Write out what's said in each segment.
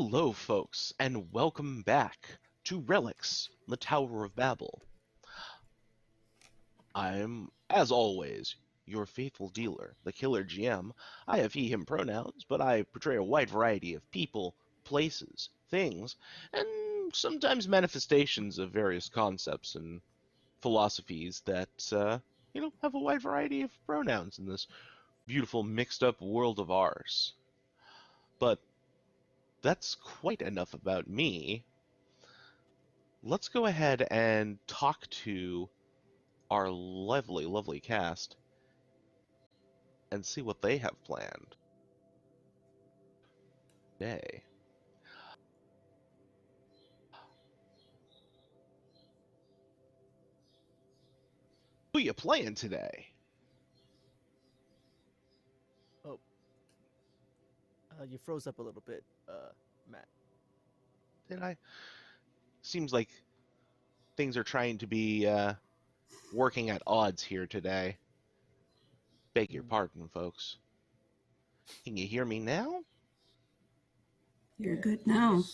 Hello, folks, and welcome back to Relics, the Tower of Babble. I'm, as always, your faithful dealer, the Killer GM. I have he, him pronouns, but I portray a wide variety of people, places, things, and sometimes manifestations of various concepts and philosophies that, have a wide variety of pronouns in this beautiful mixed up world of ours. But that's quite enough about me. Let's go ahead and talk to our lovely, lovely cast and see what they have planned today. Who you playing today? Oh, you froze up a little bit, Matt. Did I? Seems like things are trying to be working at odds here today. Beg your pardon, folks. Can you hear me now? You're good now.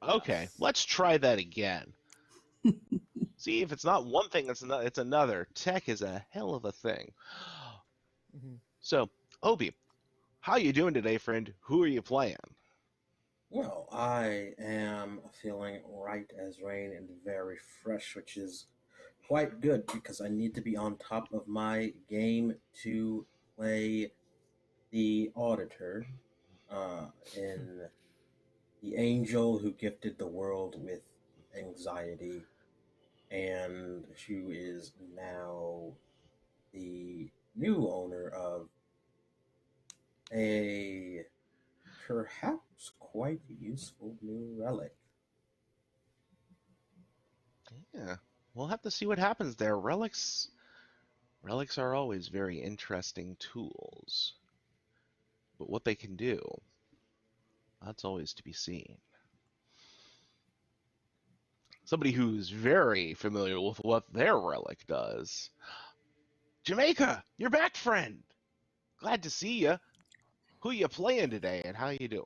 Okay, let's try that again. See, if it's not one thing, it's another. Tech is a hell of a thing. So, Obi, how you doing today, friend? Who are you playing? Well, I am feeling right as rain and very fresh, which is quite good because I need to be on top of my game to play the Auditor in the angel who gifted the world with anxiety and who is now the new owner of a perhaps quite useful new relic. Yeah, we'll have to see what happens there. Relics are always very interesting tools. But what they can do, that's always to be seen. Somebody who's very familiar with what their relic does. Jamaica, you're back, friend. Glad to see you. Who you playing today, and how you doing?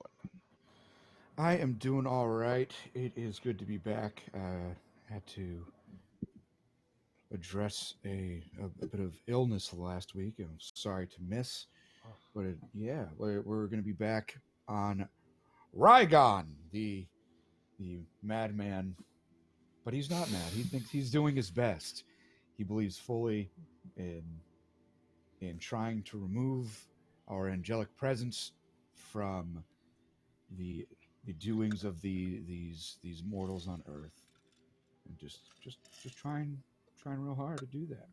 I am doing all right. It is good to be back. Had to address a bit of illness last week. I'm sorry to miss, but we're going to be back on Rigon, the madman. But he's not mad. He thinks he's doing his best. He believes fully in trying to remove our angelic presence from the doings of these mortals on Earth, and just trying real hard to do that.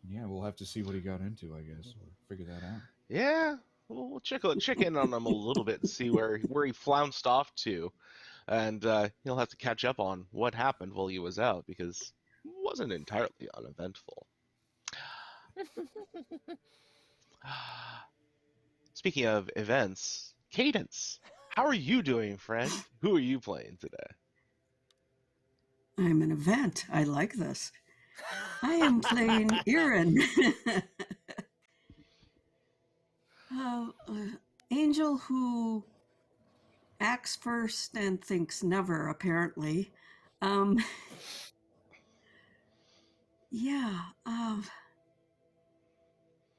Yeah, we'll have to see what he got into, I guess, or figure that out. Yeah, we'll check in on him a little bit and see where he flounced off to, and he'll have to catch up on what happened while he was out because it wasn't entirely uneventful. Speaking of events, Cadence, how are you doing, friend? Who are you playing today? I'm an event. I like this. I am playing Irin. Angel who acts first and thinks never, apparently.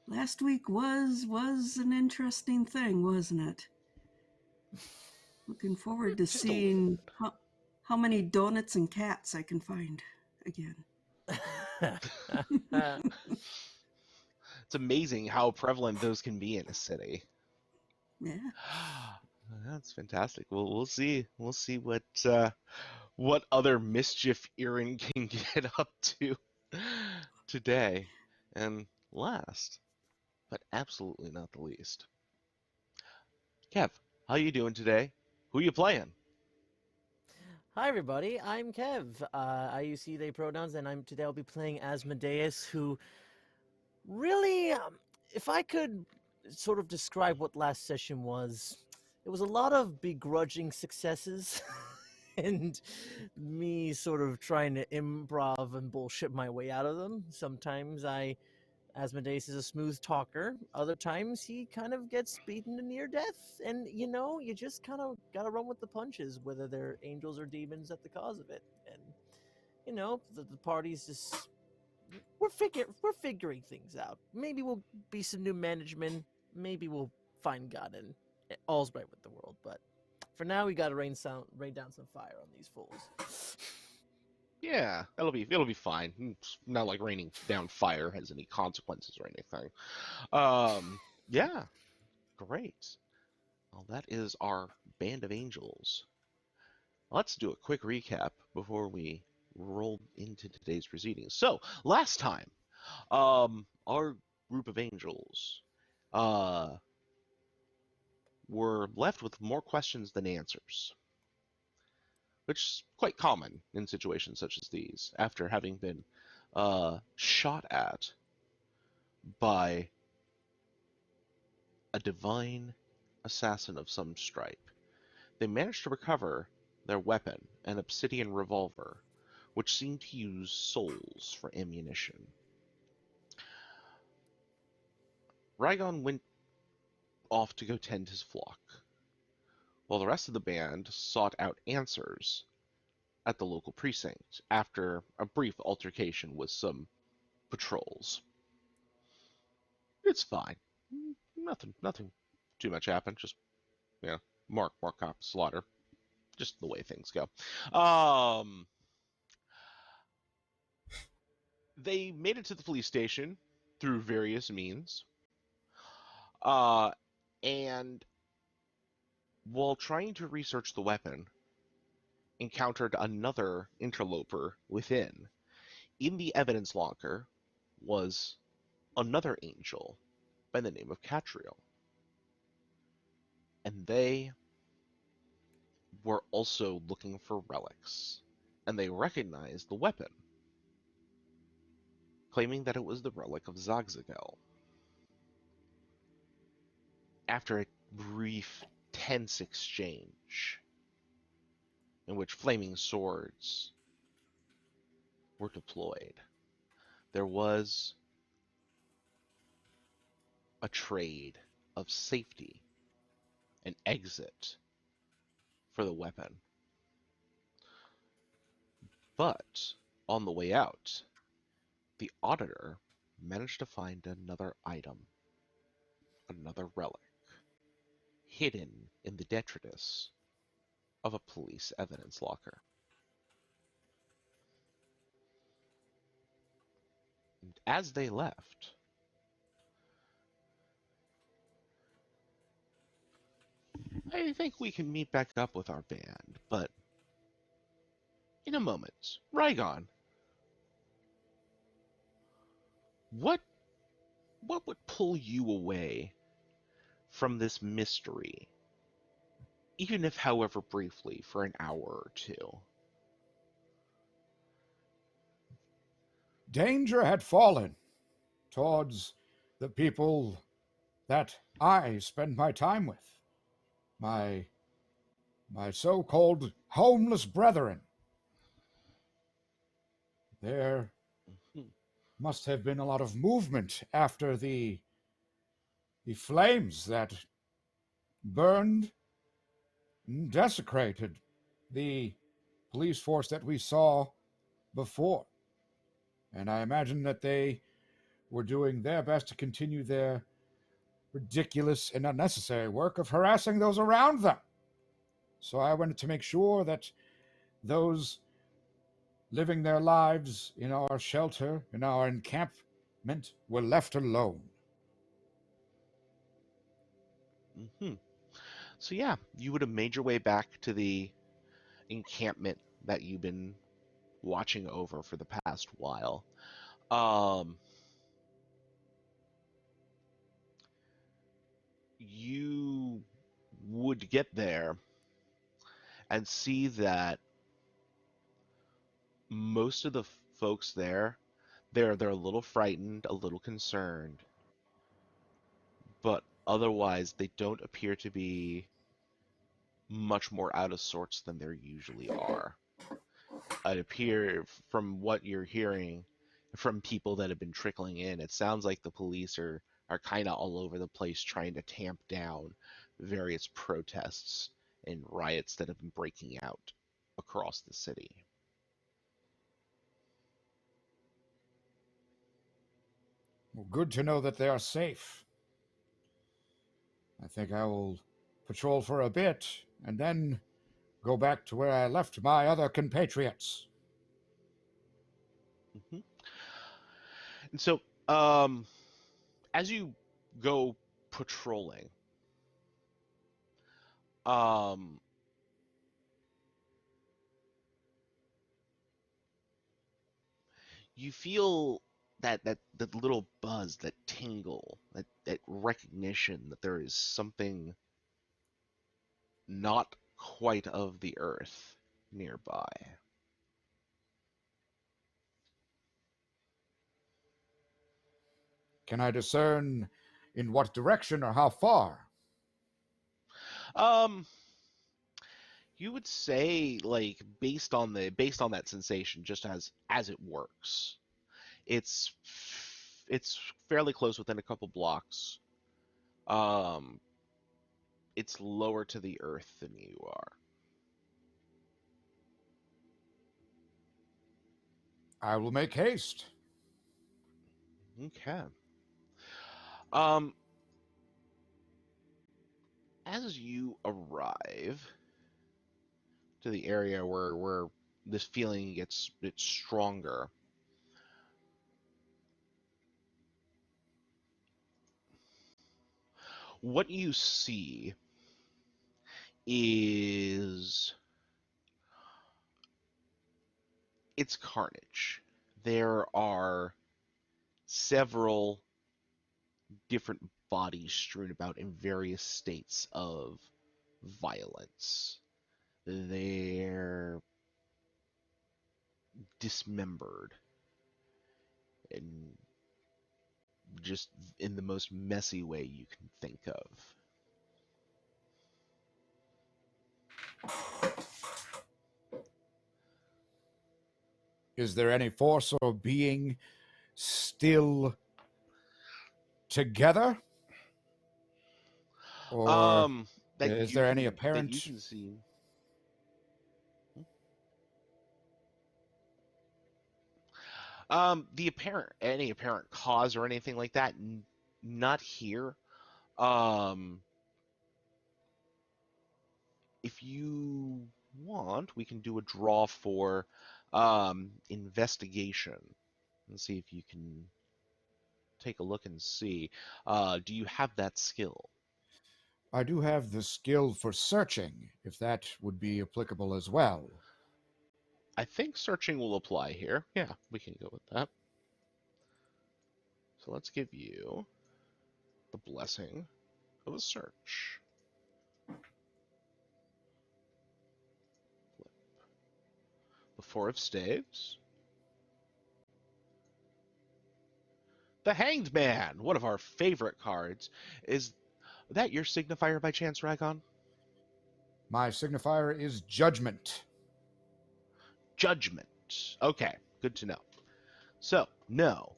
Last week was an interesting thing, wasn't it? Looking forward to seeing how many donuts and cats I can find again. It's amazing how prevalent those can be in a city. Yeah. That's fantastic. Well, we'll see. We'll see what other mischief Irin can get up to today. And last, but absolutely not the least, Kev, how you doing today? Who you playing? Hi everybody, I'm Kev. I use he, they pronouns, and today I'll be playing Asmodeus, who really, if I could sort of describe what last session was, it was a lot of begrudging successes and me sort of trying to improv and bullshit my way out of them. Sometimes I Asmodeus is a smooth talker. Other times he kind of gets beaten to near death. And, you just kind of got to run with the punches, whether they're angels or demons at the cause of it. And, the party's just. We're figuring things out. Maybe we'll be some new management. Maybe we'll find God and all's right with the world. But for now, we got to rain down some fire on these fools. Yeah, it'll be fine. It's not like raining down fire has any consequences or anything. Yeah, great. Well, that is our band of angels. Let's do a quick recap before we roll into today's proceedings. So, last time, our group of angels, were left with more questions than answers, which is quite common in situations such as these, after having been shot at by a divine assassin of some stripe. They managed to recover their weapon, an obsidian revolver, which seemed to use souls for ammunition. Rigon went off to go tend his flock, while the rest of the band sought out answers at the local precinct after a brief altercation with some patrols. It's fine. Nothing too much happened. Just, more cop slaughter. Just the way things go. They made it to the police station through various means. And while trying to research the weapon, encountered another interloper within. In the evidence locker was another angel by the name of Catriel. And they were also looking for relics, and they recognized the weapon, claiming that it was the relic of Zagzagel. After a brief, tense exchange, in which flaming swords were deployed, there was a trade of safety and exit for the weapon. But on the way out, the Auditor managed to find another item, another relic, hidden in the detritus of a police evidence locker. And as they left, I think we can meet back up with our band, but in a moment. Rigon, what would pull you away from this mystery, even if however briefly, for an hour or two? Danger had fallen towards the people that I spend my time with. My so-called homeless brethren. There must have been a lot of movement after the flames that burned and desecrated the police force that we saw before. And I imagine that they were doing their best to continue their ridiculous and unnecessary work of harassing those around them. So I wanted to make sure that those living their lives in our shelter, in our encampment, were left alone. So yeah, you would have made your way back to the encampment that you've been watching over for the past while. You would get there and see that most of the folks there, they're a little frightened, a little concerned, but otherwise they don't appear to be much more out of sorts than there usually are. It appears, from what you're hearing, from people that have been trickling in. It sounds like the police are kind of all over the place trying to tamp down various protests and riots that have been breaking out across the city. Well, good to know that they are safe. I think I will patrol for a bit and then go back to where I left my other compatriots. Hmm. And so, um, as you go patrolling, um, you feel that little buzz, that tingle, that recognition that there is something not quite of the earth nearby. Can I discern in what direction or how far? Um, you would say like based on that sensation, just as it works, it's it's fairly close within a couple blocks. Um, it's lower to the earth than you are. I will make haste. Okay. Um, as you arrive to the area where this feeling it's stronger, what you see is it's carnage. There are several different bodies strewn about in various states of violence. They're dismembered and just in the most messy way you can think of. Is there any force or being still together? Or That is you there any can that you apparent... can see. The apparent any apparent cause or anything like that, not here. Um, if you want, we can do a draw for investigation and see if you can take a look and see. Do you have that skill? I do have the skill for searching, if that would be applicable as well. I think searching will apply here. Yeah, we can go with that. So let's give you the blessing of a search. The Four of Staves. The Hanged Man, one of our favorite cards. Is that your signifier by chance, Rigon? My signifier is Judgment. Judgment. Okay, good to know. So, no.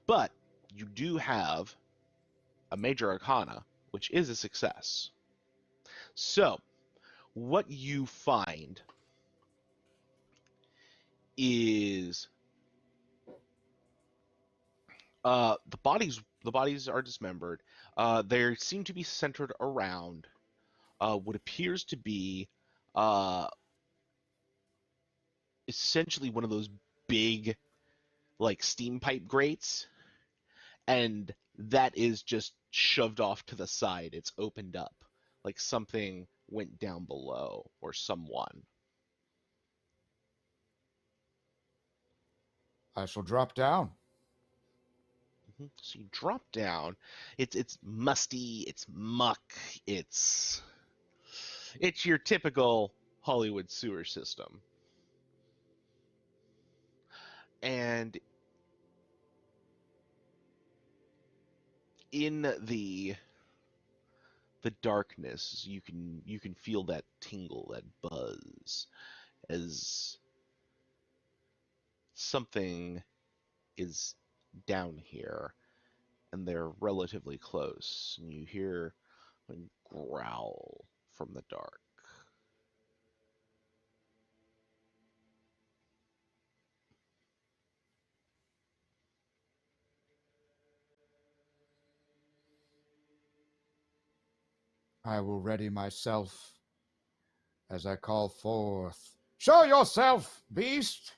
But you do have a major arcana, which is a success. So, what you find is the bodies are dismembered. They seem to be centered around what appears to be uh, essentially one of those big like steam pipe grates, and that is just shoved off to the side. It's opened up like something went down below or someone. I shall drop down. So you drop down. It's musty. It's muck. It's your typical Hollywood sewer system. And in the darkness, you can feel that tingle, that buzz, as something is down here, and they're relatively close, and you hear a growl from the dark. I will ready myself as I call forth. Show yourself, beast!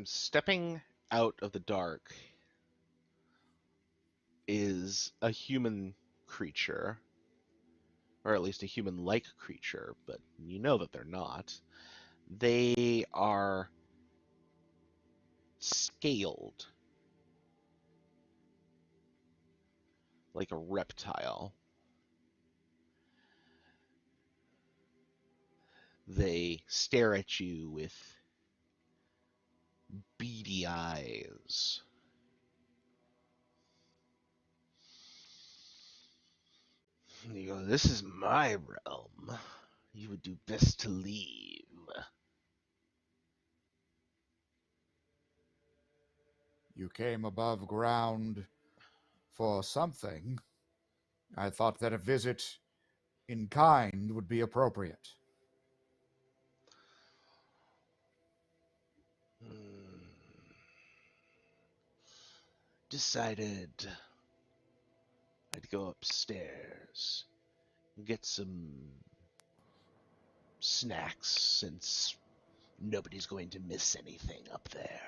Stepping out of the dark is a human creature, or at least a human-like creature, but you know that they're not. They are scaled like a reptile. They stare at you with beady eyes. You go, this is my realm. You would do best to leave. You came above ground for something. I thought that a visit in kind would be appropriate. Decided I'd go upstairs and get some snacks since nobody's going to miss anything up there.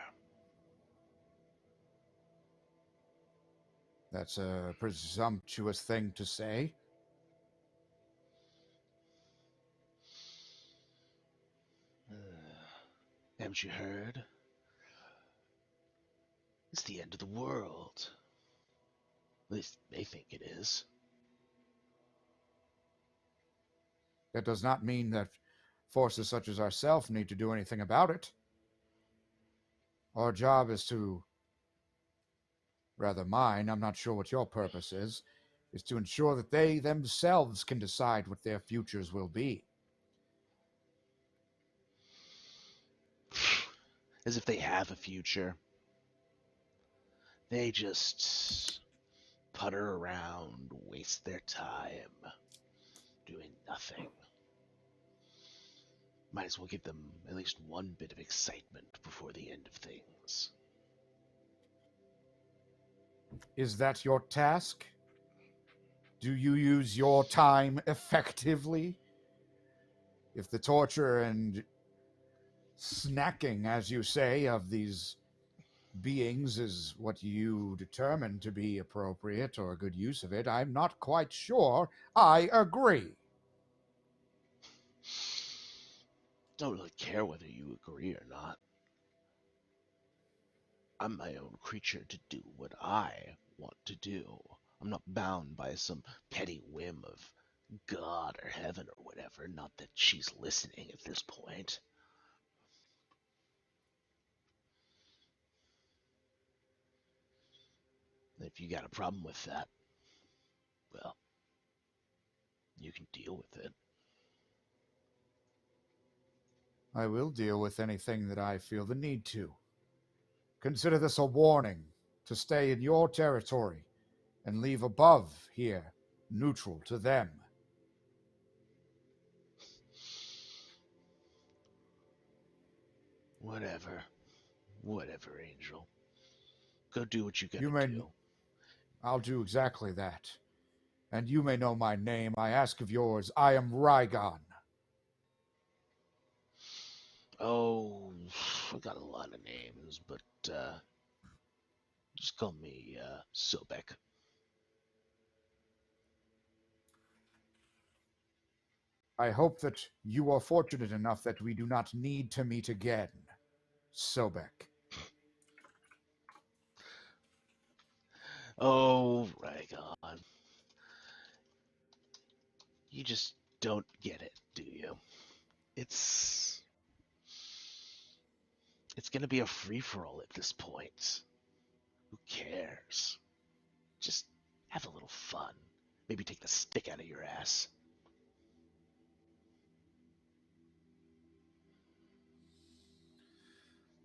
That's a presumptuous thing to say. Haven't you heard? It's the end of the world. At least they think it is. That does not mean that forces such as ourselves need to do anything about it. Our job is to, rather mine, I'm not sure what your purpose is to ensure that they themselves can decide what their futures will be. As if they have a future. They just putter around, waste their time, doing nothing. Might as well give them at least one bit of excitement before the end of things. Is that your task? Do you use your time effectively? If the torture and snacking, as you say, of these beings is what you determine to be appropriate or a good use of it, I'm not quite sure I agree. Don't really care whether you agree or not. I'm my own creature to do what I want to do. I'm not bound by some petty whim of God or heaven or whatever, not that she's listening at this point. If you got a problem with that, well, you can deal with it. I will deal with anything that I feel the need to. Consider this a warning to stay in your territory and leave above here neutral to them. Whatever. Whatever, Angel. Go do what you gotta You may... do. I'll do exactly that. And you may know my name. I ask of yours. I am Rigon. Oh, I got a lot of names, but just call me Sobek. I hope that you are fortunate enough that we do not need to meet again, Sobek. Oh, Rigon. You just don't get it, do you? It's gonna be a free-for-all at this point. Who cares? Just have a little fun. Maybe take the stick out of your ass.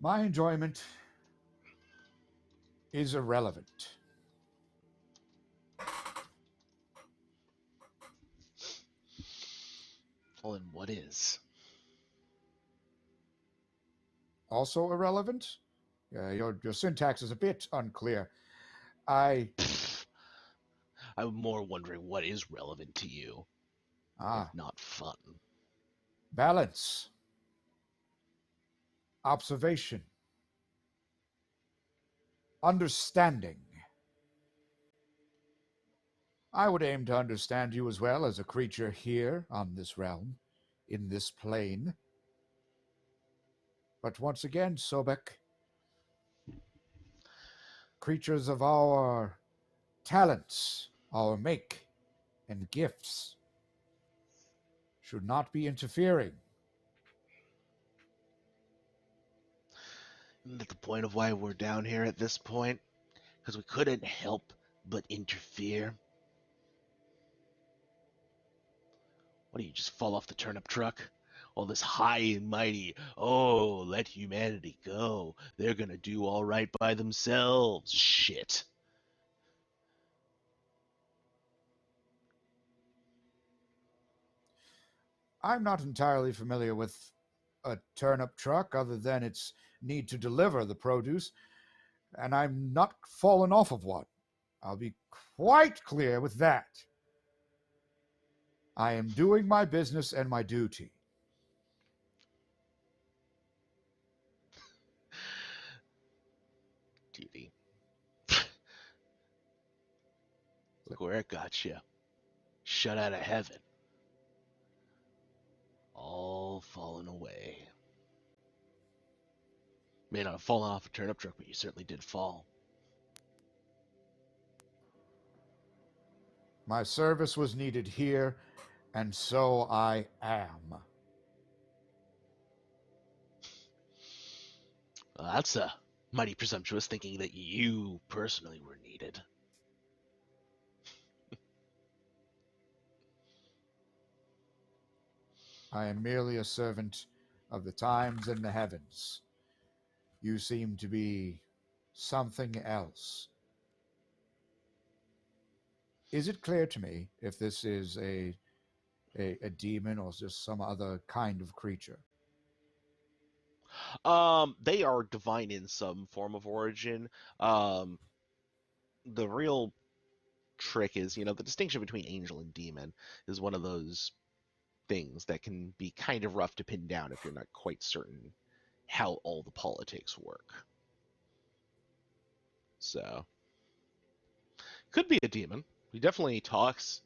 My enjoyment is irrelevant. Well, then what is? Also irrelevant? Your syntax is a bit unclear. I. Pfft, I'm more wondering what is relevant to you, if Ah, not fun. balance, observation, understanding. I would aim to understand you as well as a creature here on this realm, in this plane. But once again, Sobek, creatures of our talents, our make, and gifts should not be interfering. Isn't that the point of why we're down here at this point? Because we couldn't help but interfere. What do you just fall off the turnip truck? All this high and mighty, oh, let humanity go. They're gonna do all right by themselves. Shit. I'm not entirely familiar with a turnip truck other than its need to deliver the produce, and I'm not fallen off of one. I'll be quite clear with that. I am doing my business and my duty. Duty. Look where it got you. Shut out of heaven. All fallen away. May not have fallen off a turnip truck, but you certainly did fall. My service was needed here, and so I am. Well, that's mighty presumptuous thinking that you personally were needed. I am merely a servant of the times and the heavens. You seem to be something else. Is it clear to me if this is a demon or just some other kind of creature? They are divine in some form of origin. Um, the real trick is, the distinction between angel and demon is one of those things that can be kind of rough to pin down if you're not quite certain how all the politics work. So, could be a demon. He definitely talks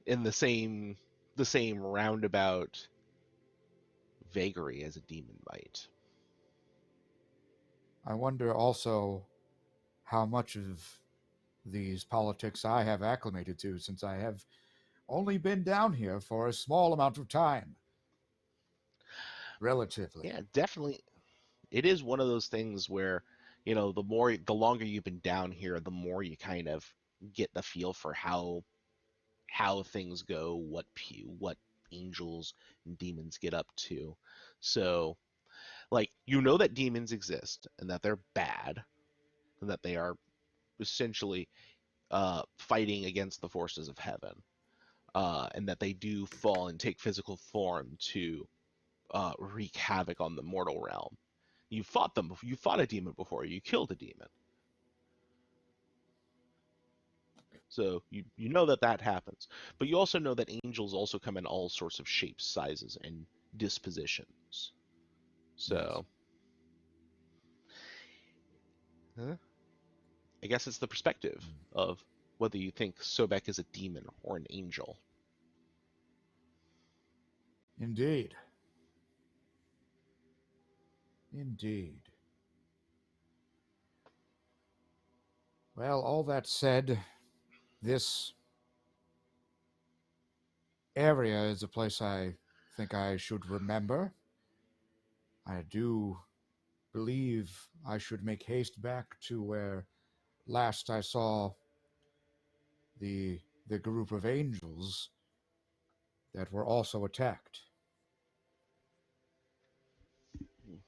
in the same roundabout vagary as a demon might. I wonder also how much of these politics I have acclimated to, since I have only been down here for a small amount of time. Relatively. Yeah, definitely. It is one of those things where, the longer you've been down here, the more you kind of get the feel for how things go, what angels and demons get up to. So, like, that demons exist and that they're bad and that they are essentially fighting against the forces of heaven, and that they do fall and take physical form to wreak havoc on the mortal realm. You fought them. You fought a demon before. You killed a demon. So you know that happens. But you also know that angels also come in all sorts of shapes, sizes, and dispositions. Yes. So, huh? I guess it's the perspective of whether you think Sobek is a demon or an angel. Indeed. Indeed. Well, all that said, this area is a place I think I should remember. I do believe I should make haste back to where last I saw the group of angels that were also attacked.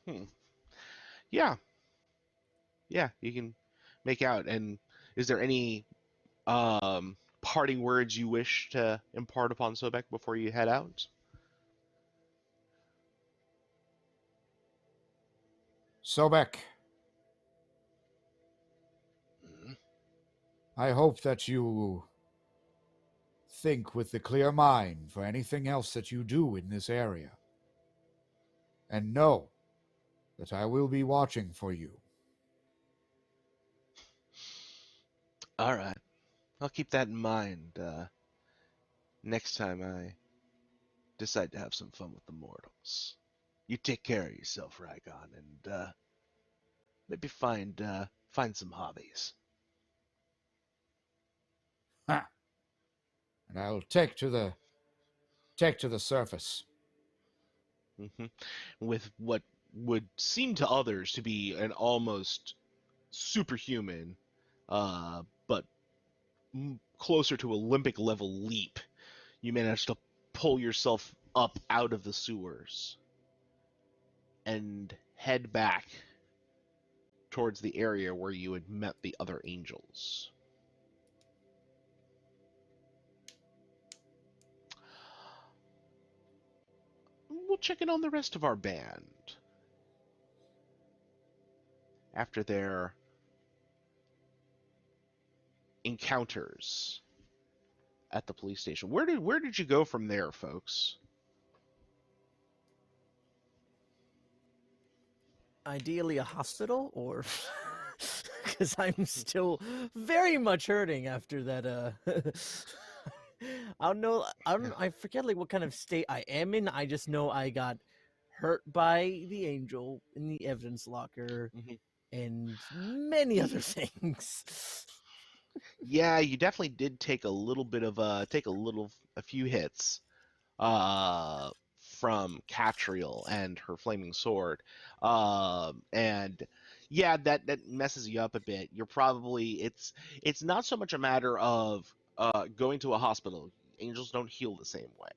Hmm. Yeah, yeah, you can make out. And is there any parting words you wish to impart upon Sobek before you head out? Sobek, Mhm. I hope that you think with a clear mind for anything else that you do in this area. And know that I will be watching for you. All right, I'll keep that in mind next time I decide to have some fun with the mortals. You take care of yourself, Rigon, and maybe find some hobbies. Ha! And I'll take to the surface. Hmm. With what would seem to others to be an almost superhuman, but closer to Olympic level leap, you manage to pull yourself up out of the sewers and head back towards the area where you had met the other angels. We'll check in on the rest of our band after their encounters at the police station. Where did you go from there, folks? Ideally, a hospital, or because I'm still very much hurting after that. I don't know. I forget like what kind of state I am in. I just know I got hurt by the angel in the evidence locker Mhm. and many other things. Yeah, you definitely did take a few hits uh from Catriel and her flaming sword. And yeah, that messes you up a bit. You're probably it's not so much a matter of going to a hospital. Angels don't heal the same way.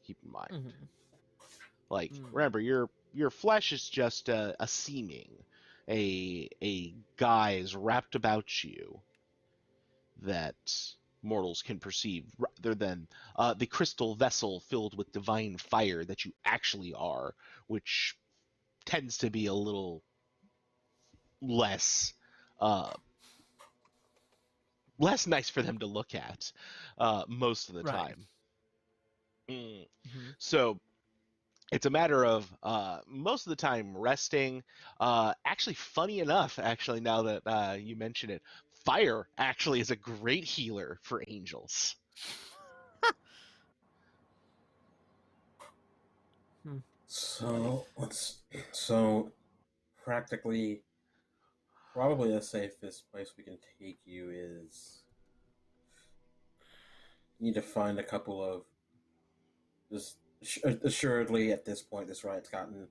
Keep in mind. Mhm. Like, Mm. remember, your flesh is just a seeming, a guise wrapped about you that mortals can perceive, rather than the crystal vessel filled with divine fire that you actually are, which tends to be a little less uh, less nice for them to look at most of the Right. time. Mm. Mhm. So it's a matter of most of the time resting. Actually, funny enough, actually, now that you mention it, fire actually is a great healer for angels. Hmm. Funny. So practically, probably the safest place we can take you is you need to find a couple of just assuredly at this point this riot's gotten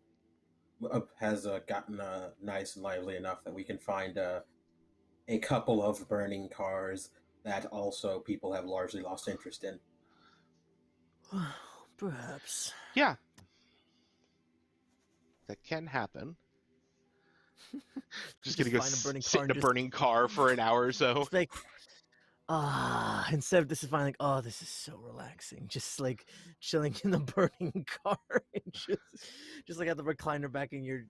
has gotten nice and lively enough that we can find a couple of burning cars that also people have largely lost interest in. Perhaps. Yeah, that can happen. Just gonna Just go find a burning sit car in a and just burning car for an hour or so. like instead of this is fine, like, oh, this is so relaxing. Just like chilling in the burning car and just like at the recliner back and you're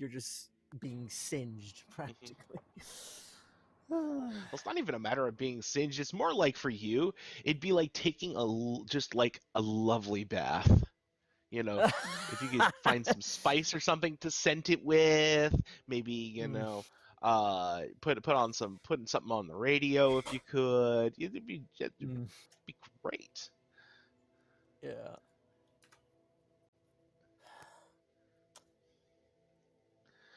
just being singed Mhm. practically. Well, it's not even a matter of being singed. It's more like for you, it'd be like taking just like a lovely bath. You know, if you could find some spice or something to scent it with, maybe, Mm, putting something on the radio if you could. It'd mm, be great. yeah.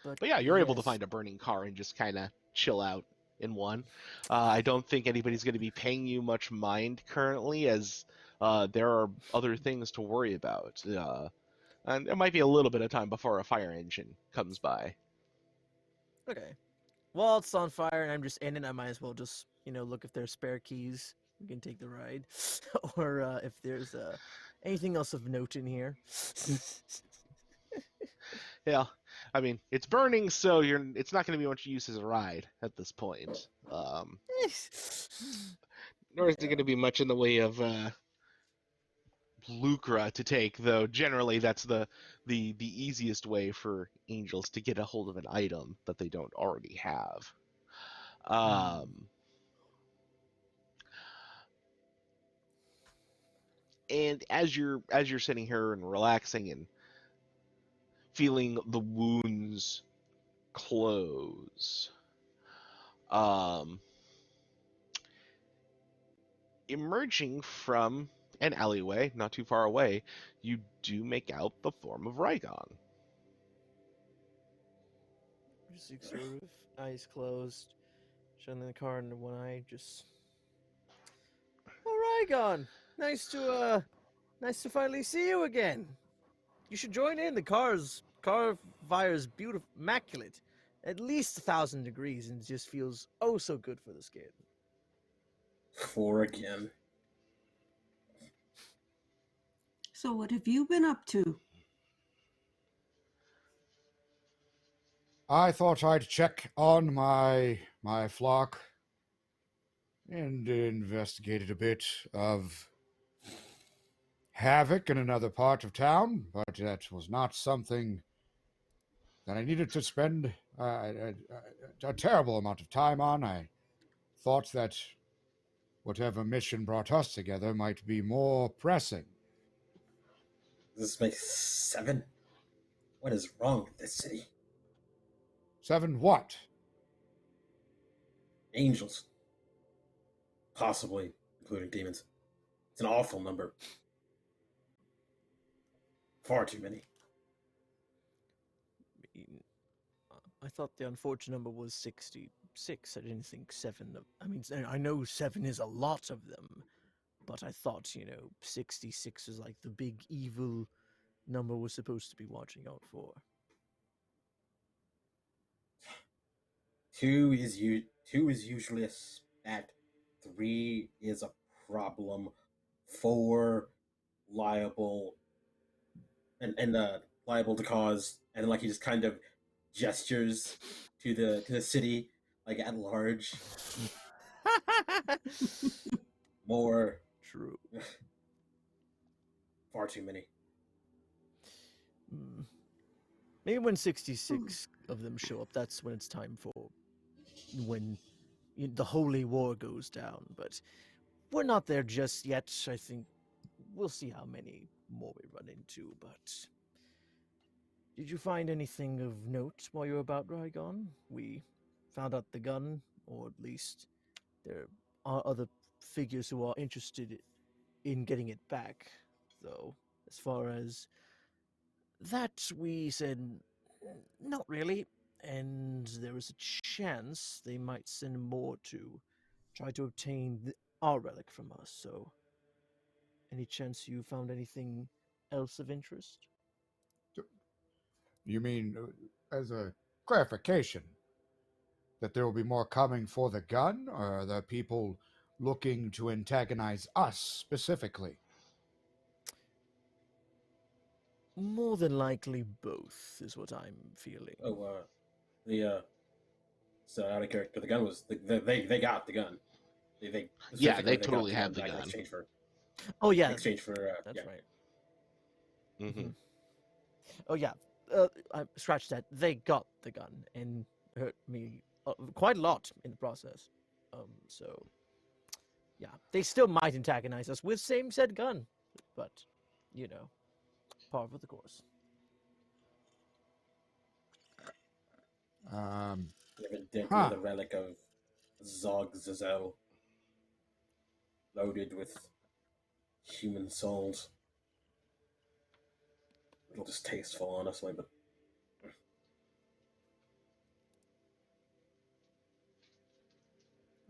But But yeah, you're able to yes. find a burning car and just kind of chill out in one. I don't think anybody's going to be paying you much mind currently, as there are other things to worry about. And there might be a little bit of time before a fire engine comes by. Okay. Well, it's on fire and I'm just in it. I might as well just, look if there's spare keys. We can take the ride. Or if there's anything else of note in here. Yeah, I mean, it's burning, so it's not going to be much use as a ride at this point. Nor is it going to be much in the way of lucre to take, though generally that's the easiest way for angels to get a hold of an item that they don't already have. And as you're sitting here and relaxing and feeling the wounds close, um, emerging from an alleyway not too far away, you do make out the form of Rigon. Just like, sort of eyes closed, shutting the car into one eye. Just, oh, Rigon, nice to finally see you again. You should join in. The car fire's beautiful, immaculate. At least 1,000 degrees, and it just feels oh so good for the skin. 4 again. So what have you been up to? I thought I'd check on my flock and investigated a bit of havoc in another part of town, but that was not something that I needed to spend a terrible amount of time on. I thought that whatever mission brought us together might be more pressing. Does this make 7? What is wrong with this city? 7 what? Angels. Possibly, including demons. It's an awful number. Far too many. I thought the unfortunate number was 66. I didn't think 7. I mean, I know 7 is a lot of them, but I thought, 66 is like the big evil number we're supposed to be watching out for. 2 is usually a spat. 3 is a problem. 4 liable and liable to cause, and like he just kind of gestures to the city like at large. More. True. Far too many. Maybe when 66 of them show up, that's when it's time for when the holy war goes down. But we're not there just yet. I think we'll see how many more we run into. But did you find anything of note while you were about, Rigon? We found out the gun, or at least there are other figures who are interested in getting it back, though. As far as that, we said, not really, and there is a chance they might send more to try to obtain our relic from us, so any chance you found anything else of interest? You mean, as a clarification, that there will be more coming for the gun, or are there people looking to antagonize us specifically? More than likely both, is what I'm feeling. So out of character, the gun was they got the gun. They totally have the gun. In exchange for. Oh yeah, in exchange for that's right. Mm-hmm. Oh yeah, I scratched that. They got the gun and hurt me quite a lot in the process. So yeah, they still might antagonize us with same said gun, but par for the course. Evidently the relic of Zog Zazel, loaded with human souls. A little distasteful, honestly, but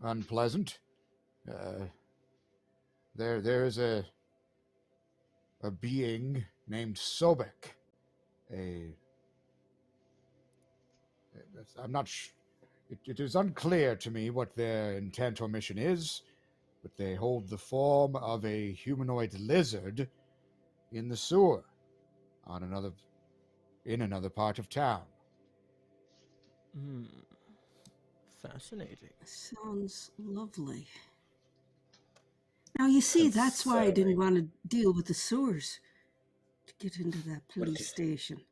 Unpleasant. There's a being named Sobek. I'm not. It is unclear to me what their intent or mission is, but they hold the form of a humanoid lizard in the sewer in another part of town. Hmm. Fascinating. Sounds lovely. Now, you see, that's why I didn't Concerning. want to deal with the sewers to get into that What police do, station.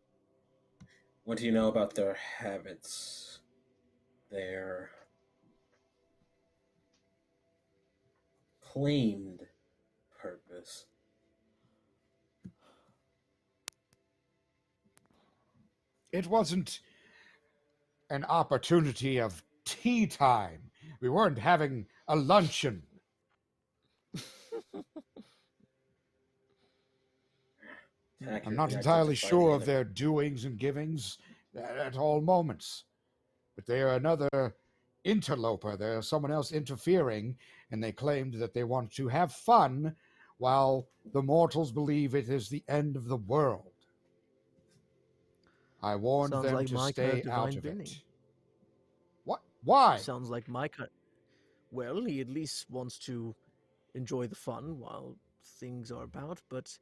what do you know about their habits? Their claimed purpose? It wasn't an opportunity of tea time. We weren't having a luncheon. I'm not Accurately entirely identified the sure of other. their doings and givings at all moments, but they are another interloper. There's someone else interfering, and they claimed that they want to have fun while the mortals believe it is the end of the world. I warned Sounds them like to my kind of stay out divine of being. it. What? Why? Sounds like my kind. Well, he at least wants to enjoy the fun while things are about, but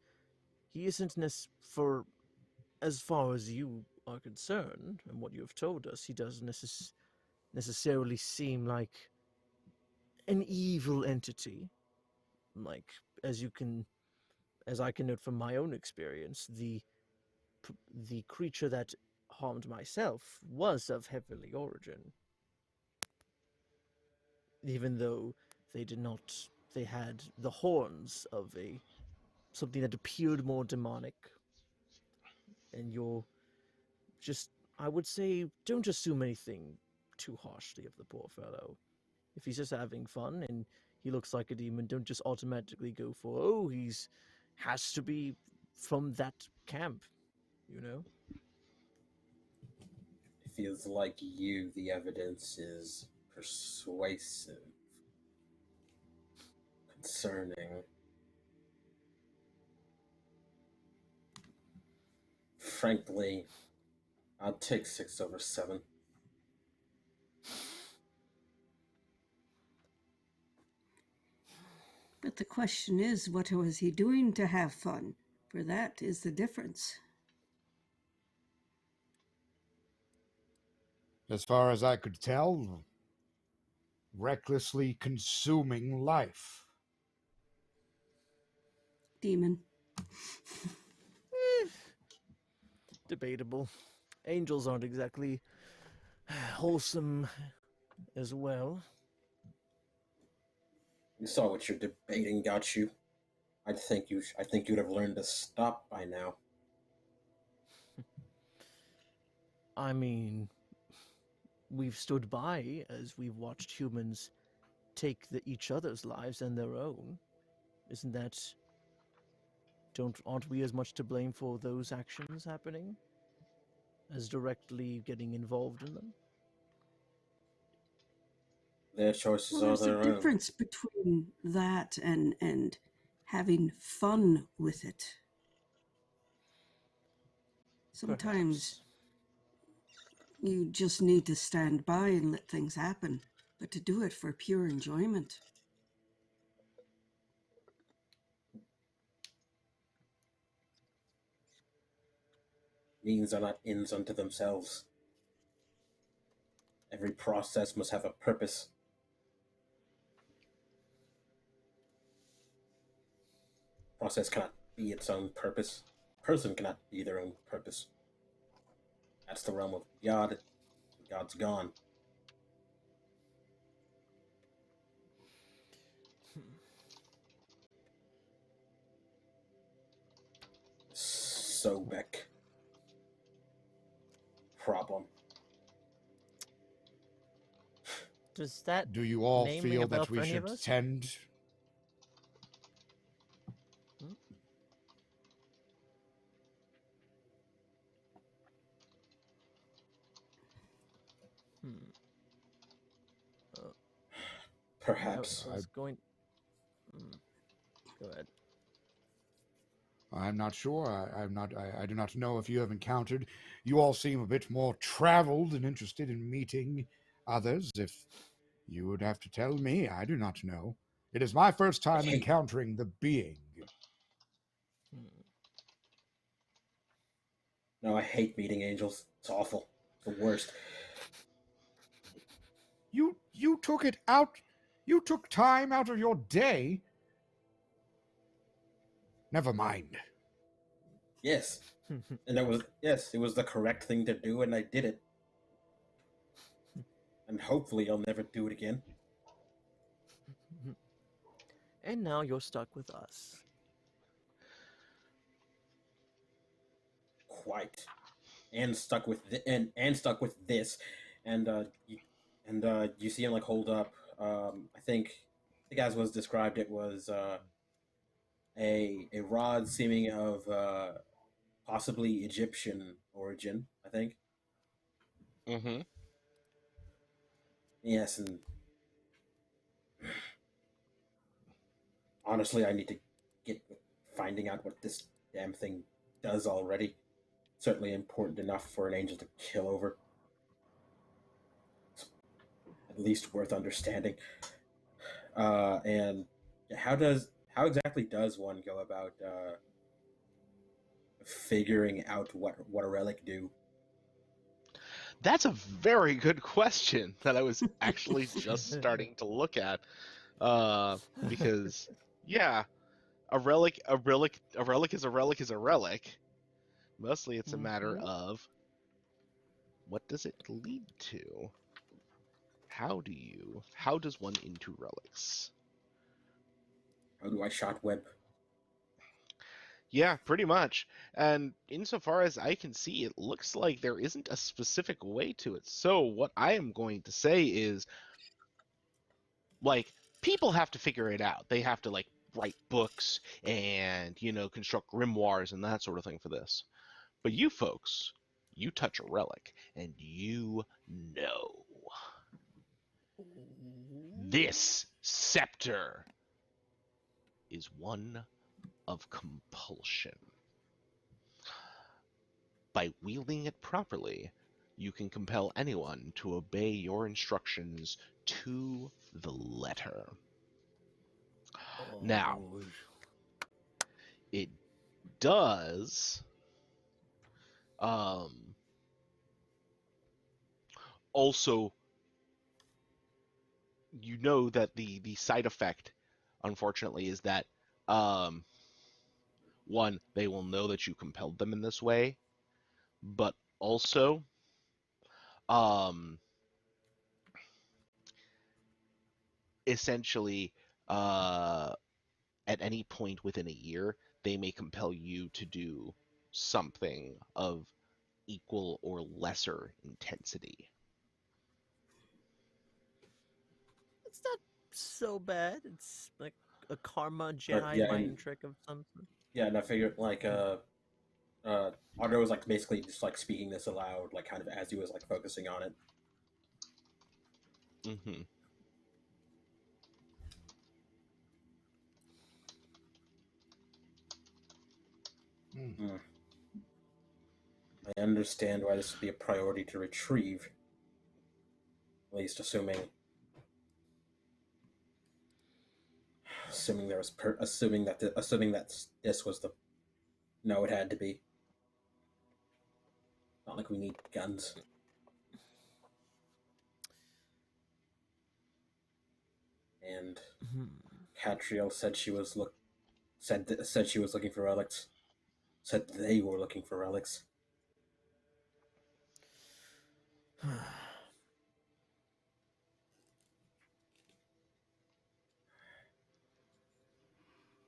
he isn't for as far as you are concerned and what you have told us. He doesn't necessarily seem like an evil entity. Like as you can, as I can note from my own experience, the creature that harmed myself was of heavenly origin, even though they did not. They had the horns of a something that appeared more demonic, and you're just, I would say, don't assume anything too harshly of the poor fellow. If he's just having fun and he looks like a demon, don't just automatically go for, oh, he's has to be from that camp, you know? It feels like the evidence is persuasive concerning. Frankly, I'll take 6/7. But the question is, what was he doing to have fun? For that is the difference. As far as I could tell, recklessly consuming life. Demon. Debatable. Angels aren't exactly wholesome as well. You saw what your debating got you. I think you'd have learned to stop by now. I mean, we've stood by as we've watched humans take each other's lives and their own. Isn't that? Don't aren't we as much to blame for those actions happening as directly getting involved in them? Their choices Well, are there's a their own. difference between that and having fun with it. Sometimes Perhaps. you just need to stand by and let things happen, but to do it for pure enjoyment. Means are not ends unto themselves. Every process must have a purpose. Process cannot be its own purpose. Person cannot be their own purpose. That's the realm of God. God's gone. Sobek. Problem. Does that Do you all name ring a feel bell that for we any of should us? tend? Hmm? Hmm. Uh, Perhaps. I was going. Hmm. Go ahead. I'm not sure. I'm not. I do not know if you have encountered. You all seem a bit more traveled and interested in meeting others. If you would have to tell me, I do not know. It is my first I time hate. encountering the being. Hmm. No, I hate meeting angels. It's awful. It's the worst. You took it out. You took time out of your day. Never mind. Yes, and it was the correct thing to do, and I did it. And hopefully, I'll never do it again. And now you're stuck with us. Quite, and stuck with and stuck with this, and you see him like hold up. I think as was described, it was a rod seeming of possibly Egyptian origin. I think. Mm-hmm. Yes, and honestly, I need to get finding out what this damn thing does already. Certainly important enough for an angel to kill over. It's at least worth understanding. And how exactly does one go about figuring out what a relic do? That's a very good question that I was actually just starting to look at. Because yeah, a relic is a relic is a relic. Mostly it's a matter of what does it lead to? How does one into relics? How do I shot web? Yeah, pretty much. And insofar as I can see, it looks like there isn't a specific way to it. So what I am going to say is, like, people have to figure it out. They have to, like, write books and, construct grimoires and that sort of thing for this. But you folks, you touch a relic and you know. This scepter is one of compulsion. By wielding it properly, you can compel anyone to obey your instructions to the letter. Now, it does also, that the side effect, unfortunately, is that one, they will know that you compelled them in this way, but also essentially at any point within a year, they may compel you to do something of equal or lesser intensity. It's not so bad. It's like a karma But Jedi yeah, mind trick of some sort. yeah, and I figured like Auditor was like basically just like speaking this aloud, like kind of as he was like focusing on it. Mm-hmm. Mm. I understand why this would be a priority to retrieve. At least assuming there was assuming that this was the no, it had to be. Not like we need guns. And Catriel said she was said she was looking for relics. Said they were looking for relics.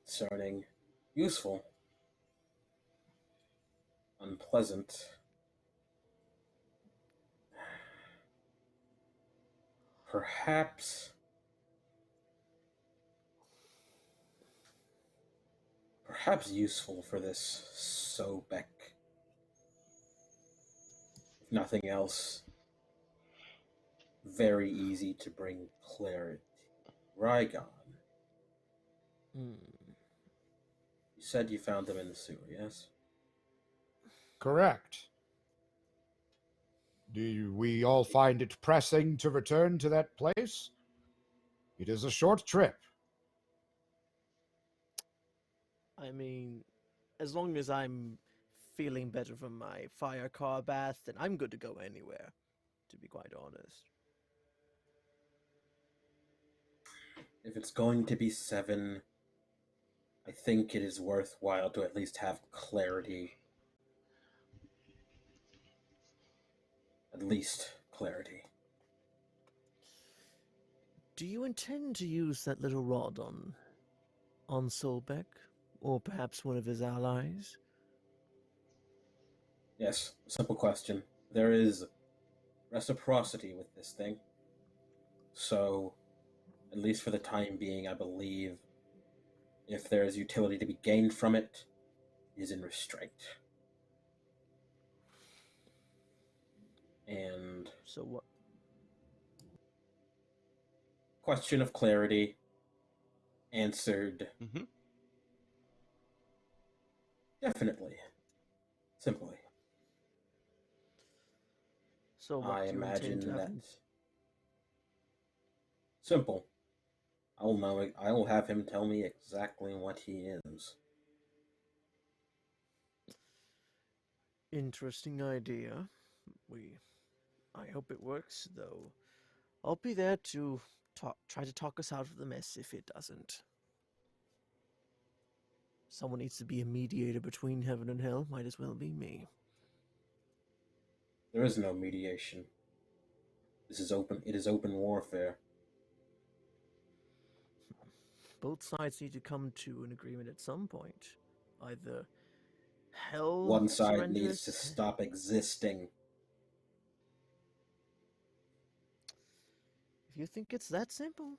Sounding useful. Unpleasant. Perhaps useful for this Sobek. If nothing else, very easy to bring clarity. Rigon. You said you found them in the sewer, yes? Correct. Do we all find it pressing to return to that place? It is a short trip. I mean, as long as I'm feeling better from my fire car bath, then I'm good to go anywhere, to be quite honest. if it's going to be 7, I think it is worthwhile to at least have clarity. At least clarity. Do you intend to use that little rod on Solbeck? Or perhaps one of his allies? Yes, simple question. There is reciprocity with this thing. So, at least for the time being, I believe if there is utility to be gained from it, it is in restraint. And So what? question of clarity answered Mm-hmm. definitely. Simply. So what I do you intend to imagine have that him? simple. I will have him tell me exactly what he is. Interesting idea. I hope it works, though. I'll be there to try to talk us out of the mess if it doesn't. Someone needs to be a mediator between heaven and hell. Might as well be me. There is no mediation. This is open. It is open warfare. Both sides need to come to an agreement at some point. Either hell One side needs to surrenders. stop existing. If you think it's that simple.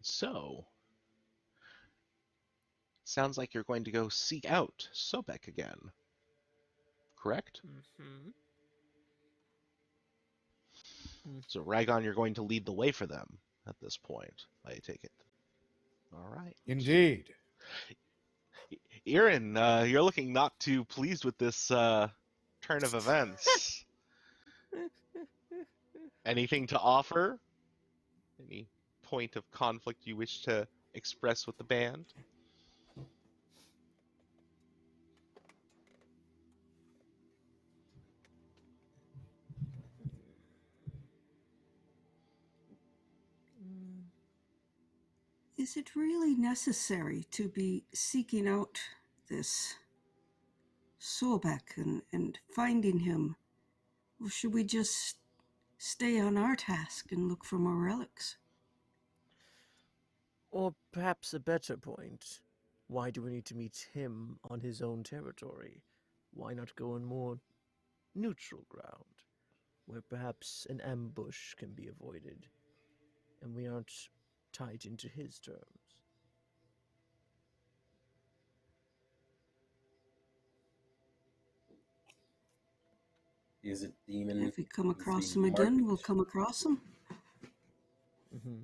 So, sounds like you're going to go seek out Sobek again. Correct? Mm-hmm. So, Rigon, you're going to lead the way for them at this point, I take it. All right. Indeed. Irin, you're looking not too pleased with this turn of events. Anything to offer? Any point of conflict you wish to express with the band? Is it really necessary to be seeking out this Sobek and finding him? Or should we just stay on our task and look for more relics? Or perhaps a better point. Why do we need to meet him on his own territory? Why not go on more neutral ground, where perhaps an ambush can be avoided, and we aren't tied into his terms? Is it demon? If we come needs to be across him again, we'll marked. come across him. Mm-hmm.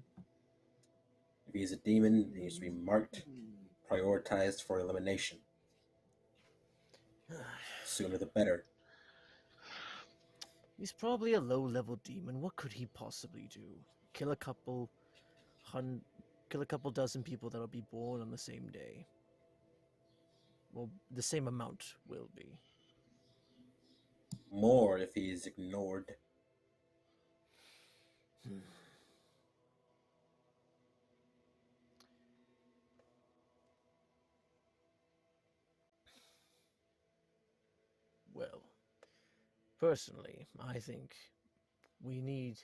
If he's a demon, he needs to be marked, prioritized for elimination. Sooner the better. He's probably a low-level demon. What could he possibly do? Kill a couple dozen people that'll be born on the same day. Well, the same amount will be. More if he is ignored. Well, personally, I think we need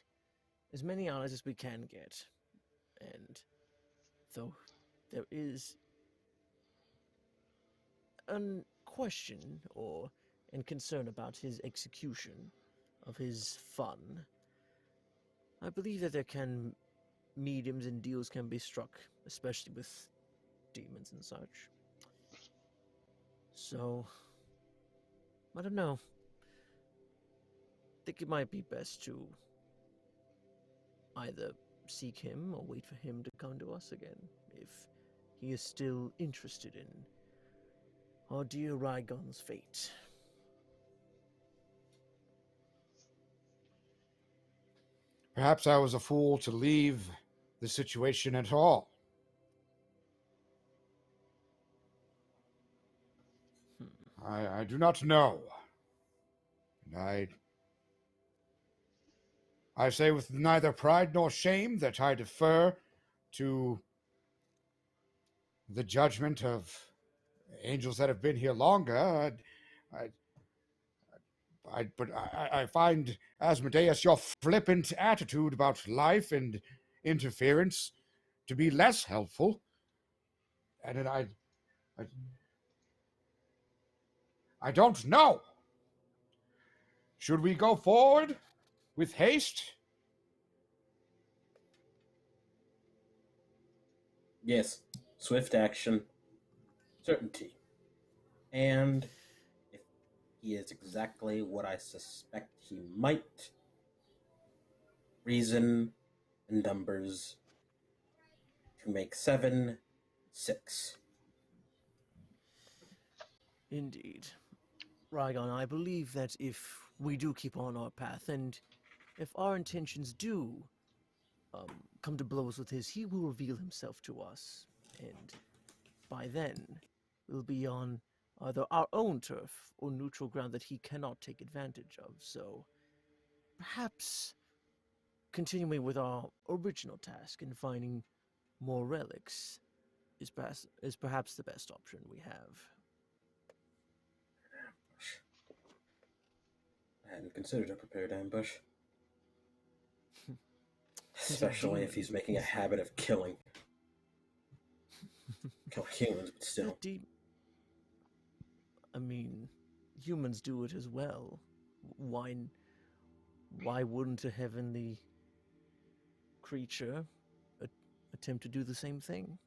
as many allies as we can get. And though there is a question and concern about his execution of his fun, I believe that there can mediums and deals can be struck, especially with demons and such. So, I don't know. I think it might be best to either seek him or wait for him to come to us again, if he is still interested in our dear Rigon's fate. Perhaps I was a fool to leave the situation at all. I do not know. And I say with neither pride nor shame that I defer to the judgment of angels that have been here longer. I, I find, Asmodeus, your flippant attitude about life and interference to be less helpful. And I don't know. Should we go forward with haste? Yes, swift action, certainty. And if he is exactly what I suspect he might, reason and numbers to make 7, 6. Indeed. Rigon, I believe that if we do keep on our path, and if our intentions do come to blows with his, he will reveal himself to us. And by then, we'll be on either our own turf or neutral ground that he cannot take advantage of. So perhaps continuing with our original task and finding more relics is perhaps the best option we have. I hadn't considered a prepared ambush. Especially if he's making a habit of killing. Kill humans, but still. I mean, humans do it as well. Why wouldn't a heavenly creature attempt to do the same thing?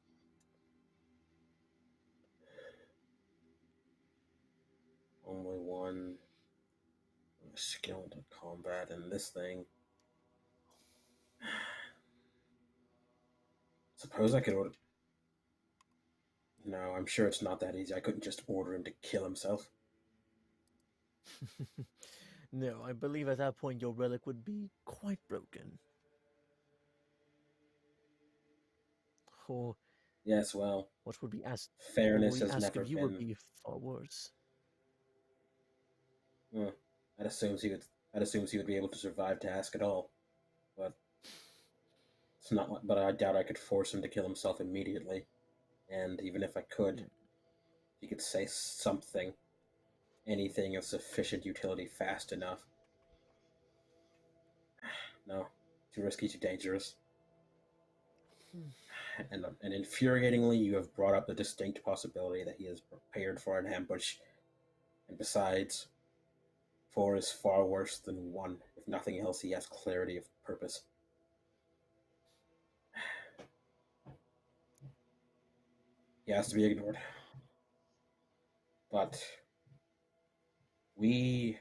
Only one skilled in combat in this thing. Suppose I could order... No, I'm sure it's not that easy. I couldn't just order him to kill himself. No, I believe at that point your relic would be quite broken. Or yes, well, what would be asked? Fairness has never of you been. would be far worse. Well, I'd assume he would be able to survive task at all, but it's not. But I doubt I could force him to kill himself immediately. And even if I could, he could say something, anything of sufficient utility fast enough. No, too risky, too dangerous. And infuriatingly, you have brought up the distinct possibility that he is prepared for an ambush. And besides, 4 is far worse than 1. If nothing else, he has clarity of purpose. He has to be ignored. But we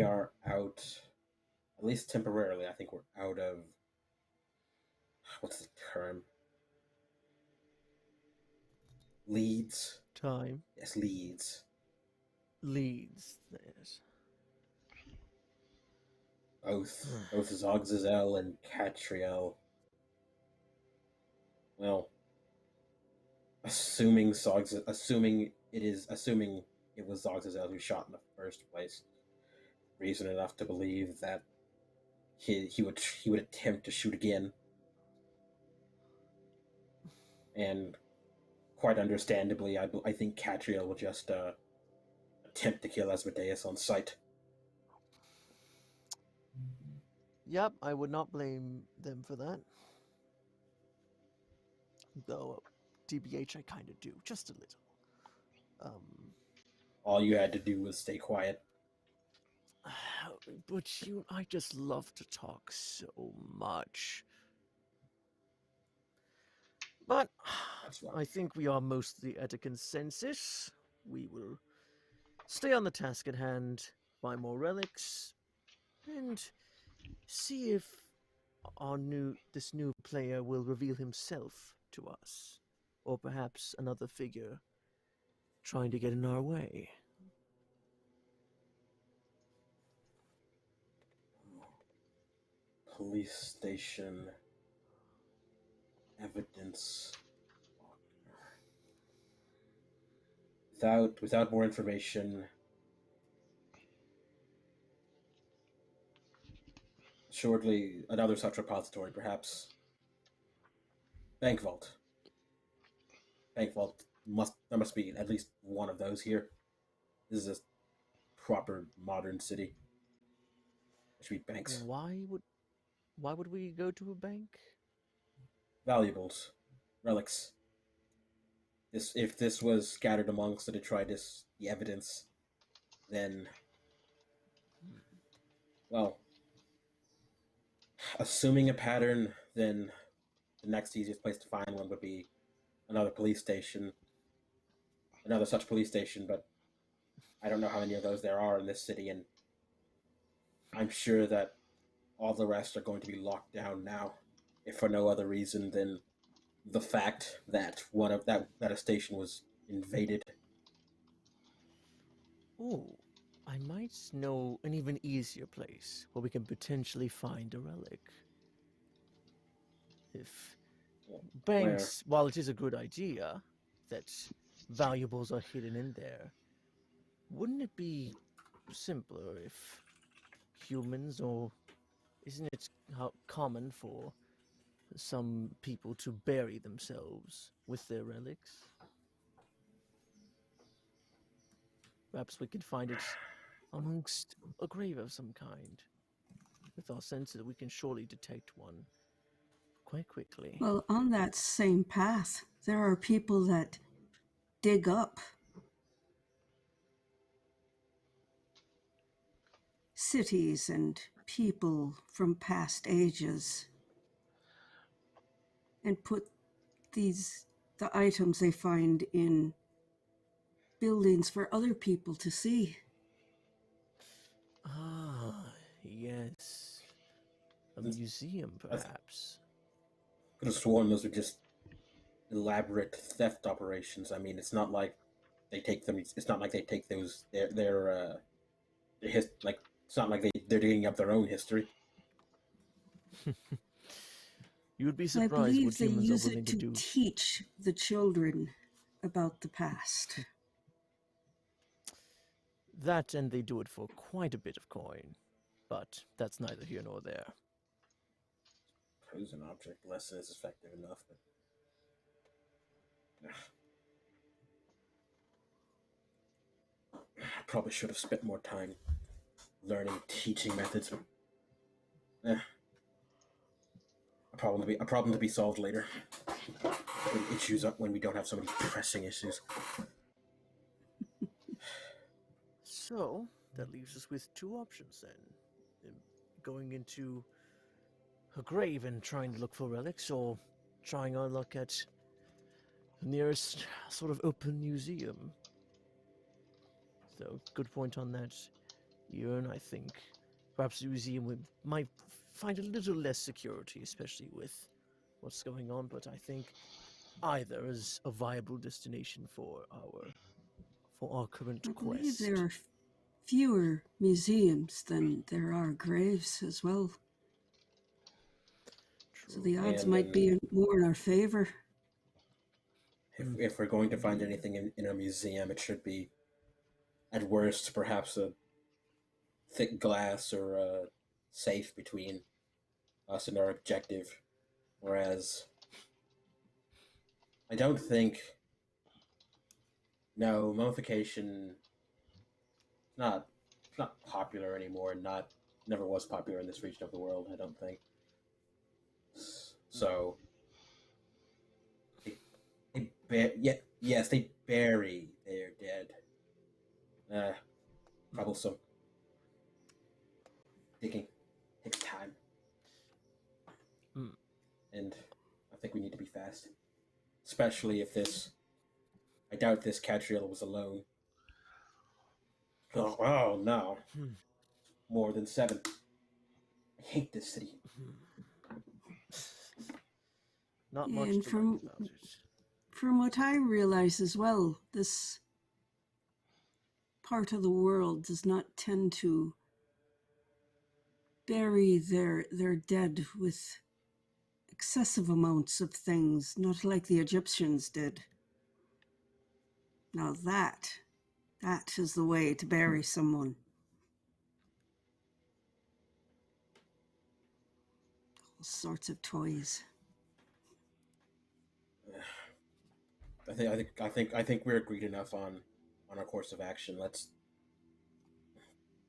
are out, at least temporarily. I think we're out of, what's the term? Leads. Time. Yes, leads. Leads. Yes. Both Zogzazel and Catriel. Well, assuming it was Zogzazel who shot in the first place, reason enough to believe that he would attempt to shoot again, and quite understandably, I think Catriel will just attempt to kill Asmodeus on sight. Yep, I would not blame them for that. Though, TBH, I kind of do, just a little. All you had to do was stay quiet. But I just love to talk so much. But I think we are mostly at a consensus. We will stay on the task at hand, find more relics, and see if this new player will reveal himself to us, or perhaps another figure trying to get in our way. Police station evidence. without more information, shortly another such repository, perhaps bank vault. Bank vault there must be at least one of those here. This is a proper modern city. There should be banks. Why would we go to a bank? Valuables, relics. If this was scattered amongst the detritus, the evidence, then, well, assuming a pattern, then the next easiest place to find one would be another police station, another such police station, but I don't know how many of those there are in this city, and I'm sure that all the rest are going to be locked down now, if for no other reason than the fact that that a station was invaded. Oh, I might know an even easier place where we can potentially find a relic. If banks, while it is a good idea that valuables are hidden in there, wouldn't it be simpler if humans, or isn't it common for some people to bury themselves with their relics? Perhaps we could find it amongst a grave of some kind. With our senses, we can surely detect one quite quickly. Well, on that same path, there are people that dig up cities and people from past ages and put the items they find in buildings for other people to see. Ah, yes. A museum, perhaps. Could have sworn those were just elaborate theft operations. I mean, it's not like they take them. It's not like they take those like it's not like they're digging up their own history. You would be I surprised believe what they humans use are it willing to to do. teach the children about the past. That, and they do it for quite a bit of coin. But that's neither here nor there. Suppose an object lesson is effective enough, but I probably should have spent more time learning teaching methods. A problem to be solved later. When issues up when we don't have so many pressing issues. So, that leaves us with two options then. Going into a grave and trying to look for relics, or trying our luck at the nearest sort of open museum. So, good point on that, Irin. I think perhaps the museum might find a little less security, especially with what's going on, but I think either is a viable destination for our current I believe quest. there are fewer museums than there are graves as well. True. So the odds And, might be more in our favor. If we're going to find anything in a museum, it should be, at worst, perhaps a thick glass or a safe between us and our objective. Whereas, I don't think. No, mummification. Not popular anymore. Never was popular in this region of the world. I don't think. So. Yes, they bury their dead. Troublesome. Digging takes time. And I think we need to be fast. Especially if I doubt this Catriel was alone. Oh no. More than 7. I hate this city. Not much And to like about it. From what I realize as well, this part of the world does not tend to bury their dead with excessive amounts of things, not like the Egyptians did. Now that is the way to bury someone. All sorts of toys. I think we're agreed enough on our course of action. Let's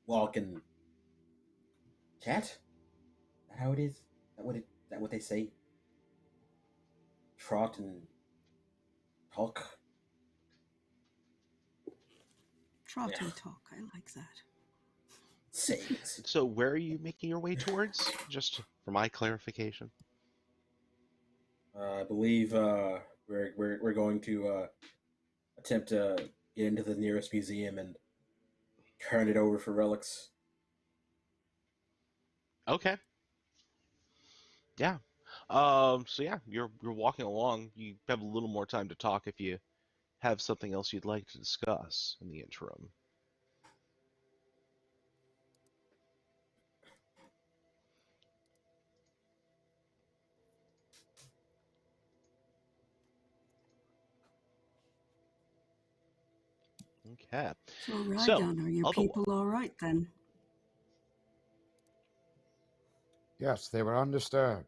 walk and chat. Is that how it is? Is that what they say? Trot and talk. Trot Yeah. and talk. I like that. Sayings. So where are you making your way towards? Just for my clarification. I believe we're going to attempt to get into the nearest museum and turn it over for relics. Okay. Yeah. So yeah, you're walking along. You have a little more time to talk if you have something else you'd like to discuss in the interim. Okay. So, So, Rigon, are your otherwise, people all right then? Yes, they were undisturbed.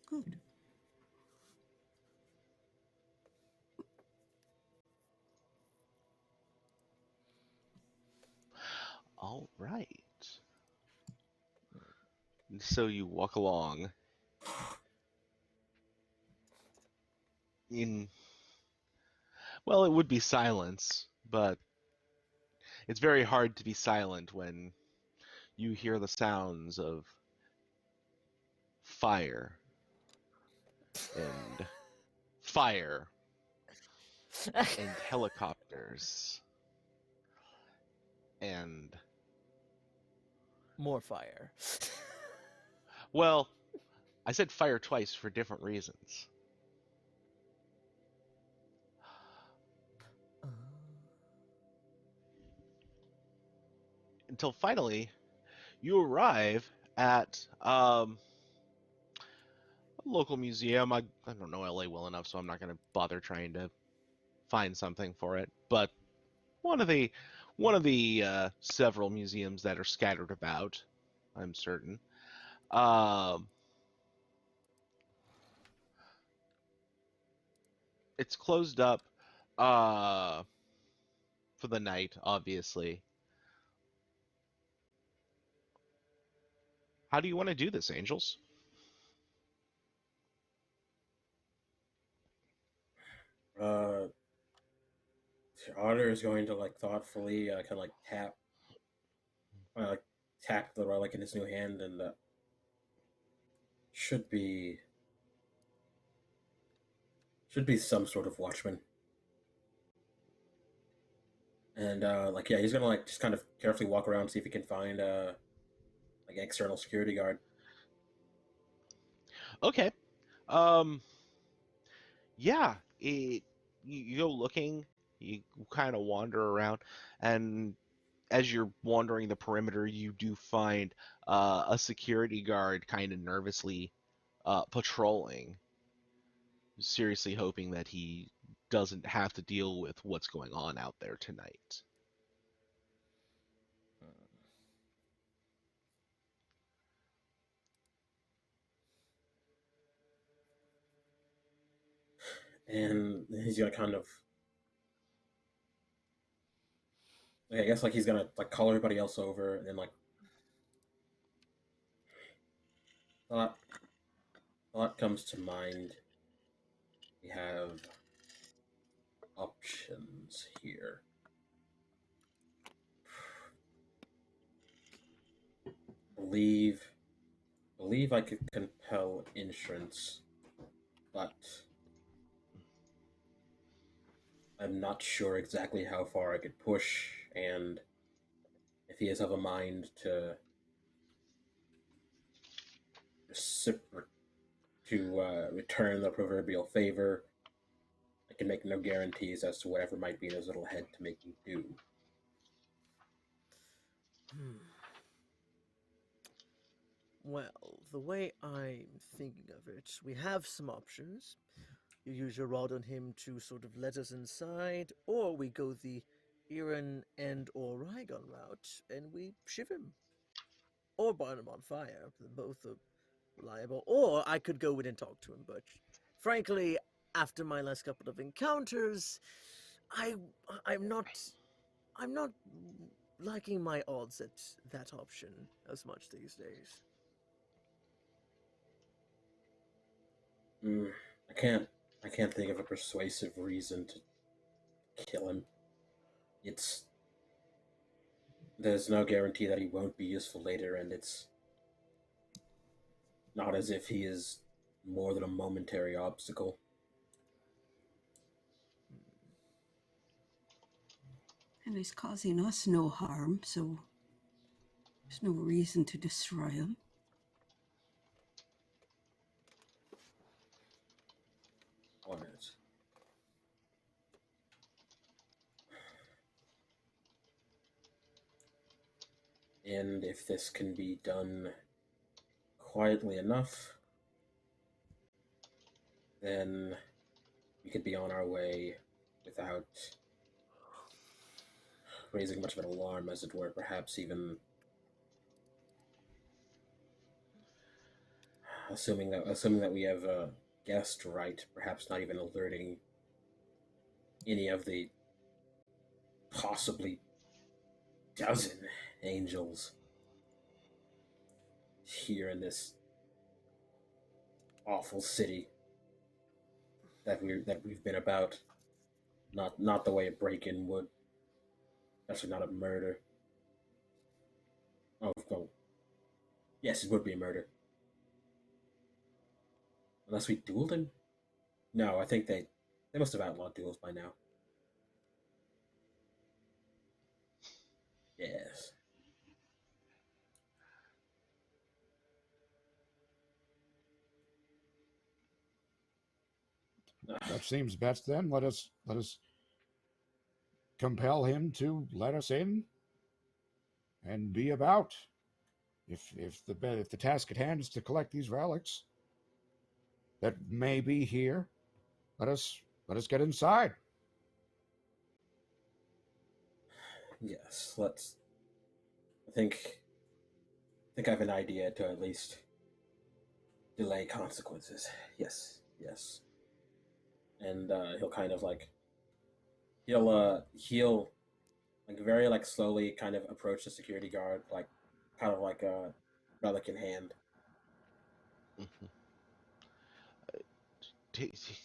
Good. all right. So you walk along in, well, it would be silence, but it's very hard to be silent when you hear the sounds of fire and fire and helicopters and, More fire. well, I said fire twice for different reasons. Until finally you arrive at a local museum. I don't know LA well enough, so I'm not going to bother trying to find something for it. But one of the several museums that are scattered about, I'm certain. Um, it's closed up uh, for the night, obviously. How do you want to do this, Angels? Uh, Auditor is going to like thoughtfully kind of like tap the relic in his new hand, and should be some sort of watchman. And like yeah, he's gonna like just kind of carefully walk around, see if he can find like an external security guard. Okay. Yeah, you go looking, you kind of wander around, and as you're wandering the perimeter, you do find a security guard kind of nervously patrolling, seriously hoping that he doesn't have to deal with what's going on out there tonight. And he's gonna kind of like, I guess like he's gonna like call everybody else over, and then like thought comes to mind. We have options here. Believe I could compel insurance, but I'm not sure exactly how far I could push, and if he is of a mind to return the proverbial favor, I can make no guarantees as to whatever might be in his little head to make me do. Hmm. Well, the way I'm thinking of it, we have some options. You use your rod on him to sort of let us inside, or we go the Irin and or Rigon route and we shiv him. Or burn him on fire. Both are reliable. Or I could go in and talk to him, but frankly, after my last couple of encounters, I I'm not I'm not liking my odds at that option as much these days. Mm, I can't think of a persuasive reason to kill him. It's There's no guarantee that he won't be useful later, and it's not as if he is more than a momentary obstacle. And he's causing us no harm, so there's no reason to destroy him. One minute. And if this can be done quietly enough, then we could be on our way without raising much of an alarm, as it were, perhaps even assuming that we have guessed right, perhaps not even alerting any of the possibly dozen angels here in this awful city that we've been about. Not the way a break-in would, especially not a murder. Oh, well, yes, it would be a murder. Unless we dueled him? No, I think they must have outlawed duels by now. Yes. That seems best then. Let us compel him to let us in and be about. If the task at hand is to collect these relics that may be here, let us get inside. Yes, let's. I think I have an idea to at least delay consequences. Yes, yes. And he'll kind of like he'll like very like slowly kind of approach the security guard, like kind of like a relic in hand. Mhm.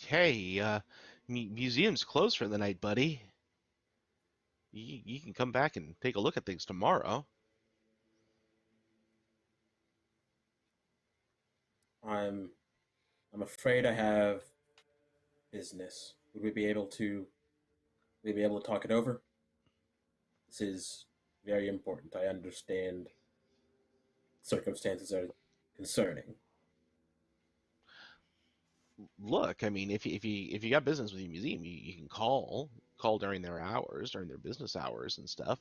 Hey, museum's closed for the night, buddy. You can come back and take a look at things tomorrow. I'm I'm afraid I have business. Would we be able to talk it over? This is very important. I understand circumstances are concerning. Look, I mean, if you got business with the museum, you can call during their hours, during their business hours and stuff.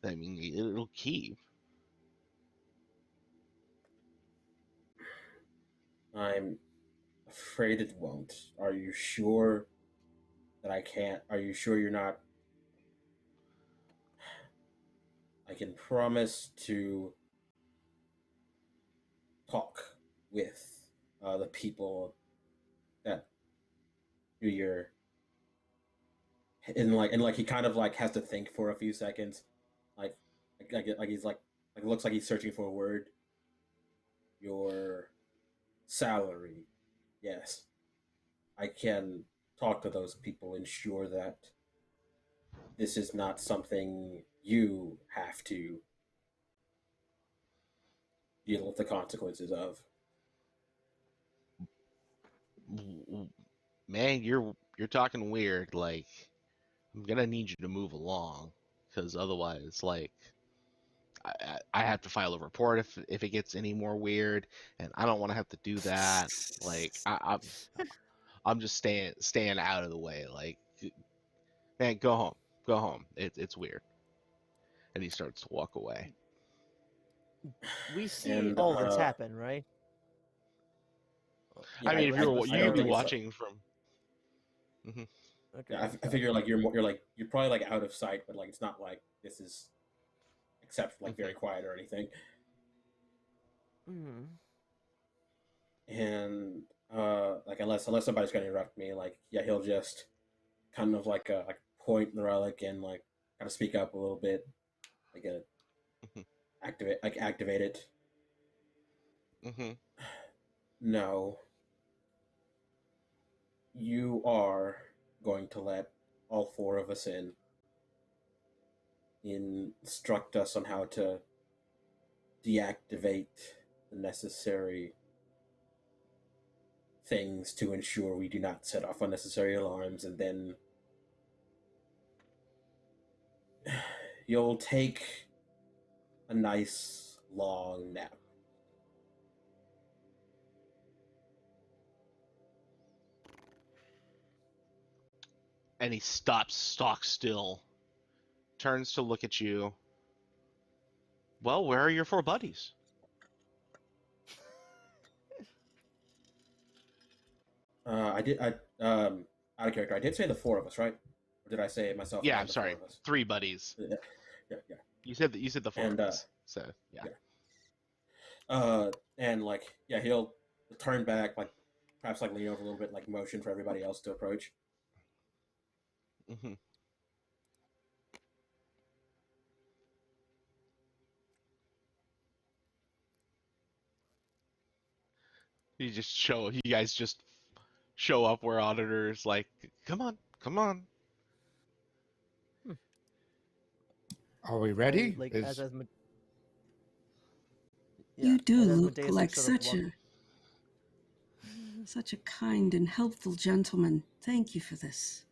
I mean, it'll keep. I'm afraid it won't. Are you sure that I can't? Are you sure you're not? I can promise to talk with the people that do your and he kind of like has to think for a few seconds, like like he's like looks like he's searching for a word. Your salary, yes, I can talk to those people, ensure that this is not something you have to deal with the consequences of. Man, you're talking weird. Like, I'm gonna need you to move along, because otherwise, like, I have to file a report if it gets any more weird, and I don't want to have to do that. Like, I'm just staying out of the way. Like, man, go home, go home. It's weird, and he starts to walk away. We see And all this happen, right? yeah, I mean, if Let's you're let's you'd start be with watching from. Mhm. okay. I figure like you're probably like out of sight, but like it's not like this is except like very Mhm. quiet or anything. Hmm. And like unless somebody's gonna interrupt me, like yeah, he'll just kind of like point the relic and like kind of speak up a little bit, like Mhm. activate it. Mhm. No, you are going to let all four of us in. Instruct us on how to deactivate the necessary things to ensure we do not set off unnecessary alarms, and then you'll take a nice long nap. And he stops stock still, turns to look at you. Well, where are your four buddies? I did. Out of character, I did say the four of us, right? Or did I say myself Yeah, I'm and the four sorry, of us? 3 buddies. Yeah, yeah, yeah. You said the four And of us. So yeah. yeah. And like yeah, he'll turn back, like perhaps like lean over a little bit, like motion for everybody else to approach. Mhm. You guys just show up where Auditor's like, come on, come on. Hmm. Are we ready? Like Is You do as look Asmodeus like sort of such a kind and helpful gentleman. Thank you for this.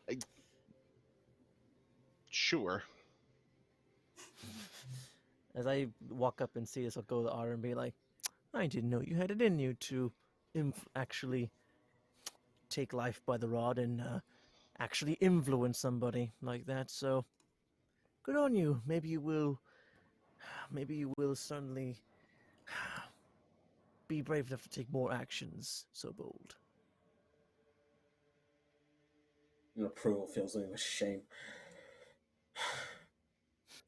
I- Sure. as I walk up and see this, I'll go to R and be like, I didn't know you had it in you to actually take life by the rod and actually influence somebody like that. So good on you. Maybe you will suddenly be brave enough to take more actions so bold. And approval feels like a shame.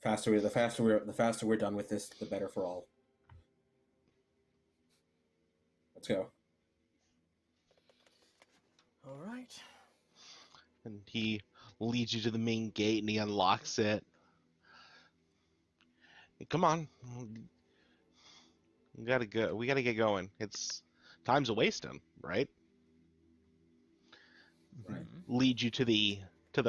The faster we're done with this, the better for all. Let's go. All right. And he leads you to the main gate and he unlocks it. Come on. We gotta go. We gotta get going. It's time's a wasting, right? Right. Lead you to the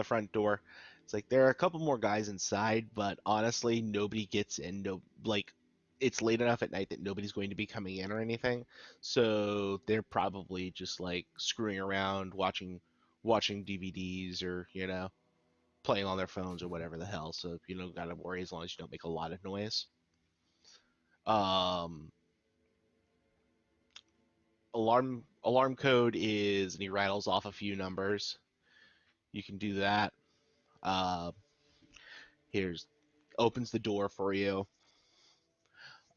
front door. It's like there are a couple more guys inside, but honestly, nobody gets in. No, like it's late enough at night that nobody's going to be coming in or anything. So they're probably just like screwing around, watching DVDs or playing on their phones or whatever the hell. So you don't gotta worry as long as you don't make a lot of noise. Um, alarm code is, and he rattles off a few numbers. You can do that. Uh, here's opens the door for you.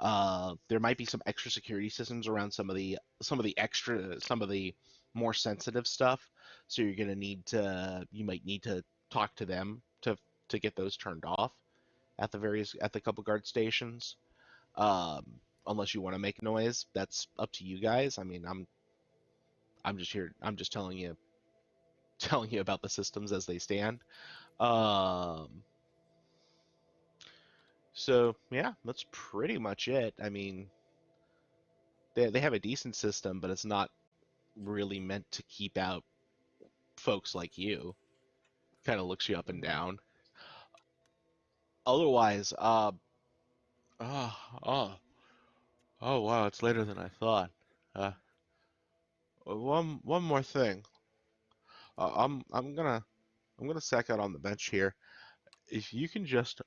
There might be some extra security systems around some of the more sensitive stuff. So you might need to talk to them to get those turned off at the couple guard stations. Um, Unless you want to make noise, that's up to you guys. I mean, I'm just here. I'm just telling you about the systems as they stand. Um, so yeah, that's pretty much it. I mean, they have a decent system, but it's not really meant to keep out folks like you. Kind of looks you up and Mm. down. Otherwise, oh, oh, oh wow, it's later than I thought. Uh, one more thing. I'm gonna sack out on the bench here. If you can just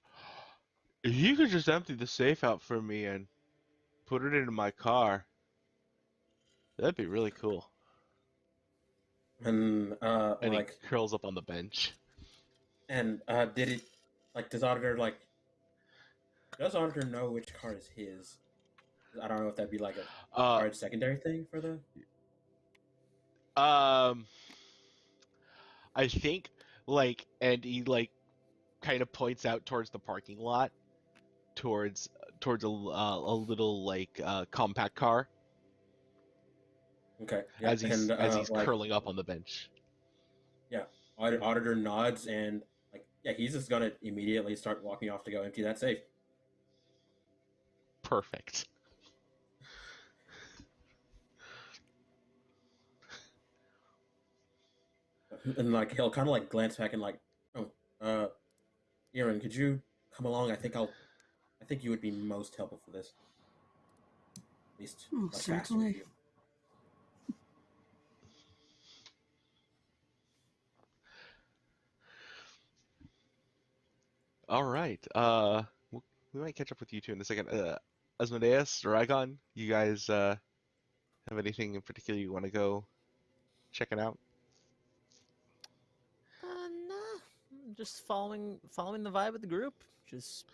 if you could just empty the safe out for me and put it into my car, that'd be really cool. And And he curls up on the bench. did it, like, does Auditor like Does Auditor know which card is his? I don't know if that'd be like a Uh, card secondary thing for the. um, I think and he kind of points out towards the parking lot, towards a little compact car Okay, yeah, as and he's curling up on the bench. yeah, Auditor nods and yeah, he's just gonna immediately start walking off to go empty that safe. Perfect. And he'll kind of glance back and oh, Irin, could you come along? I think you would be most helpful for this. At least Oh, faster with certainly. you. All right. We might catch up with you two in a second. Asmodeus, Rigon, you guys have anything in particular you want to go checking out? Nah, I'm just following the vibe of the group. Just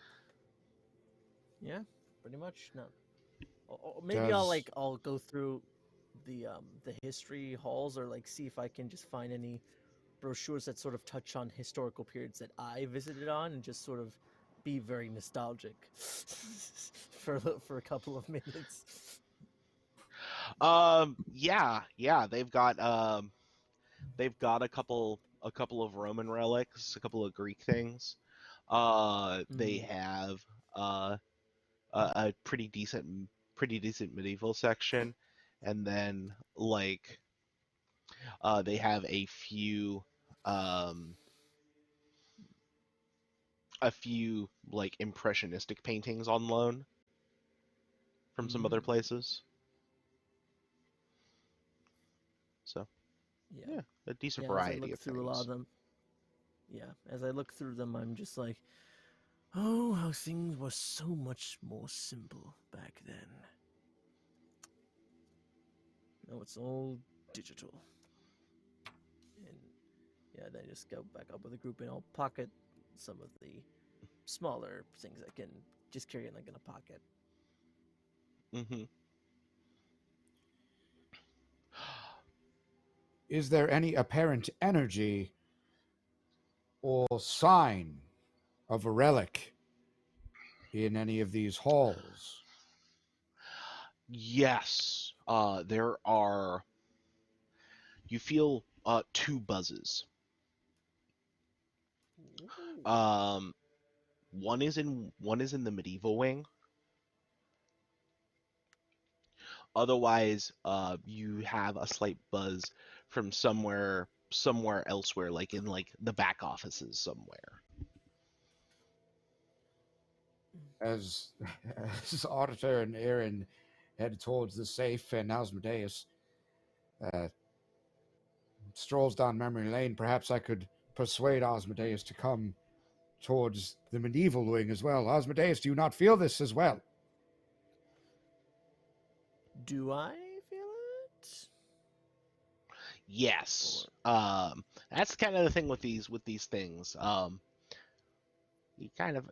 yeah, pretty much. No, or maybe Does I'll go through the history halls or see if I can just find any brochures that sort of touch on historical periods that I visited on and just sort of be very nostalgic for a couple of minutes. Yeah, they've got a couple of Roman relics, a couple of Greek things. They Mm. have a pretty decent medieval section, and then they have um a few impressionistic paintings on loan from some other Mm. places. So Yeah, yeah, a decent yeah. As I variety look of through a lot of things. them, yeah, as I look through them, I'm just like, oh, how things were so much more simple back then. Now it's all digital. And yeah, then I just go back up with a group and I'll pocket some of the smaller things I can just carry in in a pocket. Hmm. is there any apparent energy or sign of a relic in any of these halls? Yes, there are. You feel two buzzes. Ooh. Um, one is in the medieval wing. Otherwise, you have a slight buzz from somewhere elsewhere, like in the back offices somewhere. As as Auditor and Irin head towards the safe, and Asmodeus uh, strolls down memory lane, perhaps I could persuade Asmodeus to come towards the medieval wing as well. Asmodeus, do you not feel this as well? Do I feel it? Yes. Or That's kind of the thing with these things.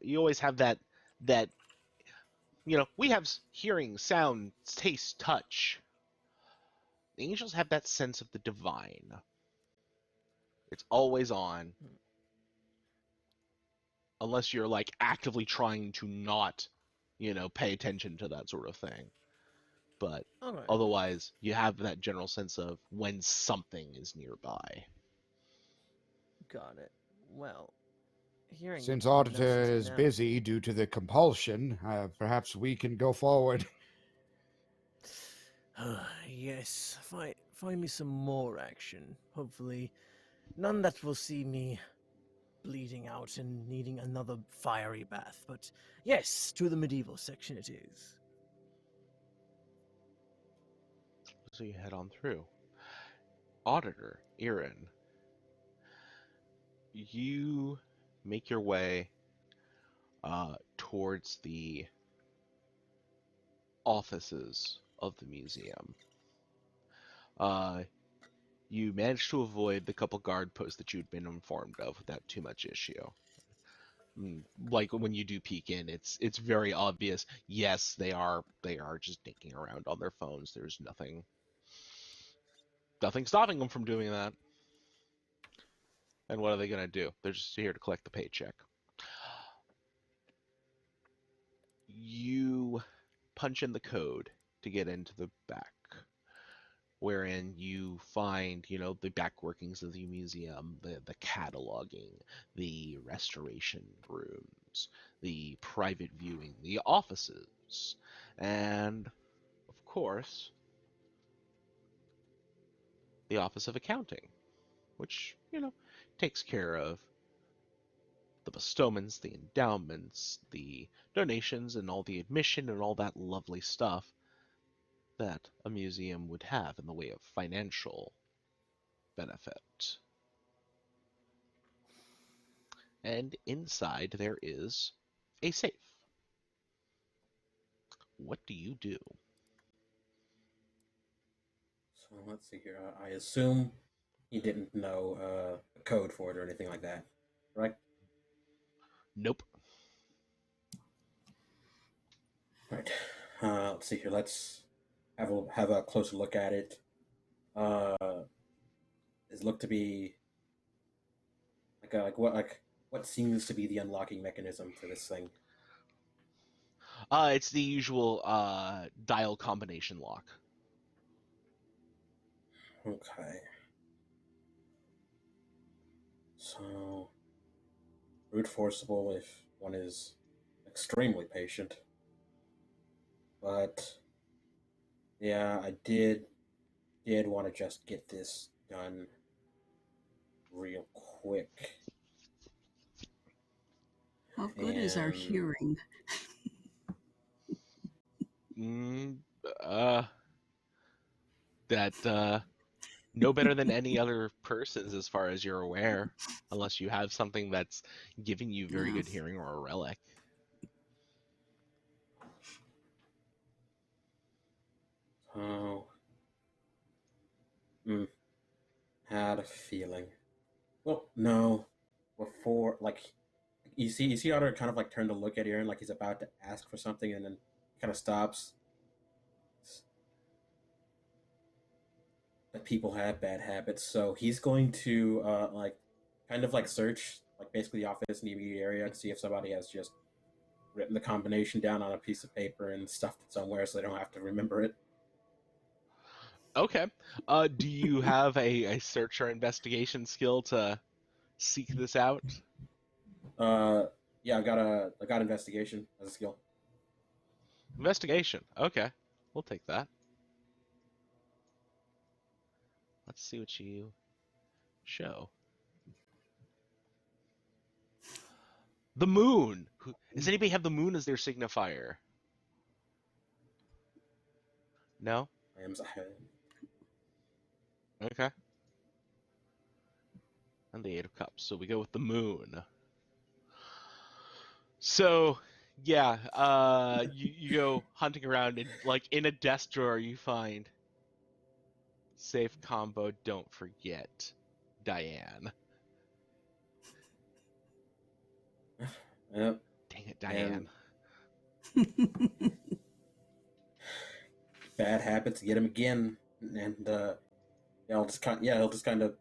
You always have that we have hearing, sound, taste, touch. The angels have that sense of the divine. It's always on, hmm, unless you're actively trying to not, pay attention to that sort of thing. But okay, otherwise, you have that general sense of when something is nearby. got it. Well, hearing Since now Auditor since is now busy due to the compulsion, perhaps we can go forward. yes, find me some more action. Hopefully, none that will see me bleeding out and needing another fiery bath. But yes, to the medieval section it is. So you head on through. Auditor, Irin, you make your way towards the offices of the museum. Uh, you managed to avoid the couple guard posts that you'd been informed of without too much issue. Like when you do peek in, it's very obvious. Yes, they are just dicking around on their phones. There's nothing stopping them from doing that. And what are they gonna do? They're just here to collect the paycheck. You punch in the code to get into the back, wherein you find, the back workings of the museum, the cataloging, the restoration rooms, the private viewing, the offices, and of course, the Office of Accounting, which, takes care of the bestowments, the endowments, the donations, and all the admission and all that lovely stuff that a museum would have in the way of financial benefit. And inside there is a safe. What do you do? So let's see here. I assume he didn't know the code for it or anything like that, right? Nope. Right. Let's see here. Let's have a closer look at it. It looked to be what seems to be the unlocking mechanism for this thing. It's the usual dial combination lock. Okay. So brute forcible if one is extremely patient. But yeah, I did want to just get this done real quick. How good is our And- hearing? That no better than any other person's as far as you're aware, unless you have something that's giving you very Yeah. good hearing or a relic. Oh. Had a feeling. Well, no. Before, you see Otter kind of like turn to look at Irin like he's about to ask for something and then kind of stops. That people have bad habits, so he's going to kind of like search like basically the office in the immediate area to see if somebody has just written the combination down on a piece of paper and stuffed it somewhere so they don't have to remember it. Okay. Do you have a search or investigation skill to seek this out? Yeah, I got investigation as a skill. Investigation. Okay. We'll take that. Let's see what you show. The moon. Does anybody have the moon as their signifier? No? I am Okay. And the Eight of Cups. So we go with the moon. So, yeah, you go hunting around and like in a desk drawer you find safe combo, don't forget Diane. Yep. Dang it, Diane. Bad habits get him again, and yeah, he'll just kind of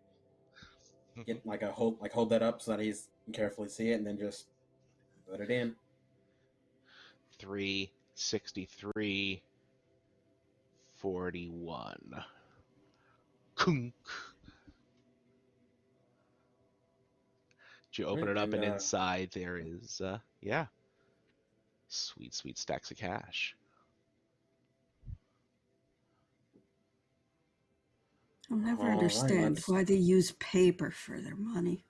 get like hold that up so that he can carefully see it, and then just put it in. 363 41. Kunk. You open Right, it up and and inside there is yeah, sweet stacks of cash. I'll never all right, understand let's- why they use paper for their money.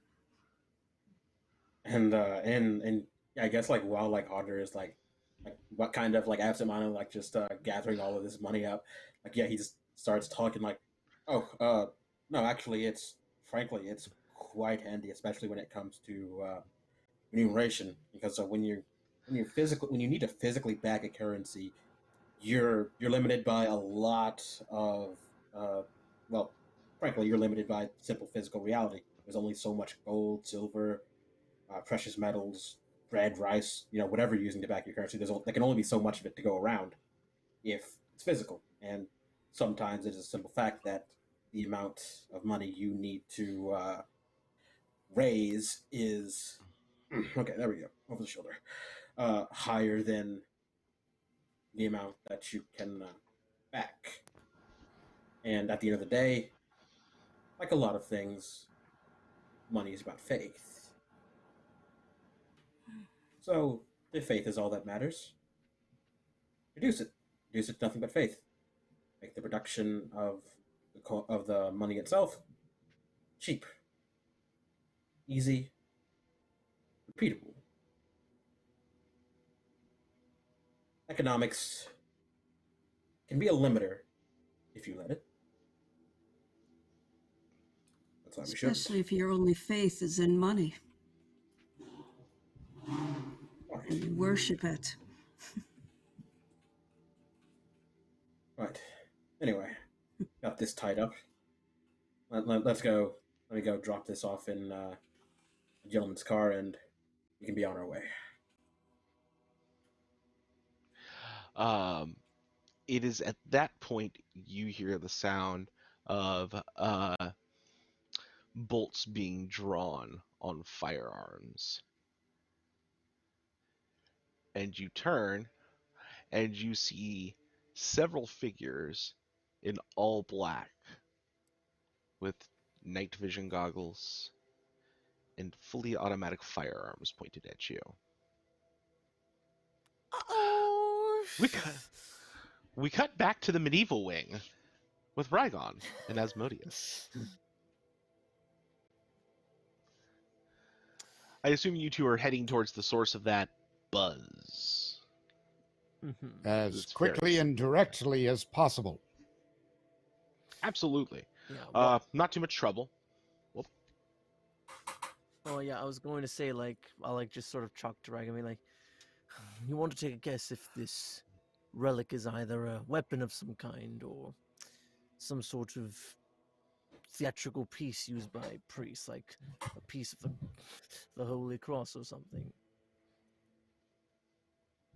and yeah, I guess like while like Auditor is like what kind of like absent-minded like just gathering all of this money up, like yeah, he just starts talking like, oh, no, actually, it's quite handy, especially when it comes to remuneration, because when you need to physically back a currency, you're limited by a lot of well, frankly, you're limited by simple physical reality. There's only so much gold, silver, precious metals, bread, rice, whatever you're using to back your currency. There can only be so much of it to go around if it's physical. And sometimes it is a simple fact that the amount of money you need to raise is okay. There we go, over the shoulder, higher than the amount that you can back. And at the end of the day, like a lot of things, money is about faith. So if faith is all that matters, reduce it. Reduce it to nothing but faith. Make the production of the money itself cheap, easy, repeatable. Economics can be a limiter if you let it. That's why we should. Especially if your only faith is in money and you worship it. Right. Anyway, got this tied up. Let's go. Let me go drop this off in a gentleman's car, and we can be on our way. It is at that point you hear the sound of bolts being drawn on firearms. And you turn and you see several figures in all black with night vision goggles and fully automatic firearms pointed at you. Oh. We cut back to the medieval wing with Rigon and Asmodeus. I assume you two are heading towards the source of that buzz. As It's quickly very and directly as possible. Absolutely. Yeah. Well, Not too much trouble. Whoop. oh yeah, I was going to say I'll just sort of chalk to Rigon, like, you want to take a guess if this relic is either a weapon of some kind or some sort of theatrical piece used by priests, like a piece of the Holy Cross or something.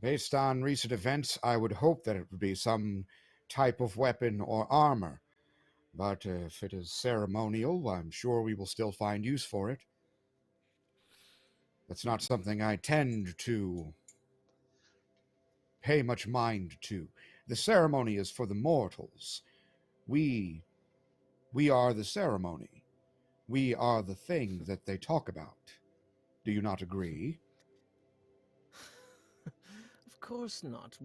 Based on recent events, I would hope that it would be some type of weapon or armor. But if it is ceremonial, I'm sure we will still find use for it. That's not something I tend to pay much mind to. The ceremony is for the mortals. We are the ceremony. We are the thing that they talk about. Do you not agree? Of course not.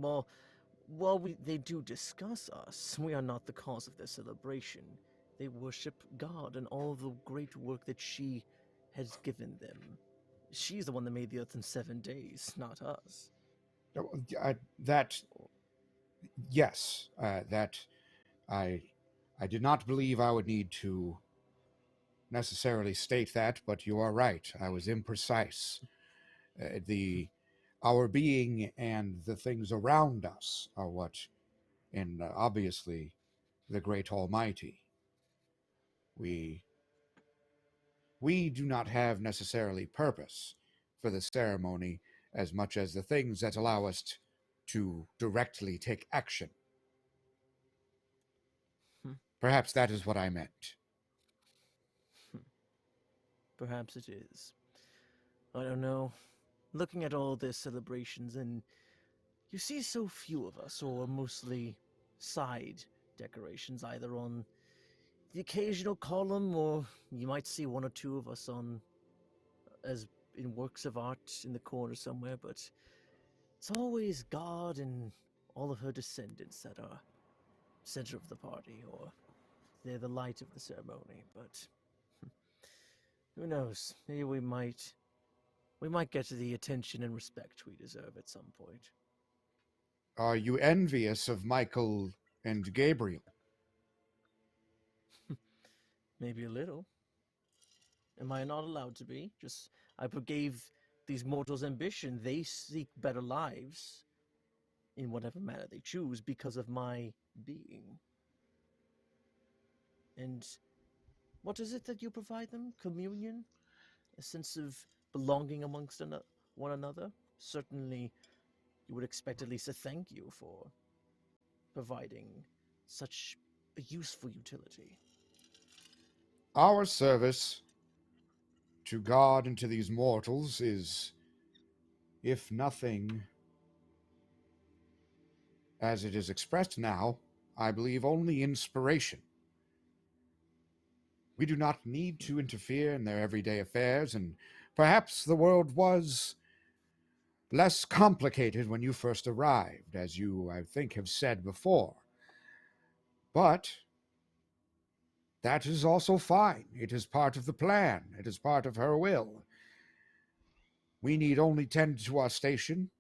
They do discuss us, we are not the cause of their celebration. They worship God and all the great work that she has given them. She's the one that made the earth in 7 days, not us. I did not believe I would need to necessarily state that, but you are right. I was imprecise. Our being and the things around us are what, and obviously, the great Almighty. We do not have necessarily purpose for the ceremony as much as the things that allow us to directly take action. Perhaps that is what I meant. Perhaps it is. I don't know. Looking at all their celebrations, and you see so few of us, or mostly side decorations, either on the occasional column, or you might see one or two of us as in works of art in the corner somewhere, but it's always God and all of her descendants that are center of the party, or they're the light of the ceremony. But who knows? Maybe we might get to the attention and respect we deserve at some point. Are you envious of Michael and Gabriel? Maybe a little. Am I not allowed to be? I gave these mortals ambition. They seek better lives in whatever manner they choose because of my being. And what is it that you provide them? Communion? A sense of belonging amongst one another. Certainly, you would expect at least a thank you for providing such a useful utility. Our service to God and to these mortals is, if nothing, as it is expressed now, I believe only inspiration. We do not need to interfere in their everyday affairs, and perhaps the world was less complicated when you first arrived, as you, I think, have said before. But that is also fine. It is part of the plan. It is part of her will. We need only tend to our station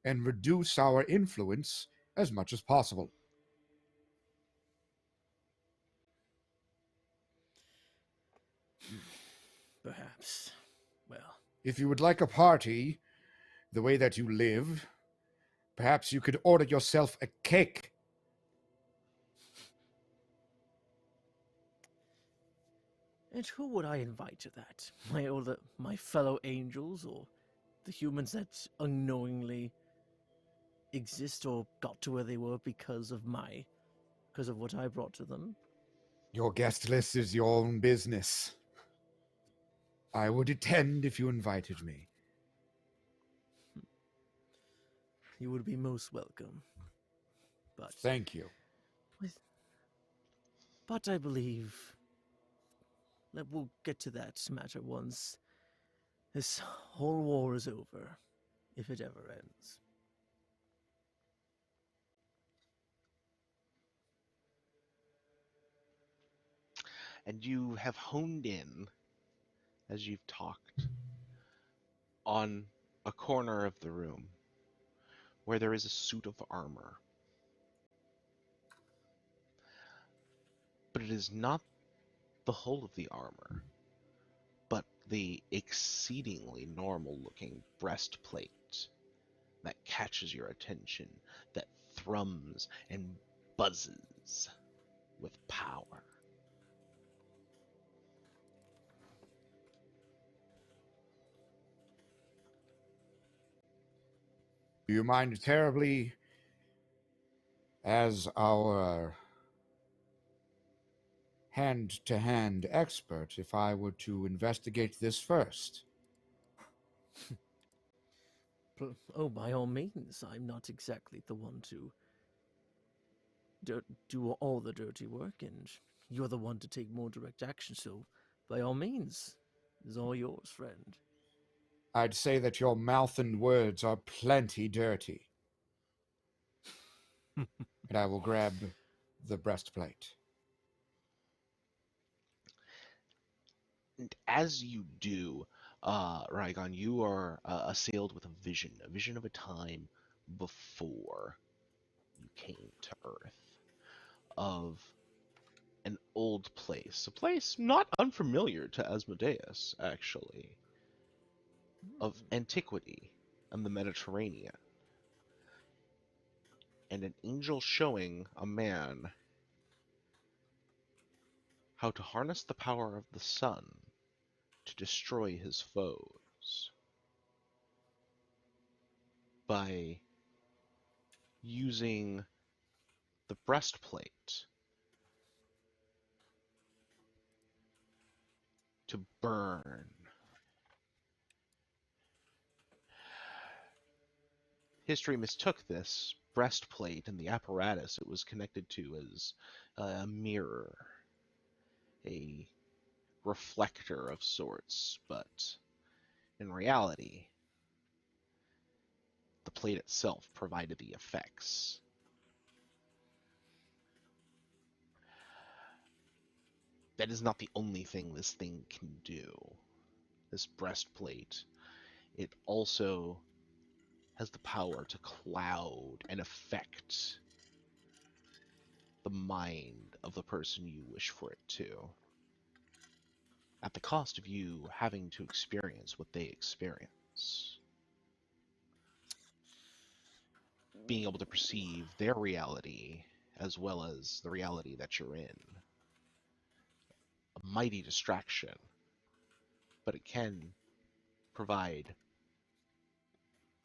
and reduce our influence as much as possible. Perhaps. Well, If you would like a party the way that you live, perhaps you could order yourself a cake. and who would I invite to that? My fellow angels, or the humans that unknowingly exist or got to where they were because of what I brought to them? Your guest list is your own business. I would attend if you invited me. You would be most welcome. But Thank you. But I believe that we'll get to that matter once this whole war is over, if it ever ends. And you have honed in, as you've talked, on a corner of the room where there is a suit of armor. But it is not the whole of the armor, but the exceedingly normal-looking breastplate that catches your attention, that thrums and buzzes with power. Do you mind terribly, as our hand-to-hand expert, if I were to investigate this first? Oh, by all means, I'm not exactly the one to do all the dirty work, and you're the one to take more direct action, so by all means, it's all yours, friend. I'd say that your mouth and words are plenty dirty. And I will grab the breastplate. And as you do, Rigon, you are assailed with a vision of a time before you came to Earth, of an old place, a place not unfamiliar to Asmodeus, actually, of antiquity and the Mediterranean, and an angel showing a man how to harness the power of the sun to destroy his foes by using the breastplate to burn. History mistook this breastplate and the apparatus it was connected to as a mirror, a reflector of sorts, but in reality, the plate itself provided the effects. That is not the only thing this thing can do. This breastplate, it also has the power to cloud and affect the mind of the person you wish for it to, at the cost of you having to experience what they experience. Being able to perceive their reality as well as the reality that you're in. A mighty distraction, but it can provide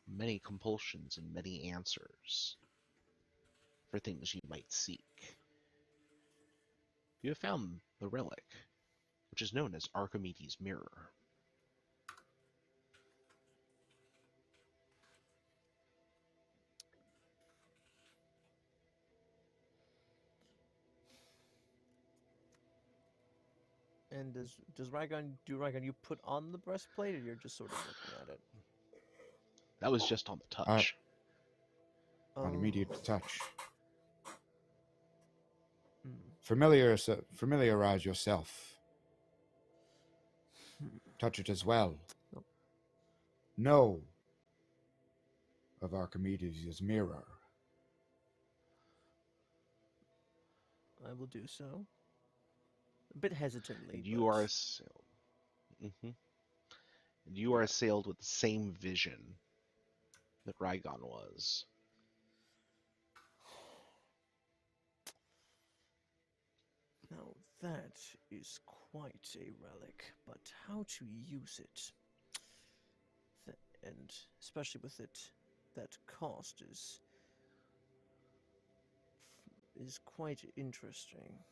many compulsions and many answers for things you might seek. You have found the relic, which is known as Archimedes' mirror. And does Rigon you put on the breastplate, or you're just sort of looking at it? That was just on the Uh, touch. On Oh. immediate touch. Hmm. Familiarize yourself. Touch it as well. Oh. Know of Archimedes' mirror. I will do so. A bit hesitantly, And you but... are assailed. And you are assailed with the same vision that Rigon was. Now that is quite a relic, but how to use it, and especially with it, that cost is quite interesting.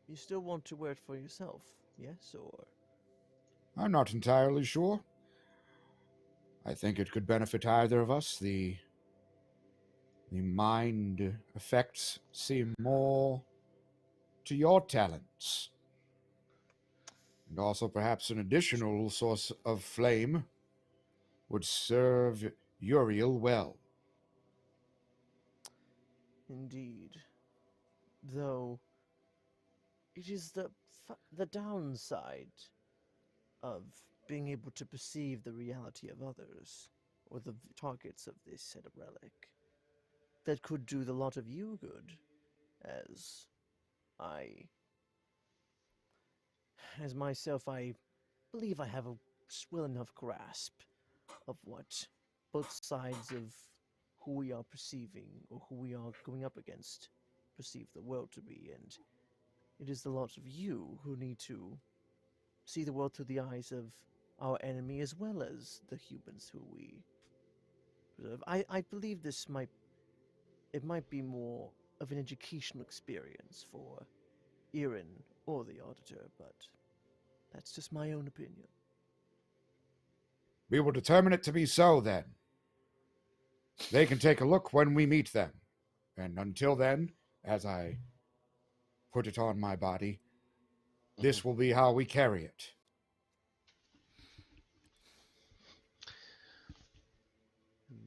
You still want to wear it for yourself, yes, or? I'm not entirely sure. I think it could benefit either of us. The mind effects seem more to your talents. And also perhaps an additional source of flame would serve Uriel well. Indeed. Though, it is the downside of being able to perceive the reality of others, or the targets of this said relic, that could do the lot of you good, as as myself, I believe I have a well enough grasp of what both sides of who we are perceiving, or who we are going up against, perceive the world to be, and it is the lot of you who need to see the world through the eyes of our enemy as well as the humans who we preserve. I believe it might be more of an educational experience for Irin or the Auditor, but that's just my own opinion. We will determine it to be so then. They can take a look when we meet them. And until then, as I put it on my body, this will be how we carry it.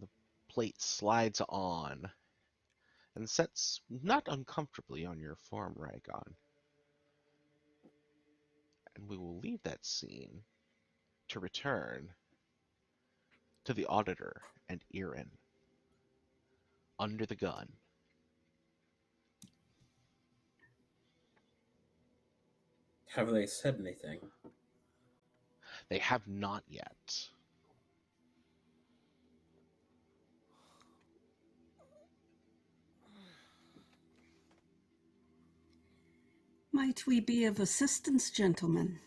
The plate slides on and sets not uncomfortably on your form, Rigon. And we will leave that scene to return to the Auditor and Irin under the gun. Have they said anything? They have not yet. Might we be of assistance, gentlemen?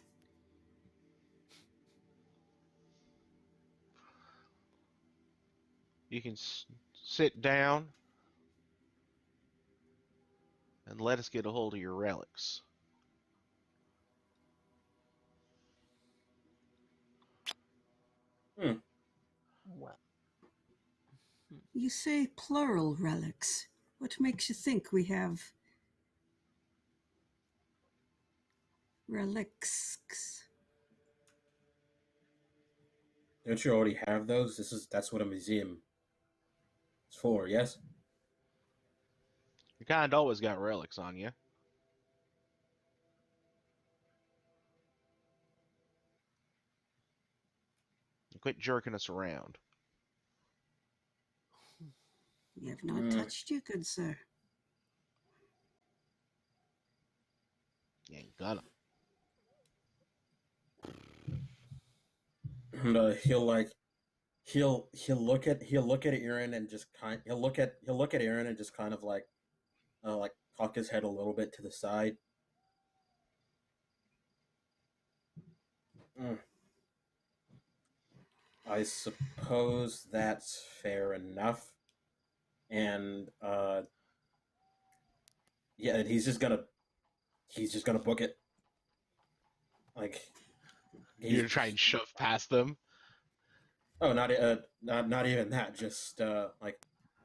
You can sit down and let us get a hold of your relics. Well, You say plural relics. What makes you think we have relics? Don't you already have those? That's what a museum is for, yes? You kind of always got relics on you. Quit jerking us around. We have not touched you, good sir. You ain't gonna. And he'll look at Irin and just he'll look at Irin and just kind of like cock his head a little bit to the side. I suppose that's fair enough. And yeah, he's just gonna book it. Like You're gonna try and shove past them. Oh, not even that. Just like,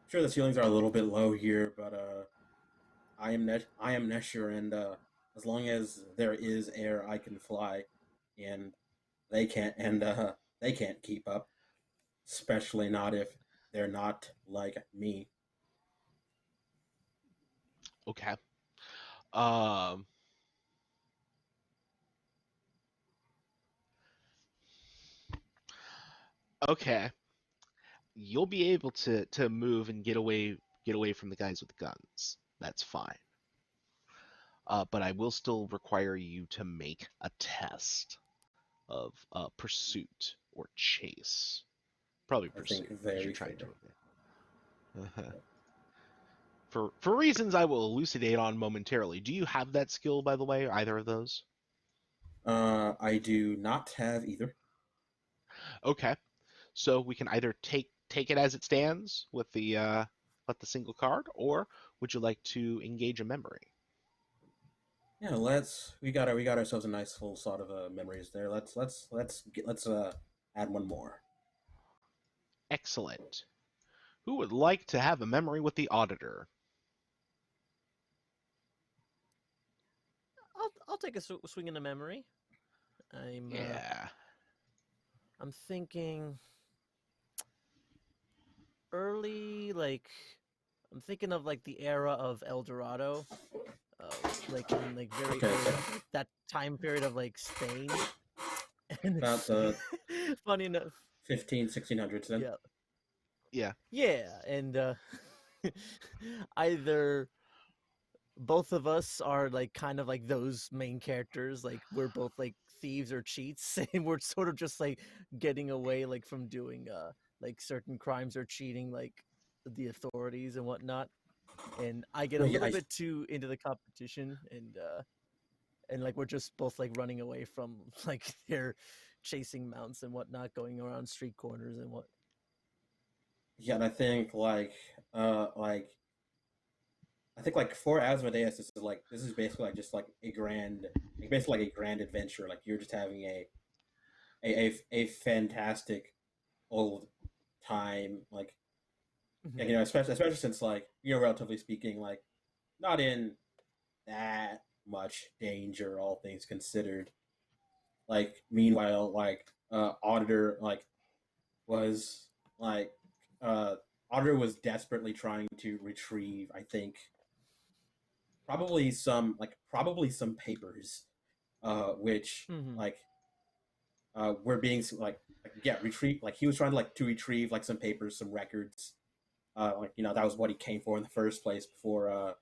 sure, the ceilings are a little bit low here, but I am Nesher, and as long as there is air, I can fly, and they can't, and they can't keep up, especially not if they're not like me. Okay. Um. Okay. You'll be able to move and get away from the guys with the guns. That's fine. But I will still require you to make a test of pursuit or chase. Probably I think pursuit, because you're very trying fair. to evade. For reasons I will elucidate on momentarily. Do you have that skill, by the way, either of those? I do not have either. Okay, so we can either take it as it stands with the single card, or would you like to engage a memory? Yeah, we got ourselves a nice full sort of memories there. Let's add one more. Excellent. Who would like to have a memory with the Auditor? I'll take a swing in the memory. Yeah. I'm thinking early, like I'm thinking of like the era of El Dorado, like in like very Okay, early, okay. like, that time period of like Spain. And About the funny enough, 1600s then. yeah, Yeah. yeah, and either both of us are like kind of like those main characters, like we're both like thieves or cheats, and we're sort of just like getting away like from doing like certain crimes or cheating like the authorities and whatnot. And I get a Yeah, little bit too into the competition, and like we're just both like running away from like their chasing mounts and whatnot, going around street corners and what. Yeah, and I think like I think like for Asmodeus, this is basically like just like a grand, like basically like a grand adventure. Like you're just having a fantastic old time. Like yeah, Mhm. especially since like relatively speaking, like not in that much danger, all things considered. Like meanwhile, like Auditor was like uh Auditor was desperately trying to retrieve, I think, probably some papers, which Mhm. were being yeah, retrieve, like he was trying to retrieve like some papers, some records, like that was what he came for in the first place before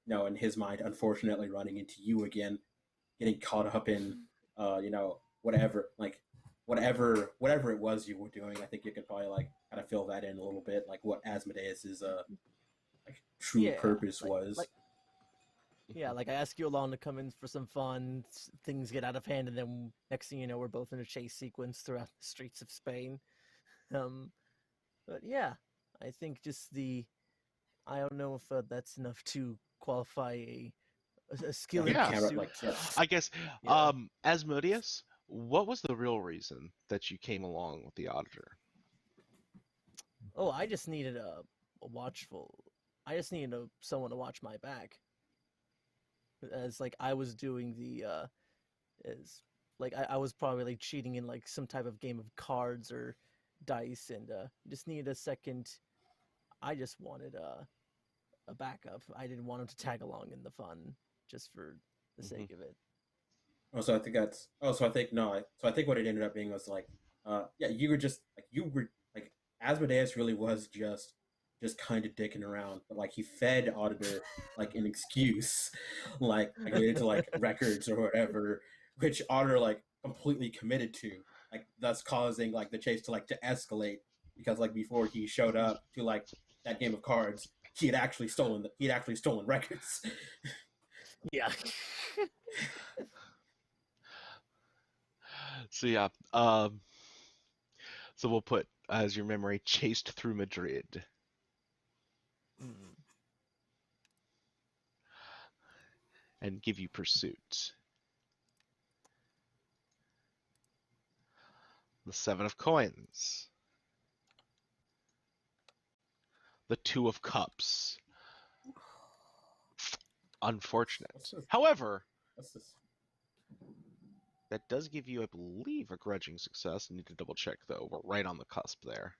in his mind, unfortunately running into you again, getting caught up in whatever, whatever it was you were doing. I think you could probably like kind of fill that in a little bit, like what Asmodeus's like true Yeah, purpose was. yeah, like I ask you along to come in for some fun. Things get out of hand, and then next thing you know, we're both in a chase sequence throughout the streets of Spain. Um, but yeah, I think just I don't know if that's enough to qualify a skill in Like Yeah. camera, pursuit. like yeah. I guess, Yeah. Asmodeus, what was the real reason that you came along with the Auditor? Oh, I just needed a watchful. I just needed someone to watch my back, as like I was doing as like I was probably like cheating in like some type of game of cards or dice, and just needed a second. I just wanted a backup. I didn't want him to tag along in the fun just for the Hmm. sake of it. Oh, so I think that's. Oh, so I think no. So I think what it ended up being was like, yeah, you were like Asmodeus really was just kind of dicking around, but like he fed Auditor like an excuse, like related to like records or whatever, which Auditor like completely committed to, like thus causing like the chase to escalate because like before he showed up to like that game of cards, he had actually stolen records. Yeah. So yeah, so we'll put as your memory chased through Madrid. Mm. And give you pursuit. The 7 of coins. The 2 of cups. Unfortunate. What's this? However, What's this? that does give you, I believe, a grudging success. I need to double check though. We're right on the cusp there.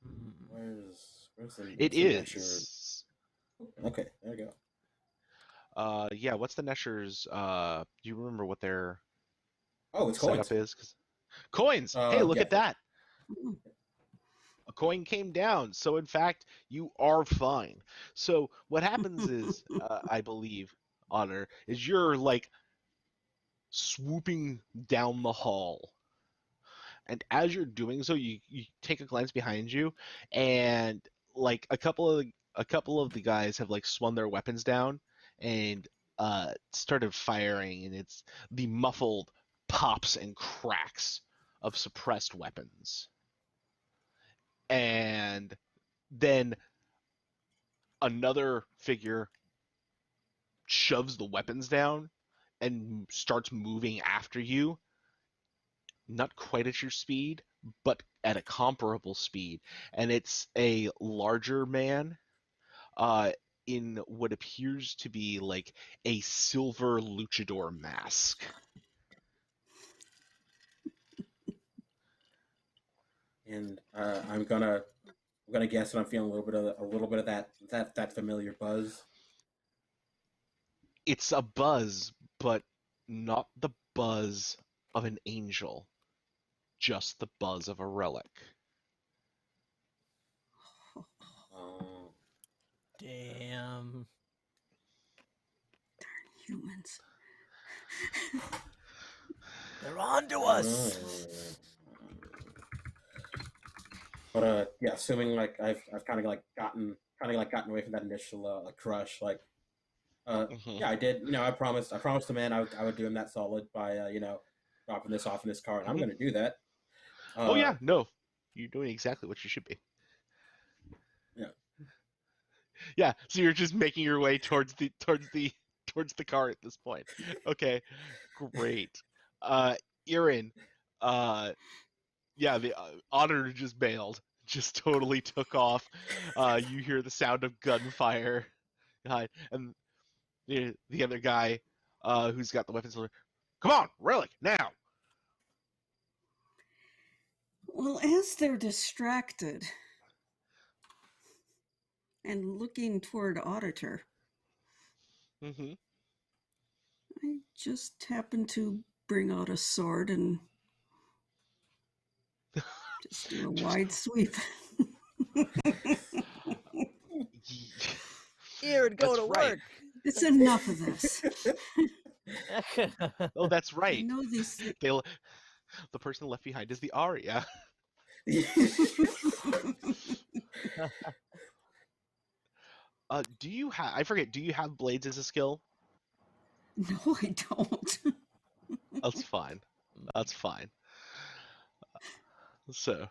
Mm. Where's the It Nesher? is. Okay, there we go. Yeah. What's the Nesher's? Do you remember what their Oh, it's setup coins. is? Coins. Hey, look Yeah. at that. Mm. A coin came down. So in fact, you are fine. So what happens is, I believe, Honor, is you're like swooping down the hall. And as you're doing so, you take a glance behind you, and like a couple of the guys have like swung their weapons down and started firing, and it's the muffled pops and cracks of suppressed weapons. And then another figure shoves the weapons down and starts moving after you, not quite at your speed, but at a comparable speed. And it's a larger man uh, in what appears to be like a silver luchador mask. And I'm gonna guess that I'm feeling a little bit of that familiar buzz. It's a buzz, but not the buzz of an angel, just the buzz of a relic. Oh, Damn. Humans. They're on to us. But yeah, assuming like I've kind of like gotten away from that initial crush, like Mhm. yeah, I did. I promised the man I would do him that solid by dropping this off in his car, and I'm Mhm. going to do that. Oh yeah, no, you're doing exactly what you should be. Yeah. Yeah, so you're just making your way towards the car at this point. Okay, great. Irin, uh, yeah, the Auditor just bailed, just totally took off. You hear the sound of gunfire, and the other guy, who's got the weapons, come on, relic now. Well, as they're distracted and looking toward Auditor, Mm-hmm. I just happen to bring out a sword and just do a wide sweep. Irin, go That's to right. work. It's enough of this. Oh, that's I right. know these things. The person left behind is the Aria. Do you have? I forget. Do you have blades as a skill? No, I don't. That's fine. That's fine. So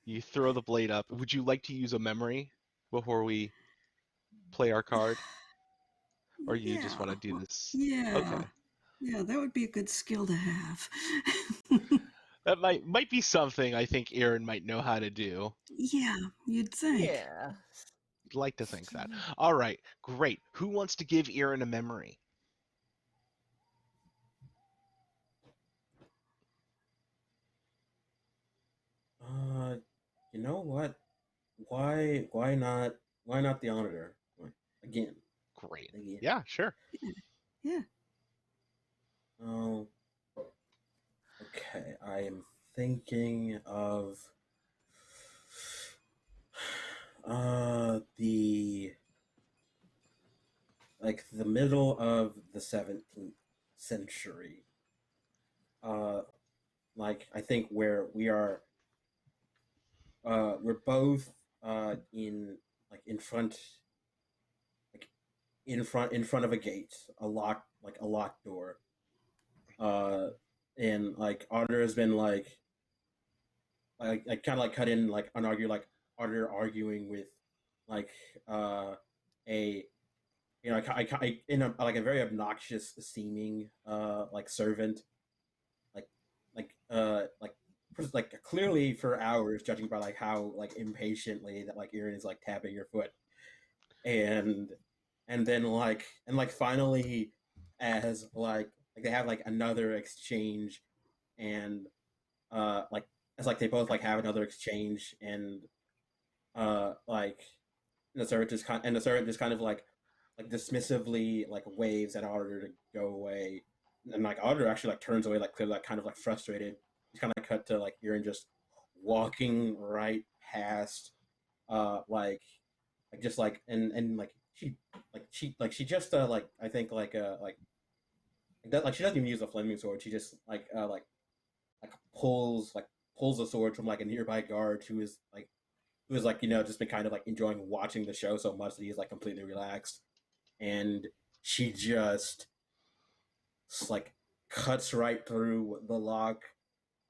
you throw the blade up. Would you like to use a memory before we play our card, or you just want Yeah. to do this? Yeah. Okay, Yeah, that would be a good skill to have. that might be something I think Aaron might know how to do. Yeah, you'd think. Yeah. I'd like to think that. All right, great. Who wants to give Aaron a memory? You know what? Why not the Auditor? Again. Great. Again. Yeah, sure. Yeah. Oh, okay. I am thinking of the the middle of the 17th century. Uh, I think where we are, we're both in like like in front of a gate, a locked door. And like Auditor has been like kind of like cut in like an argue like Auditor arguing with like a in a like a very obnoxious seeming like servant like like like clearly for hours, judging by like how like impatiently that like Irin is like tapping your foot, and then like finally as like they have like another exchange, and like it's like they both like have another exchange, and like the servant just kind of like dismissively like waves at Auditor to go away, and like Auditor actually like turns away like clearly like kind of like frustrated. He's kind of cut to like Irin just walking right past like just like and like she just I think like that like she doesn't even use a flaming sword. She just like pulls a sword from like a nearby guard who is like just been kind of like enjoying watching the show so much that he's like completely relaxed, and she just like cuts right through the lock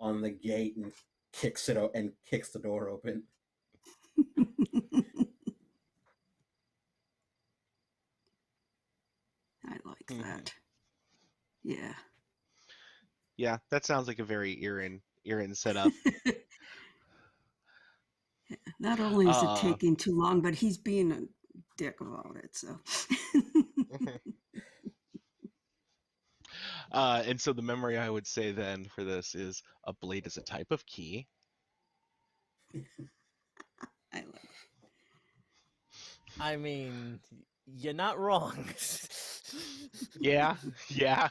on the gate and kicks the door open. I like that. Yeah. Yeah, that sounds like a very Irin setup. Not only is it taking too long, but he's being a dick about it. So. And so the memory I would say then for this is a blade is a type of key. I like. I mean, you're not wrong. Yeah, yeah.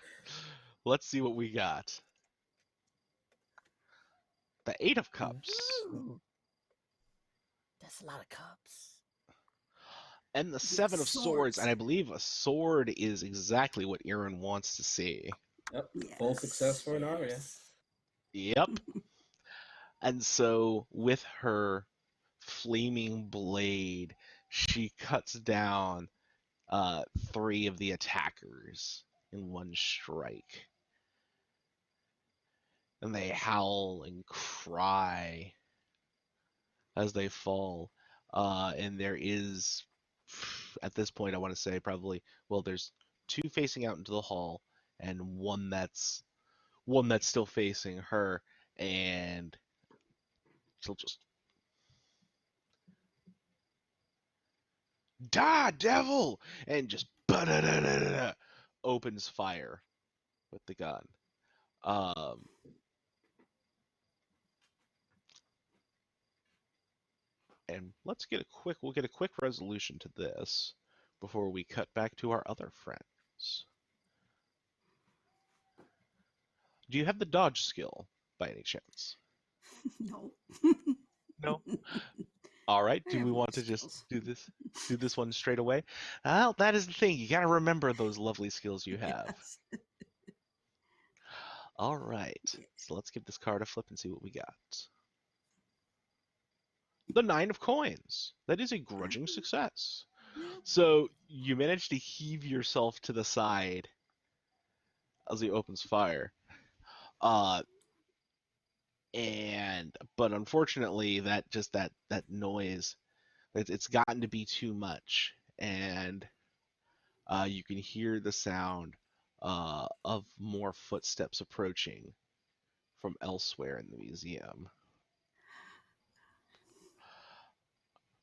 Let's see what we got. The Eight of Cups. Ooh. That's a lot of cups. And the Seven of Swords. And I believe a sword is exactly what Irin wants to see. Yep. Yes. Full success for an Arya. Yep. And so with her flaming blade, she cuts down 3 of the attackers in one strike. And they howl and cry as they fall. And there is, at this point, I want to say probably, well, there's 2 facing out into the hall, and one that's still facing her, and she'll just die, devil, and just opens fire with the gun. And we'll get a quick resolution to this before we cut back to our other friends. Do you have the dodge skill by any chance? No. No. All right. I Do have we no want to skills. just do this one straight away? Well, that is the thing. You got to remember those lovely skills you have. Yes. All right. So let's give this card a flip and see what we got. The 9 of coins. That is a grudging success. Yeah. So you manage to heave yourself to the side as he opens fire. But unfortunately that noise, it's gotten to be too much, and you can hear the sound of more footsteps approaching from elsewhere in the museum.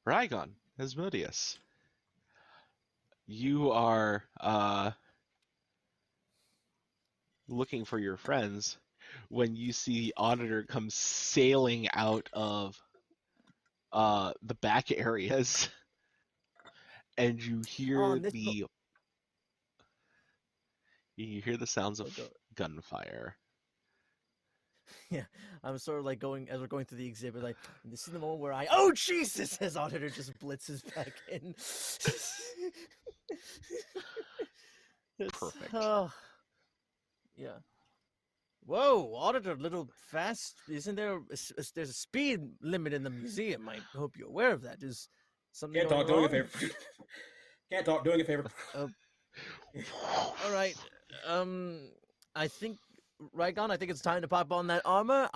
Rigon, Asmodeus, you are looking for your friends when you see the Auditor come sailing out of the back areas, and you hear the sounds of gunfire. Yeah, I'm sort of like as we're going through the exhibit, like this is the moment where oh Jesus, as Auditor just blitzes back in. Perfect. Yeah. Whoa, Auditor, a little fast. Isn't there? There's a speed limit in the museum. I hope you're aware of that. Something Can't going talk. Doing a wrong? favor. Can't talk. Doing a favor. All right. I think Rigon, I think it's time to pop on that armor.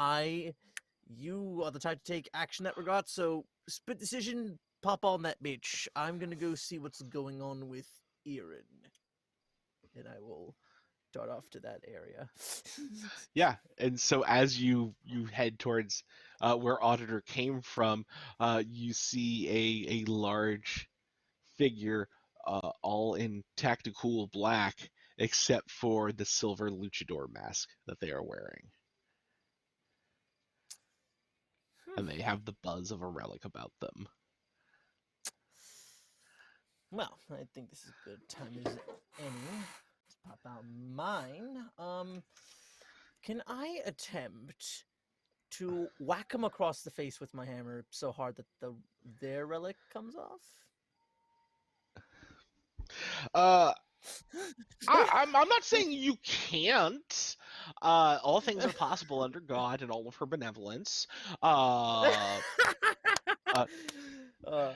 You are the type to take action in that regard. So split decision. Pop on that bitch. I'm gonna go see what's going on with Irin, and I will dart off to that area. Yeah, and so as you head towards where Auditor came from, you see a large figure, all in tactical black, except for the silver luchador mask that they are wearing, and they have the buzz of a relic about them. Well, I think this is a good time as any to pop out mine. Can I attempt to whack him across the face with my hammer so hard that their relic comes off? Uh, I'm not saying you can't. All things are possible under God and all of her benevolence. Uh, uh,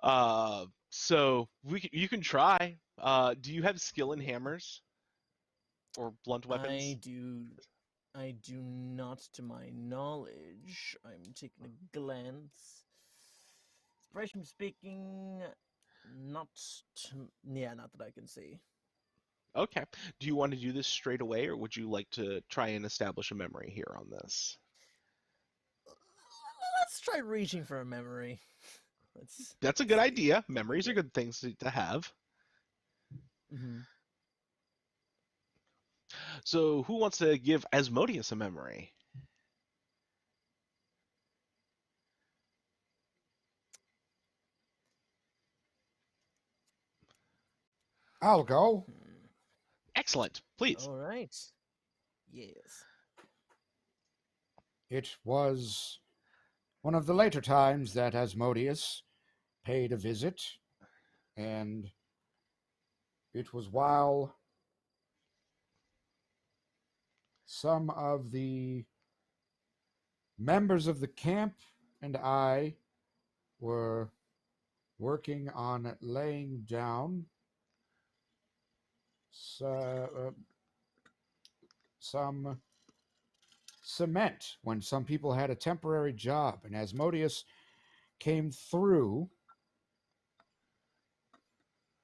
Uh, so you can try. Do you have skill in hammers or blunt weapons? I do not, to my knowledge. I'm taking a glance. Inspiration speaking, not not that I can see. Okay. Do you want to do this straight away, or would you like to try and establish a memory here on this? Let's try reaching for a memory. Let's. That's a good idea. Memories are good things to have. Mm-hmm. So, who wants to give Asmodeus a memory? I'll go. Excellent. Please. All right. Yes. It was one of the later times that Asmodeus paid a visit, and it was while some of the members of the camp and I were working on laying down some cement when some people had a temporary job, and Asmodeus came through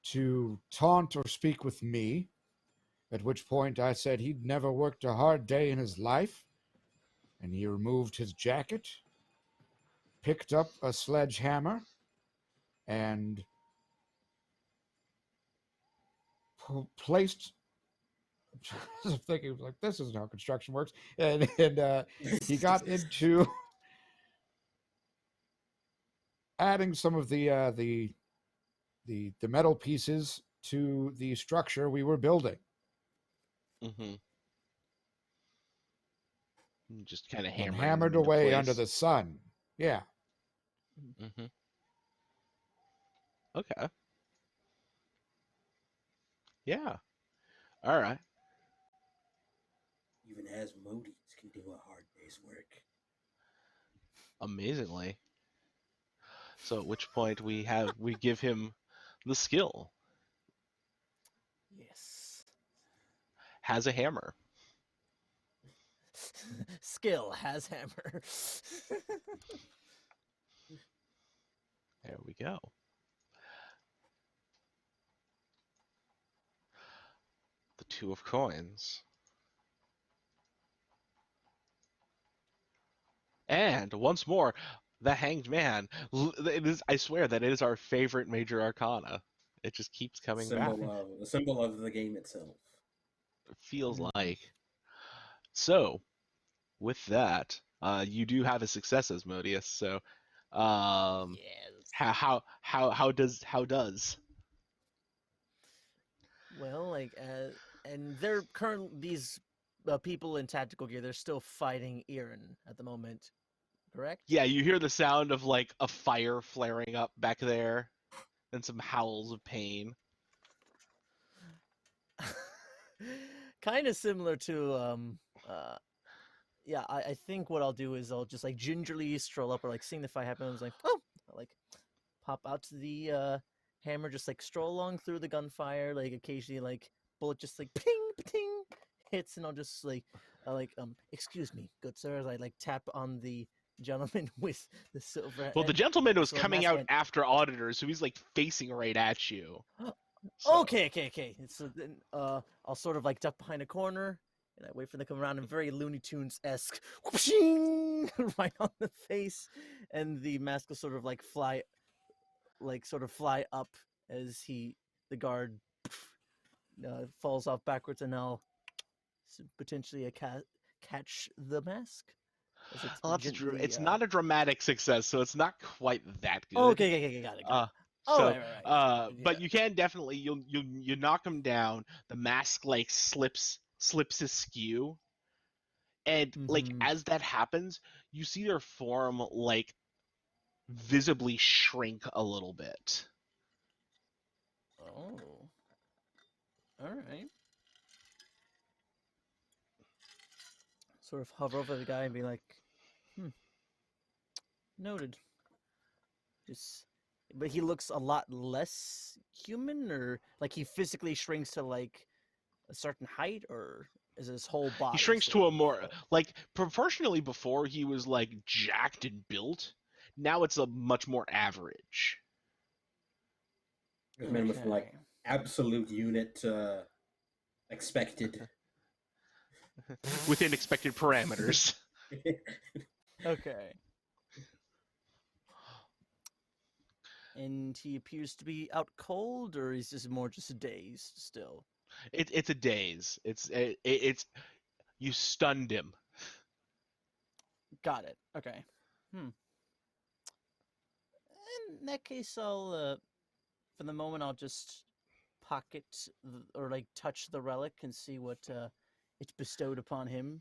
to taunt or speak with me, at which point I said he'd never worked a hard day in his life, and he removed his jacket, picked up a sledgehammer, and placed. I'm thinking like this isn't how construction works, and he got into adding some of the metal pieces to the structure we were building. Mm-hmm. Just kind of And hammering hammered them into away place. under the sun. Yeah. Mm-hmm. Okay. Yeah. All right. Even Asmodeus can do a hard day's work. Amazingly. So at which point we give him the skill. Yes. Has a hammer. Skill has hammer. There we go. The two of coins. And once more, the Hanged Man. It is, I swear that it is our favorite major arcana. It just keeps coming back. The symbol of the game itself. It feels like. So, with that, you do have a success, Asmodeus. So, Yes. how does? Well, and they're these people in tactical gear. They're still fighting Irin at the moment, correct? Yeah, you hear the sound of like a fire flaring up back there, and some howls of pain. Kind of similar to yeah. I think what I'll do is I'll just like gingerly stroll up or like seeing the fight happen. I was like, oh, I'll, like pop out the hammer, just like stroll along through the gunfire, like occasionally like bullet just like ping ping hits, and I'll just like excuse me, good sir, as I like tap on the gentleman with the silver Well, the gentleman was sword coming mask out and after Auditor, so he's like facing right at you. So. okay. So then I'll sort of like duck behind a corner and I wait for them to come around and very Looney Tunes esque right on the face, and the mask will sort of like fly up as the guard falls off backwards, and I'll potentially catch the mask as it's Well, gently. it's not a dramatic success, so it's not quite that good. Okay, got it. So, right. but you can definitely you knock him down. The mask like slips askew, and like Mhm. as that happens, you see their form like visibly shrink a little bit. Oh, all right. Sort of hover over the guy and be like, noted. But he looks a lot less human, or like he physically shrinks to like a certain height, or is his whole body? He shrinks to a more like proportionally. Before he was like jacked and built. Now it's a much more average. With men with like absolute unit expected. Within expected parameters. Okay. And he appears to be out cold, or is this more just dazed still? It's a daze. It's you stunned him. Got it. Okay. In that case, I'll for the moment I'll just pocket or like touch the relic and see what it's bestowed upon him.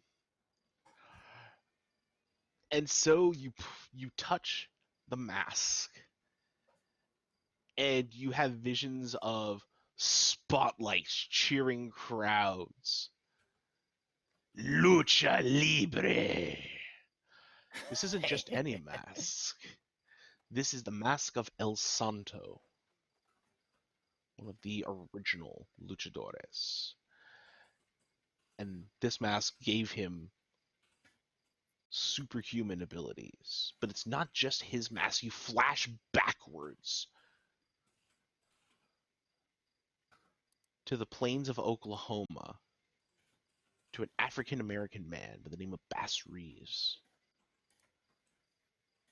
And so you touch the mask, and you have visions of spotlights cheering crowds. Lucha Libre. This isn't just any mask. This is the mask of El Santo, one of the original luchadores. And this mask gave him superhuman abilities. But it's not just his mask. You flash backwards to the plains of Oklahoma to an African American man by the name of Bass Reeves.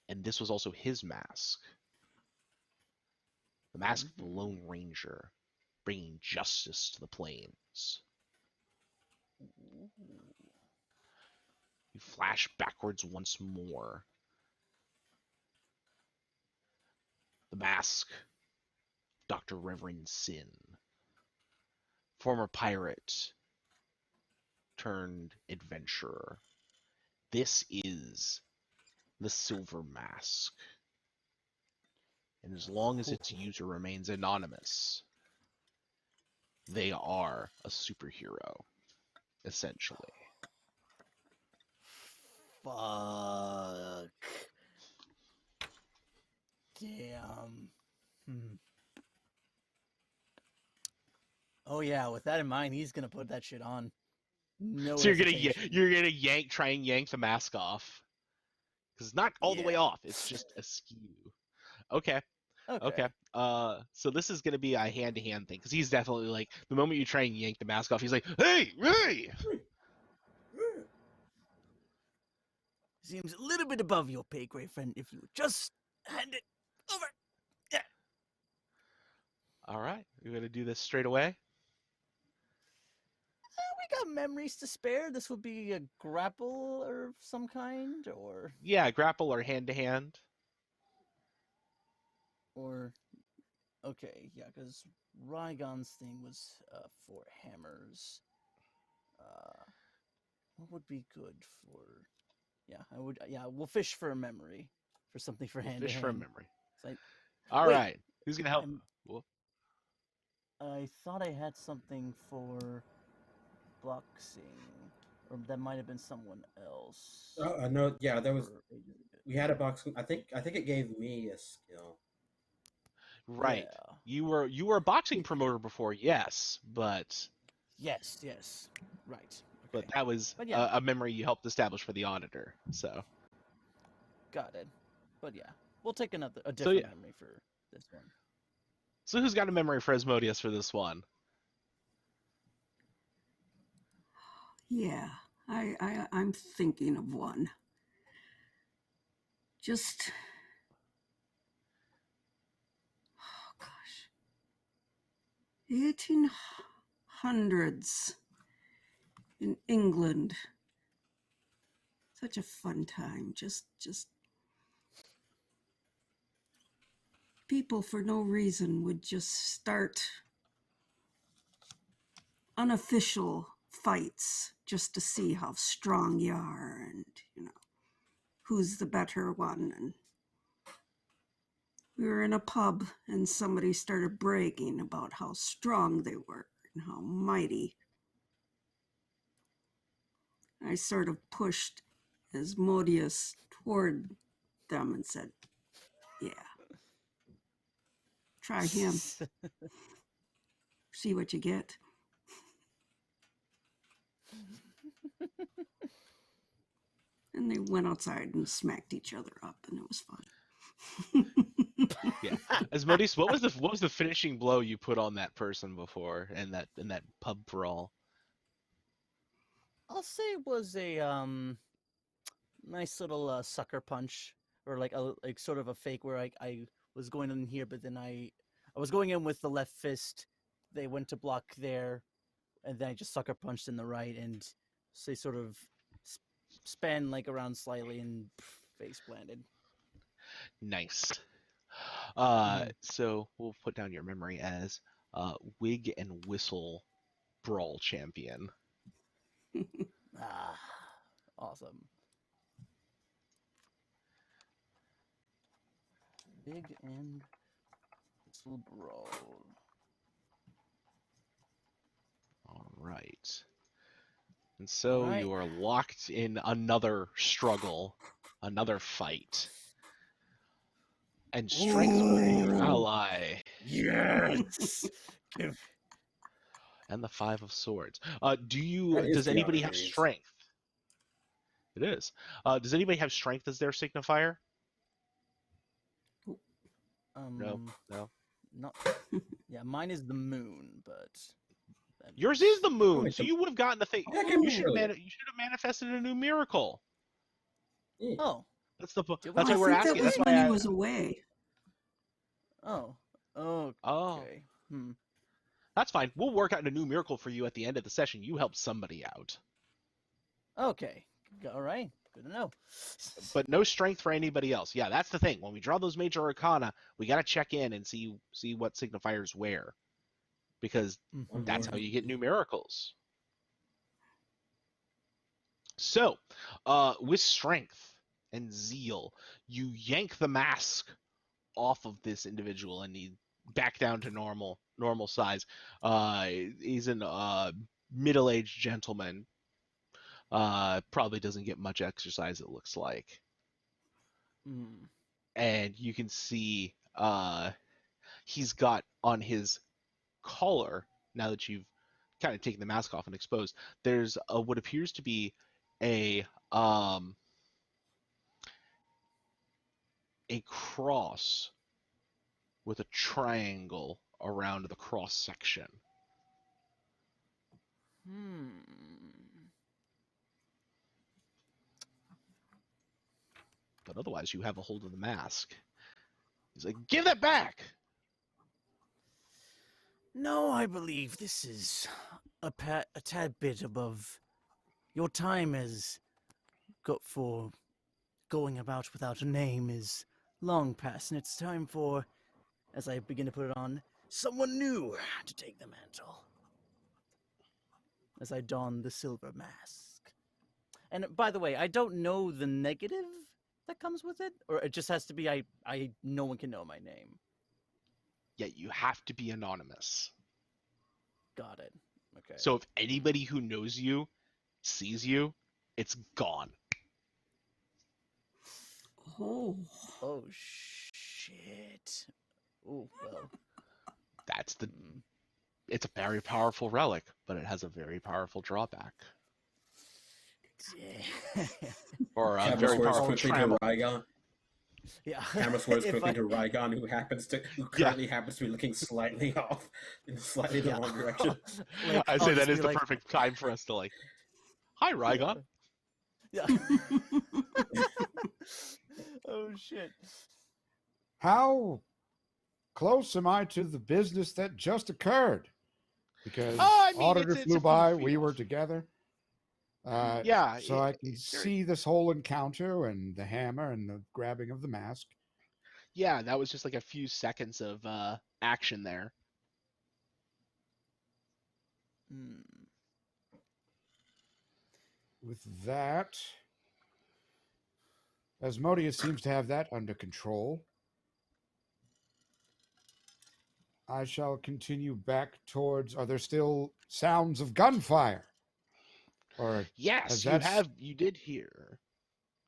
And this was also his mask. The mask of the Lone Ranger, bringing justice to the plains. You flash backwards once more. The mask, Dr. Reverend Sin, former pirate turned adventurer. This is the Silver Mask. And as long as its user remains anonymous, they are a superhero, essentially. Fuck. Damn. Oh yeah, with that in mind, he's gonna put that shit on. No. So you're gonna try and yank the mask off, because it's not all the way off. It's just askew. Okay. So this is gonna be a hand-to-hand thing, because he's definitely like, the moment you try and yank the mask off, he's like, hey. Seems a little bit above your pay grade, friend. If you would just hand it over. Yeah. All right, you're gonna do this straight away. We got memories to spare. This would be a grapple or some kind, or Yeah, grapple or hand-to-hand. Or okay, yeah, because Rigon's thing was for hammers. What would be good for? Yeah, I would. Yeah, we'll fish for a memory, for something for hand. Fish for a memory. So All right, who's gonna help? I thought I had something for boxing, or that might have been someone else. No, yeah, there was. We had a boxing. I think it gave me a skill. Right. Yeah. You were a boxing promoter before, yes, but Yes. Right. Okay. that was But yeah, a memory you helped establish for the auditor. So got it. But yeah, we'll take a so different yeah. memory for this one. So who's got a memory for Asmodeus for this one? Yeah, I'm thinking of one. Just, oh gosh, 1800s in England. Such a fun time. Just people for no reason would just start unofficial fights just to see how strong you are and, who's the better one. And we were in a pub and somebody started bragging about how strong they were and how mighty. I sort of pushed Asmodeus toward them and said, yeah, try him, see what you get. And they went outside and smacked each other up, and it was fun. Yeah. Asmodeus, what was the finishing blow you put on that person before in that pub brawl? I'll say it was a nice little sucker punch, or like sort of a fake where I was going in here, but then I was going in with the left fist. They went to block there, and then I just sucker punched in the right, and so they sort of span like around slightly and face planted. Nice. Mhm. So we'll put down your memory as wig and whistle brawl champion. Ah, awesome. Big and whistle brawl. All right. And All so right. you are locked in another struggle, another fight. And strength will be your Ooh, ally. yes. Give. And the five of swords. That is Does the anybody have oddities. strength? It is. Does anybody have strength as their signifier? No, Um, no. not. Yeah, mine is the moon, but that Yours is means. the moon, Wait, so you would have gotten the thing. that can You be should have brilliant. you should have manifested a new miracle. Yeah. Oh, did That's Well, we? I why we're think that asking. Did was That's we? why when he I. was away. Oh, Oh, okay. that's fine. We'll work out a new miracle for you at the end of the session. You helped somebody out, Okay. All right. Good to know. but no strength for anybody else. Yeah, that's the thing. When we draw those major arcana, we got to check in and see what signifiers where, because Oh Mhm. that's boy. how you get new miracles. So, with strength and zeal, you yank the mask off of this individual and he back down to normal size. He's an middle-aged gentleman. Probably doesn't get much exercise, it looks like. Mm. And you can see he's got on his collar, now that you've kind of taken the mask off and exposed, there's what appears to be a um, a cross with a triangle around the cross section. Hmm. But otherwise, you have a hold of the mask. He's like, "Give that back!" No, I believe this is a tad bit above your time as for going about without a name is long past, and it's time for, as I begin to put it on, someone new to take the mantle. As I don the silver mask. And by the way, I don't know the negative that comes with it, or it just has to be I no one can know my name. Yet you have to be anonymous. Got it. Okay. So if anybody who knows you sees you, it's gone. Oh, Oh shit. Ooh, well. That's the. It's a very powerful relic, but it has a very powerful drawback, Yeah. or a Camera very swerves powerful quickly to trammel. Rigon. Yeah. Camera swerves If quickly I, to Rigon, who Yeah, currently happens to be looking slightly off in slightly the yeah. wrong direction. Like, I I'll say that just is be the like, perfect time for us to like. Hi, yeah. Rigon. Yeah. Oh shit. How close am I to the business that just occurred? Because I mean, Auditor it's flew a few by, feet we were off. together. Yeah, So I can very. see this whole encounter and the hammer and the grabbing of the mask. Yeah, that was just like a few seconds of action there. Hmm. With that, Asmodeus seems to have that under control. I shall continue back towards. Are there still sounds of gunfire? Or has Yes, you that. have. You did hear.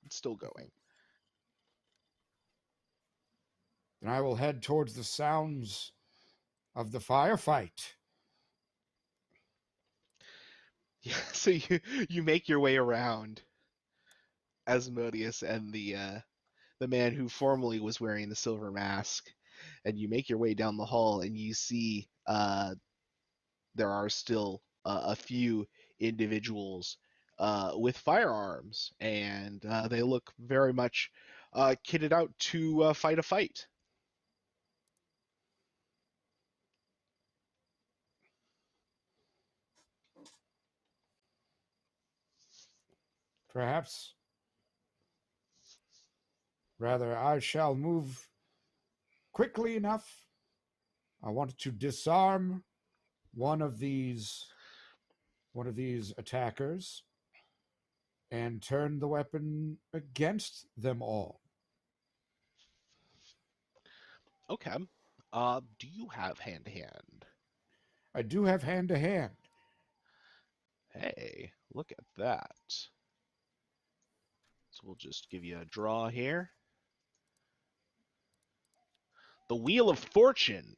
It's still going. Then I will head towards the sounds of the firefight. Yeah, so you make your way around Asmodeus and the man who formerly was wearing the silver mask, and you make your way down the hall, and you see there are still a few individuals with firearms, and they look very much kitted out to fight a fight. Perhaps, rather, I shall move quickly enough. I want to disarm one of these attackers and turn the weapon against them all. Okay. Do you have hand to hand? I do have hand to hand. Hey, look at that. So we'll just give you a draw here. The Wheel of Fortune.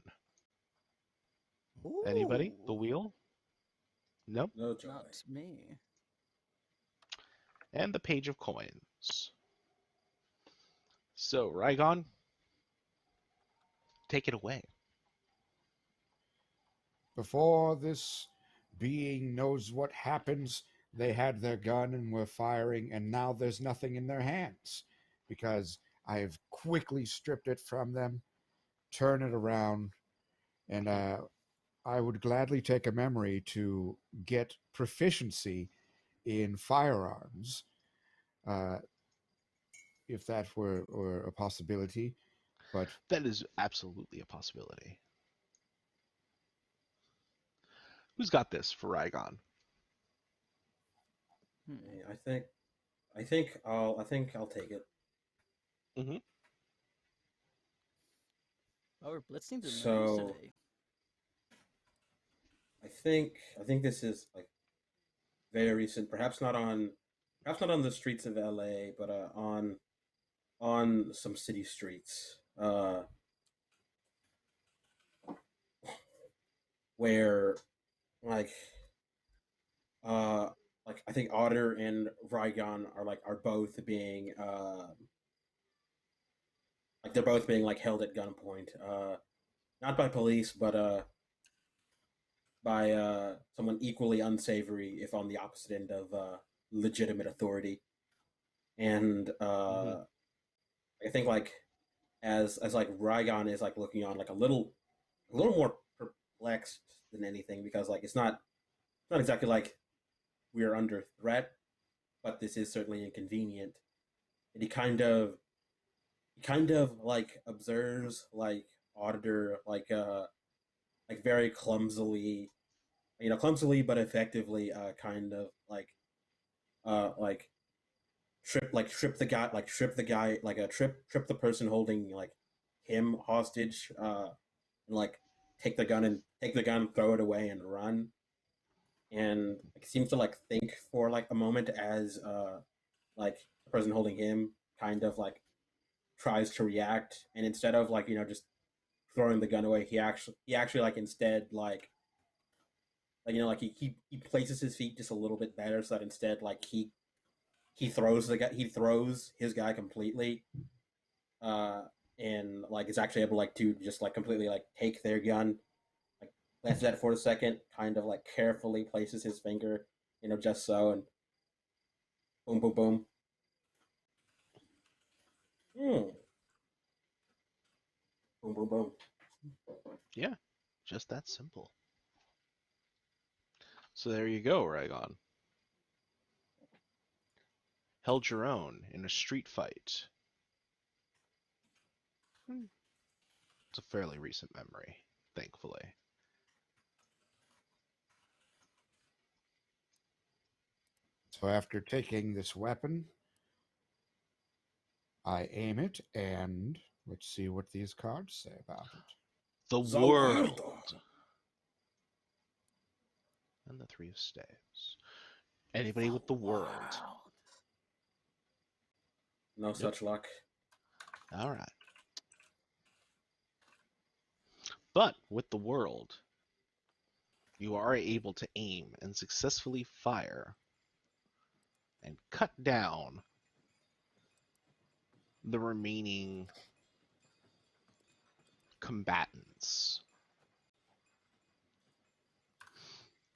Anybody? The Ooh, wheel? Nope. No joy. not me. And the Page of Coins. So, Rigon, take it away. Before this being knows what happens, they had their gun and were firing, and now there's nothing in their hands because I have quickly stripped it from them, turn it around, and I would gladly take a memory to get proficiency in firearms, uh, if that were a possibility. But That is absolutely a possibility. Who's got this for Rigon? Hmm. I think I'll take it. Mm-hmm. Our blitzing did not use So today. I think this is like very recent. Perhaps not on the streets of LA, but on some city streets. Where like uh I think Otter and Rygon are both being like they're both being like held at gunpoint. Not by police, but by someone equally unsavory, if on the opposite end of legitimate authority. And Mm-hmm. I think like as like Rygon is like looking on like a little more perplexed than anything because like it's not exactly like we are under threat, but this is certainly inconvenient. And he kind of like observes like Auditor like very clumsily, clumsily but effectively kind of like strip the guy like a trip the person holding like him hostage and like take the gun, throw it away and run. And like, seems to like think for like a moment as like the person holding him kind of like tries to react, and instead of like just throwing the gun away, he actually like instead like like he places his feet just a little bit better so that instead like he throws his guy completely, and like is actually able like to just like completely like take their gun, like glances at it for a second, kind of like carefully places his finger, just so, and boom, boom, boom. Hmm. Boom, boom, boom. Yeah, just that simple. So there you go, Rigon. Held your own in a street fight. It's a fairly recent memory, thankfully. So after taking this weapon, I aim it, and let's see what these cards say about it. The The world. world. And the Three of Staves. Anybody with the world? Wow. No such luck. All right. But with the world, you are able to aim and successfully fire and cut down the remaining combatants.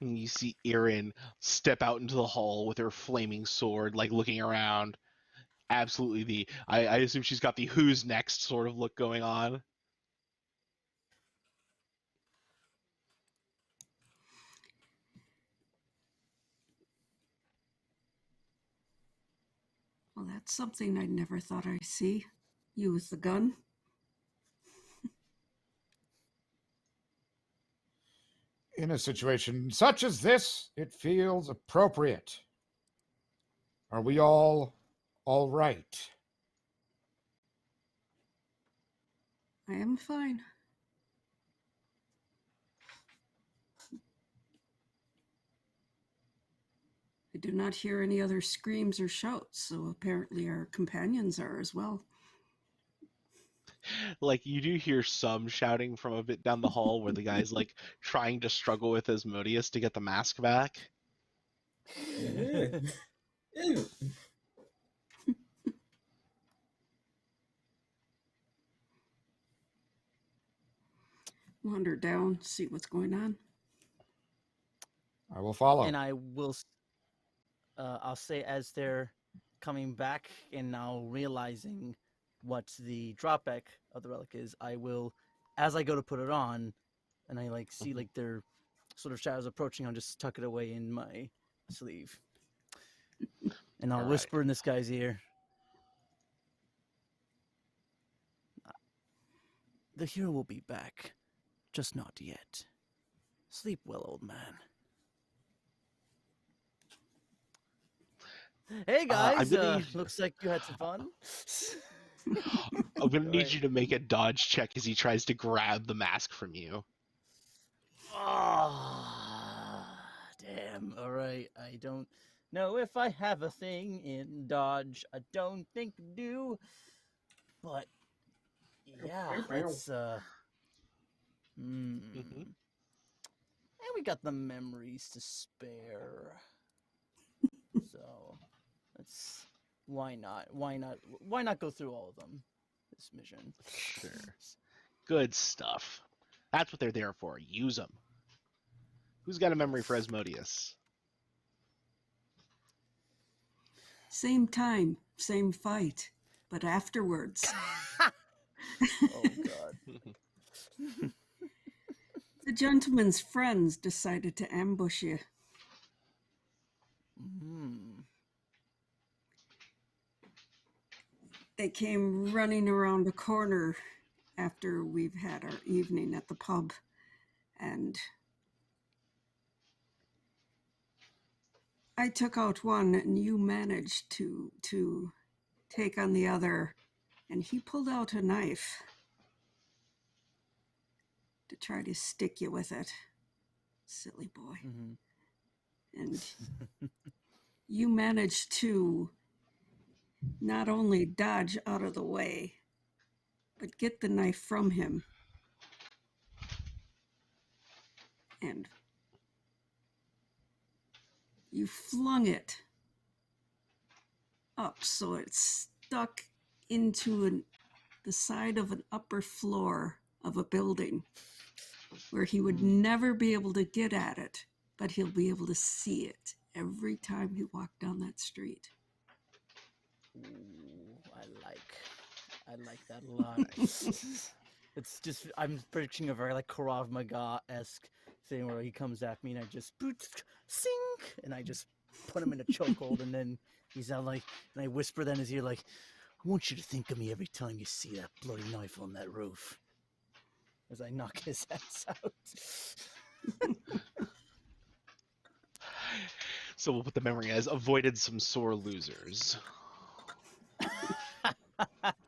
And you see Irin step out into the hall with her flaming sword, like looking around. Absolutely I assume she's got the who's next sort of look going on. Well, that's something I never thought I'd see. You with the gun? In a situation such as this, it feels appropriate. Are we all right? I am fine. I do not hear any other screams or shouts, so apparently our companions are as well. Like you do hear some shouting from a bit down the hall where the guy's like trying to struggle with Asmodeus to get the mask back. Ew. Wander down, see what's going on. I will follow. And I will, I'll say as they're coming back and now realizing what the dropback of the relic is, I will, as I go to put it on, and I like see like their sort of shadows approaching, I'll just tuck it away in my sleeve, and I'll All right. whisper in this guy's ear. The hero will be back, just not yet. Sleep well, old man. Hey guys, looks like you had some fun. I'm gonna need Right. you to make a dodge check as he tries to grab the mask from you. Damn. All right. I don't know if I have a thing in dodge. I don't think I do. But yeah, let's And we got the memories to spare. So let's why not go through all of them this mission? Sure. Good stuff. That's what they're there for. Use them. Who's got a memory for Asmodeus? Same time, same fight, but afterwards. Oh god. The gentleman's friends decided to ambush you. They came running around a corner after we've had our evening at the pub, and I took out one, and you managed to take on the other, and he pulled out a knife to try to stick you with it. Silly boy. And you managed to not only dodge out of the way, but get the knife from him and you flung it up so it's stuck into the side of an upper floor of a building where he would never be able to get at it, but he'll be able to see it every time he walked down that street. Ooh, I like that a lot. It's just, I'm picturing a very like Krav Maga-esque thing where he comes at me and I just sink, and I just put him in a chokehold, and then he's out like, and I whisper then in his ear like, I want you to think of me every time you see that bloody knife on that roof. As I knock his ass out. So we'll put the memory as avoided some sore losers.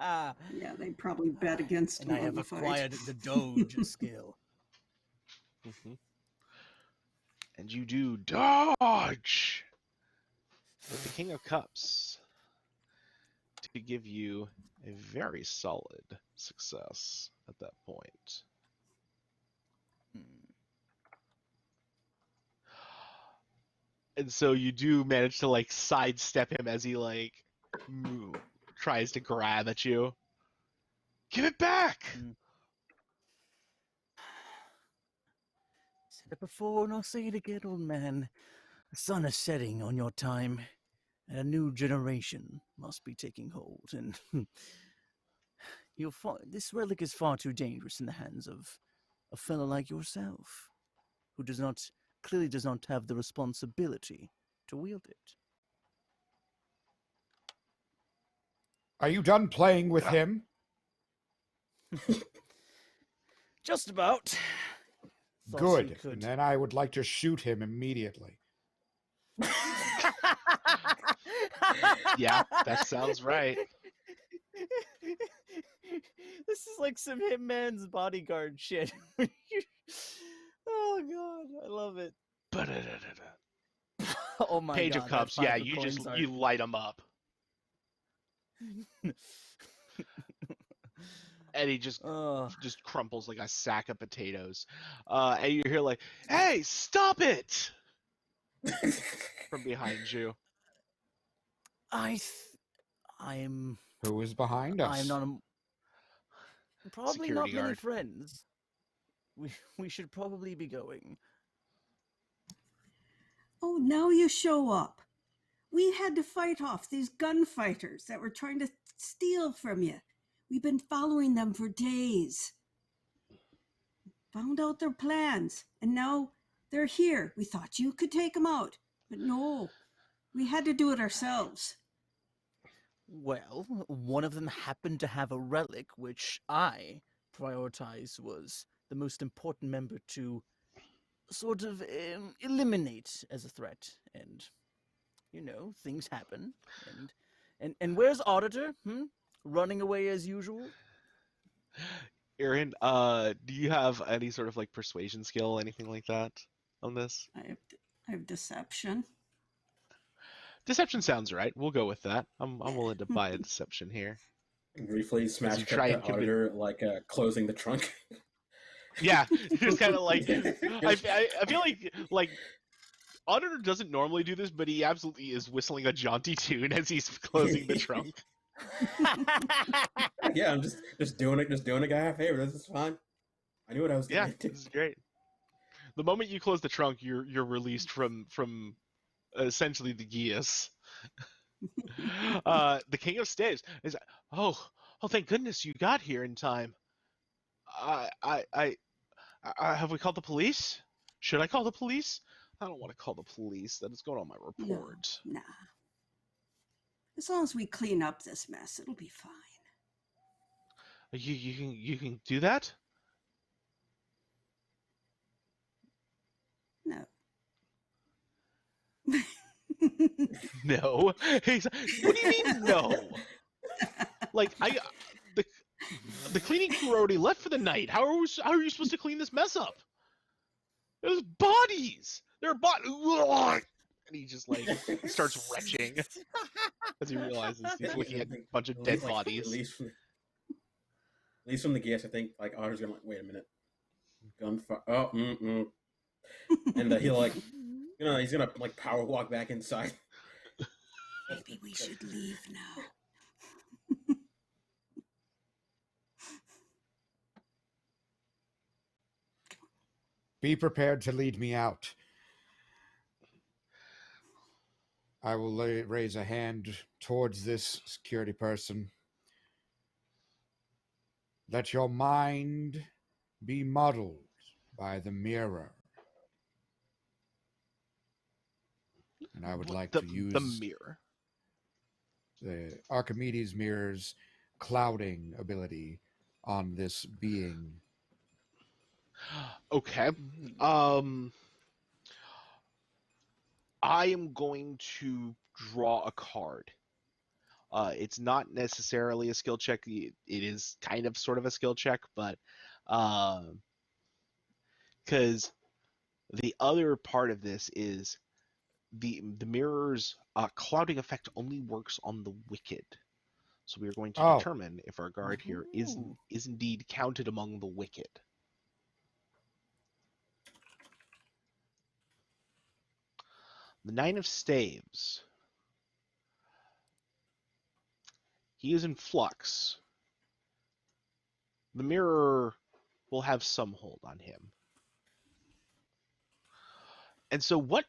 Yeah, they probably bet against and him I on have the fight. acquired the Doge skill. Mm-hmm. And you do dodge with the King of Cups to give you a very solid success at that point. And so you do manage to like sidestep him as he like tries to grab at you. Give it back! Said it before and I'll say it again, old man. The sun is setting on your time, and a new generation must be taking hold, and you'll find this relic is far too dangerous in the hands of a fellow like yourself, who clearly does not have the responsibility to wield it. Are you done playing with him? Just about. Thought you Good. could. And then I would like to shoot him immediately. Yeah, that sounds right. This is like some Hitman's Bodyguard shit. Oh god, I love it. Oh my Page god. of Cups, that yeah, five of you coins just art. you light him up. And he just crumples like a sack of potatoes. And you hear like, "Hey, stop it!" from behind you. I'm Who is behind us? I'm not probably Security not many guard. friends. We should probably be going. Oh, now you show up. We had to fight off these gunfighters that were trying to steal from you. We've been following them for days. Found out their plans, and now they're here. We thought you could take them out, but no, we had to do it ourselves. Well, one of them happened to have a relic, which I prioritized was the most important member to sort of eliminate as a threat. And, you know, things happen. And where's Auditor? Running away as usual? Irin, do you have any sort of like persuasion skill, anything like that on this? I have deception. Deception sounds right. We'll go with that. I'm willing to buy a deception here. Briefly smash you cut try the and convince- auditor like closing the trunk. Yeah, just kind of like I feel like Auditor doesn't normally do this, but he absolutely is whistling a jaunty tune as he's closing the trunk. Yeah, I'm just doing a guy a favor. This is fine. I knew what I was Yeah, getting into. this is great. The moment you close the trunk, you're released from essentially the geas. The King of Staves is oh thank goodness you got here in time. I have we called the police? Should I call the police? I don't want to call the police. That is going on my report. No, nah. As long as we clean up this mess, it'll be fine. You can do that? No. No. What do you mean no? Like the cleaning crew already left for the night. How are you supposed to clean this mess up? There's bodies. There are bodies. And he just like starts retching as he realizes he's looking at a bunch of dead bodies. At least from the gas, I think like Otter's gonna like, wait a minute. Gunfire. Oh, And he'll like, he's gonna like power walk back inside. Maybe we should leave now. Be prepared to lead me out. I will raise a hand towards this security person. Let your mind be muddled by the mirror. And I would like to use the mirror. the Archimedes mirror's clouding ability on this being. Okay. I am going to draw a card. It's not necessarily a skill check. It is kind of sort of a skill check, but because the other part of this is the mirror's clouding effect only works on the wicked. So we are going to determine if our guard here is indeed counted among the wicked. The Nine of Staves. He is in flux. The mirror will have some hold on him. And so what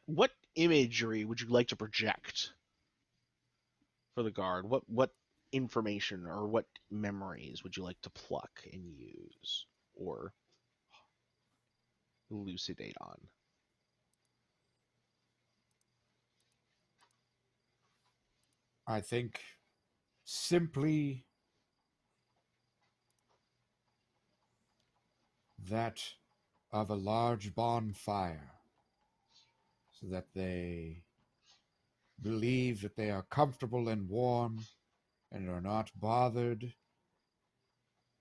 imagery would you like to project for the guard? What information or what memories would you like to pluck and use or elucidate on? I think simply that of a large bonfire, so that they believe that they are comfortable and warm and are not bothered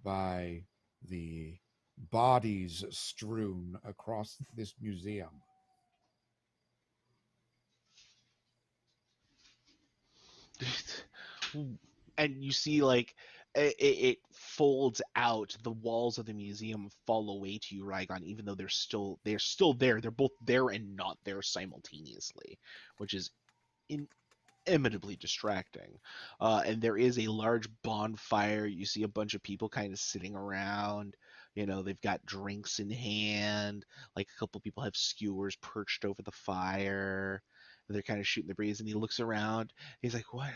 by the bodies strewn across this museum. And you see, like, it folds out. The walls of the museum fall away to you, Rigon, even though they're still there. They're both there and not there simultaneously, which is inimitably distracting. And there is a large bonfire. You see a bunch of people kind of sitting around. They've got drinks in hand. Like, a couple people have skewers perched over the fire. They're kind of shooting the breeze, and he looks around. He's like, what?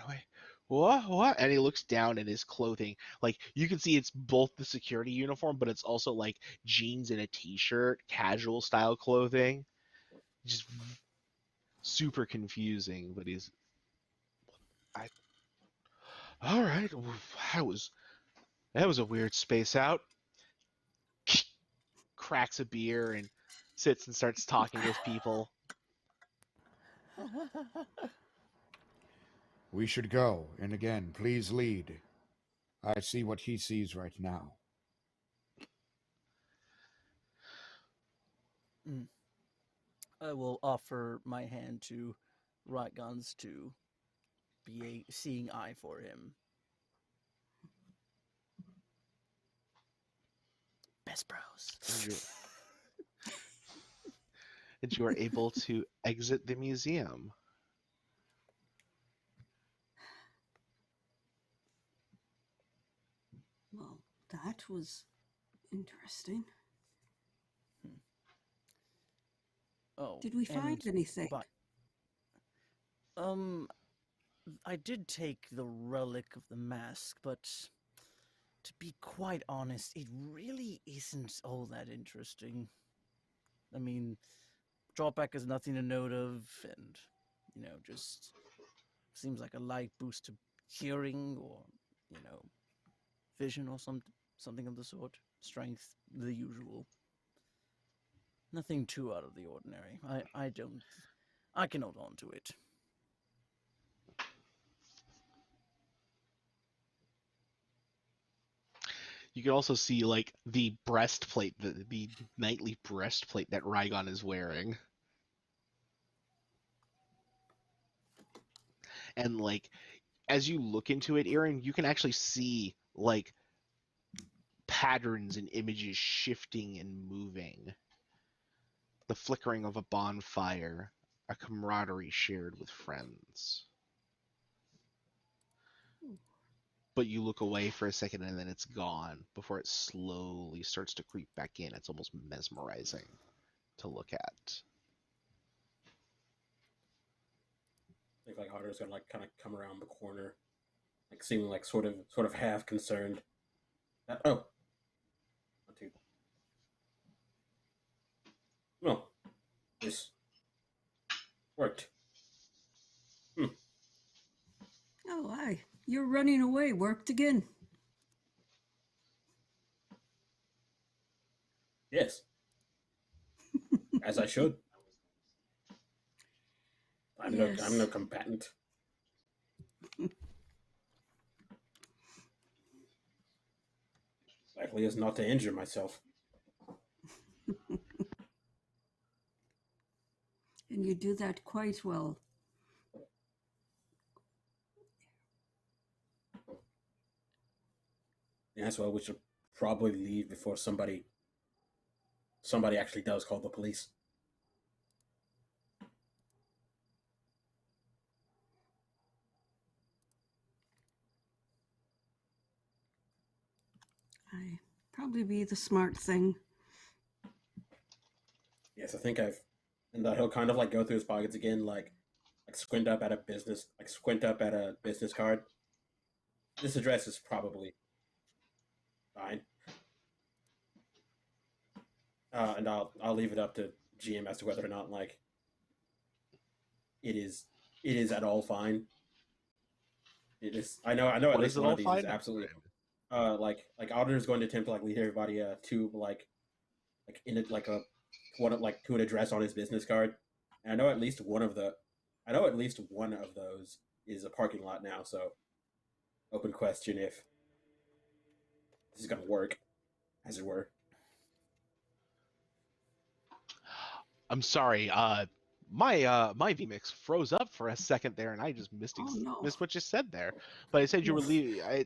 And he looks down at his clothing. Like, you can see it's both the security uniform, but it's also like jeans and a t-shirt, casual style clothing. Just super confusing, but all right. That was a weird space out. Cracks a beer and sits and starts talking with people. We should go, and again, please lead. I see what he sees right now. I will offer my hand to Rigon's to be a seeing eye for him. Best bros. And you are able to exit the museum. Well, that was interesting. Oh, did we find anything? But, I did take the relic of the mask, but to be quite honest, it really isn't all that interesting. I mean, drawback is nothing to note of, and, just seems like a light boost to hearing or, vision or something of the sort. Strength, the usual. Nothing too out of the ordinary. I can hold on to it. You can also see, like, the breastplate, the knightly breastplate that Rigon is wearing. And, like, as you look into it, Irin, you can actually see, like, patterns and images shifting and moving. the flickering of a bonfire, a camaraderie shared with friends. But you look away for a second and then it's gone before it slowly starts to creep back in. It's almost mesmerizing to look at. I think like Auditor's gonna like kind of come around the corner, like seeming like sort of half concerned. Oh, not too. No, this worked. Oh, aye. You're running away. Worked again. Yes, as I should. I'm Yes. no combatant. Likely is not to injure myself. And you do that quite well. Yes, well, we should probably leave before somebody actually does call the police. Aye. Probably be the smart thing. Yes, I think I've. And he'll kind of like go through his pockets again, like squint up at a business card. This address is probably fine. And I'll leave it up to GM as to whether or not like it is at all fine. It is. I know at What least is it one all of these fine? is absolutely. Like Auditor is going to attempt to like lead everybody to like in it like a one like to an address on his business card. And I know at least one of those is a parking lot now. So open question if this is going to work, as it were. I'm sorry. My vmix froze up for a second there, and I just missed Oh, no. missed what you said there. But I said you were Yes. leading.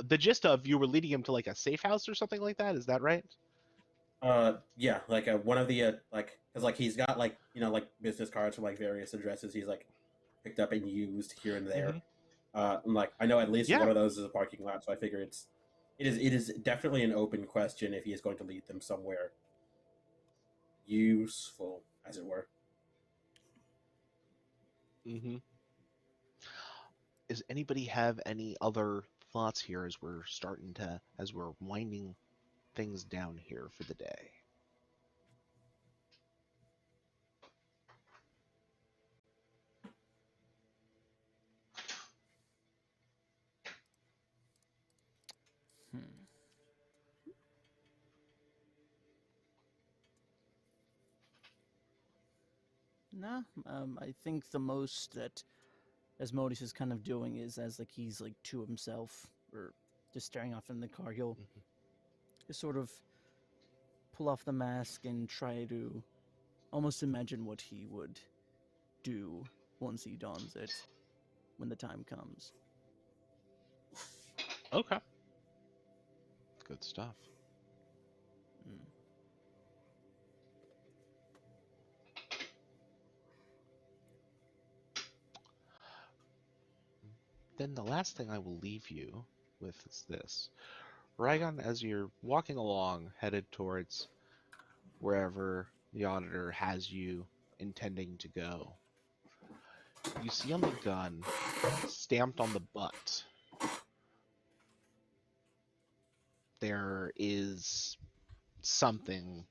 The gist of you were leading him to like a safe house or something like that. Is that right? Yeah, like one of the like because like he's got like like business cards from like various addresses he's like picked up and used here and there. And like I know at least Yeah. one of those is a parking lot, so I figure it is definitely an open question if he is going to lead them somewhere useful, as it were. Mm-hmm. Does anybody have any other thoughts here as we're winding things down here for the day? Hmm. No, I think the most that Asmodeus is kind of doing is as like he's like to himself or just staring off in the car. He'll just sort of pull off the mask and try to almost imagine what he would do once he dons it when the time comes. Okay. Good stuff. Mm. Then the last thing I will leave you with is this. Rigon, as you're walking along, headed towards wherever the Auditor has you intending to go, you see on the gun, stamped on the butt, there is something,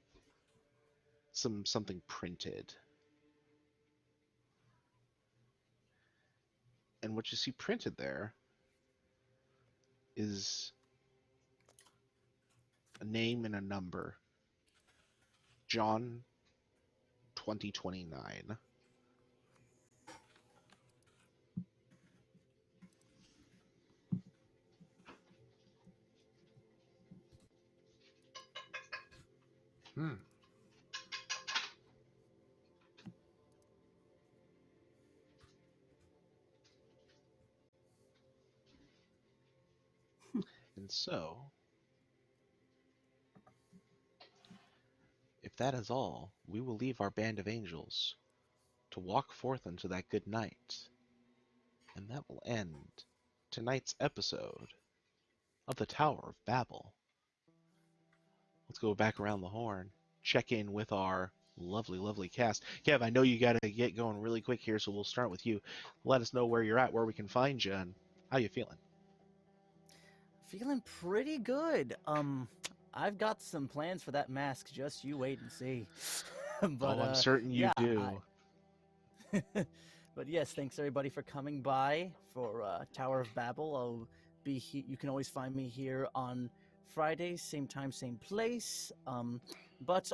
something printed. And what you see printed there is a name and a number. John 2029. Hmm. And so, if that is all, we will leave our band of angels to walk forth into that good night. And that will end tonight's episode of the Tower of Babel. Let's go back around the horn, check in with our lovely, lovely cast. Kev, I know you got to get going really quick here, so we'll start with you. Let us know where you're at, where we can find you, and how you feeling. Feeling pretty good. I've got some plans for that mask. Just you wait and see. But Oh, I'm certain you yeah, do. but yes, thanks everybody for coming by for Tower of Babel. I'll be you can always find me here on Fridays, same time, same place. But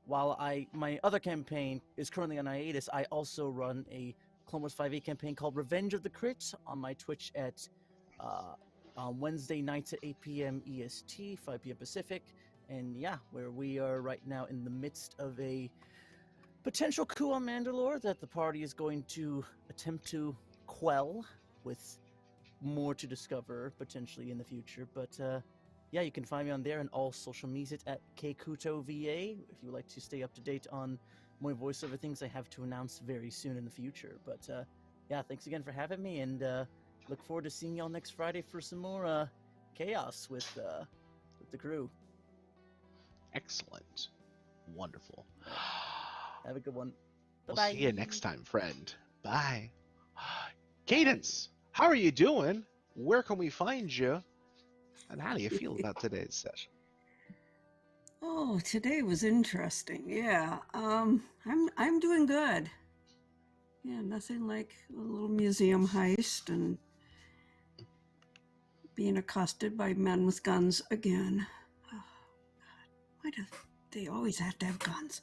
while my other campaign is currently on hiatus, I also run a Clone Wars 5e campaign called Revenge of the Crit on my Twitch at on Wednesday nights at 8 p.m. EST, 5 p.m. Pacific. And yeah, where we are right now in the midst of a potential coup on Mandalore that the party is going to attempt to quell, with more to discover potentially in the future. But yeah, you can find me on there and all social media at KkutoVA if you would like to stay up to date on more voiceover things I have to announce very soon in the future. But yeah, thanks again for having me, and look forward to seeing y'all next Friday for some more chaos with the crew. Excellent. Wonderful. Have a good one. We'll Bye-bye. see you next time, friend. Bye. Cadence, how are you doing? Where can we find you? And how do you feel about today's session? Oh, today was interesting. Yeah. I'm doing good. Yeah, nothing like a little museum heist and being accosted by men with guns again. Oh, God. Why do they always have to have guns?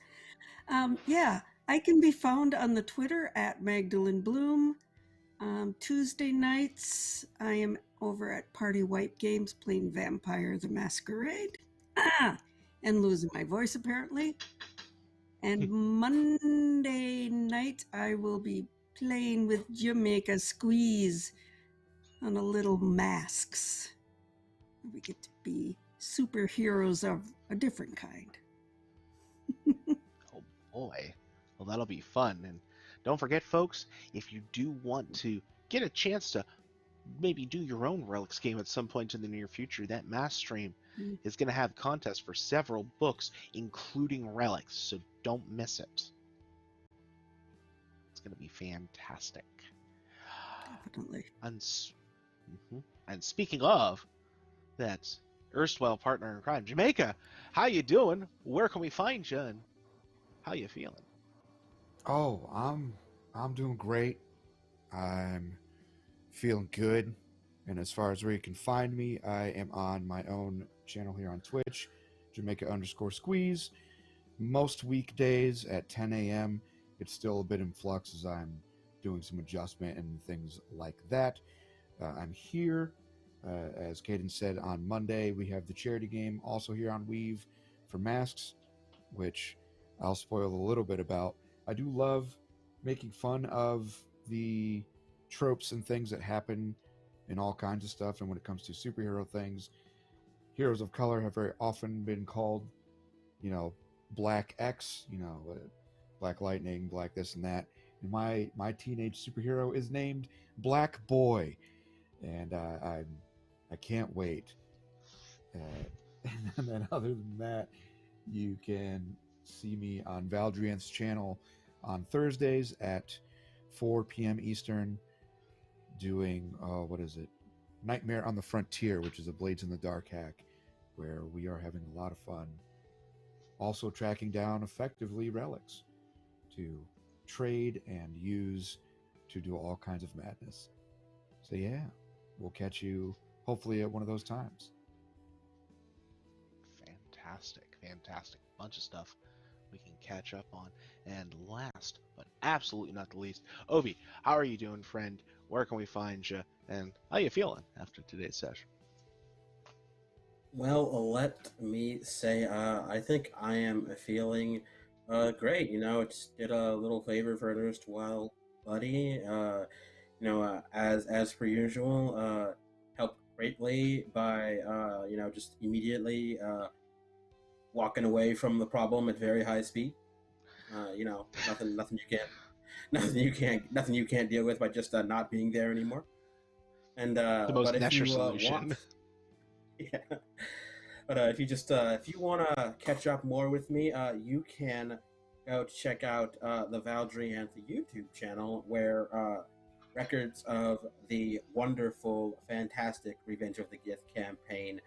Yeah, I can be found on the Twitter at Magdalene Bloom. Tuesday nights, I am over at Party White Games playing Vampire the Masquerade. And losing my voice, apparently. And Monday night, I will be playing with Jamaica Squeeze on a little masks. We get to be superheroes of a different kind. Oh boy. Well, that'll be fun. And don't forget, folks, if you do want to get a chance to maybe do your own Relics game at some point in the near future, that mass stream is going to have contests for several books, including Relics, so don't miss it. It's going to be fantastic. Definitely. And speaking of that erstwhile partner in crime, Jamaica, how you doing? Where can we find you? And how you feeling? Oh, I'm doing great. I'm feeling good. And as far as where you can find me, I am on my own channel here on Twitch, Jamaica_Squeeze. Most weekdays at 10 a.m. It's still a bit in flux as I'm doing some adjustment and things like that. I'm here. As Caden said, on Monday, we have the charity game also here on Weave for masks, which I'll spoil a little bit about. I do love making fun of the tropes and things that happen in all kinds of stuff. And when it comes to superhero things, heroes of color have very often been called, Black X, Black Lightning, Black this and that. And my teenage superhero is named Black Boy, and I can't wait. And then other than that, you can see me on Valdrian's channel on Thursdays at 4 p.m. Eastern, doing Nightmare on the Frontier, which is a Blades in the Dark hack, where we are having a lot of fun. Also tracking down effectively relics to trade and use to do all kinds of madness. So yeah, we'll catch you hopefully at one of those times. Fantastic bunch of stuff we can catch up on. And last but absolutely not the least, Obi, how are you doing, friend? Where can we find you? And how you feeling after today's session? Well, let me say, I think I am feeling great. It's did a little favor for an erstwhile buddy. As per usual, helped greatly by just immediately walking away from the problem at very high speed. You know, nothing you can't, nothing you can't deal with by just not being there anymore. And The most but if Nesher you want, solution. yeah. But if you want to catch up more with me, you can go check out the Valdry and the YouTube channel where records of the wonderful, fantastic Revenge of the Gith campaign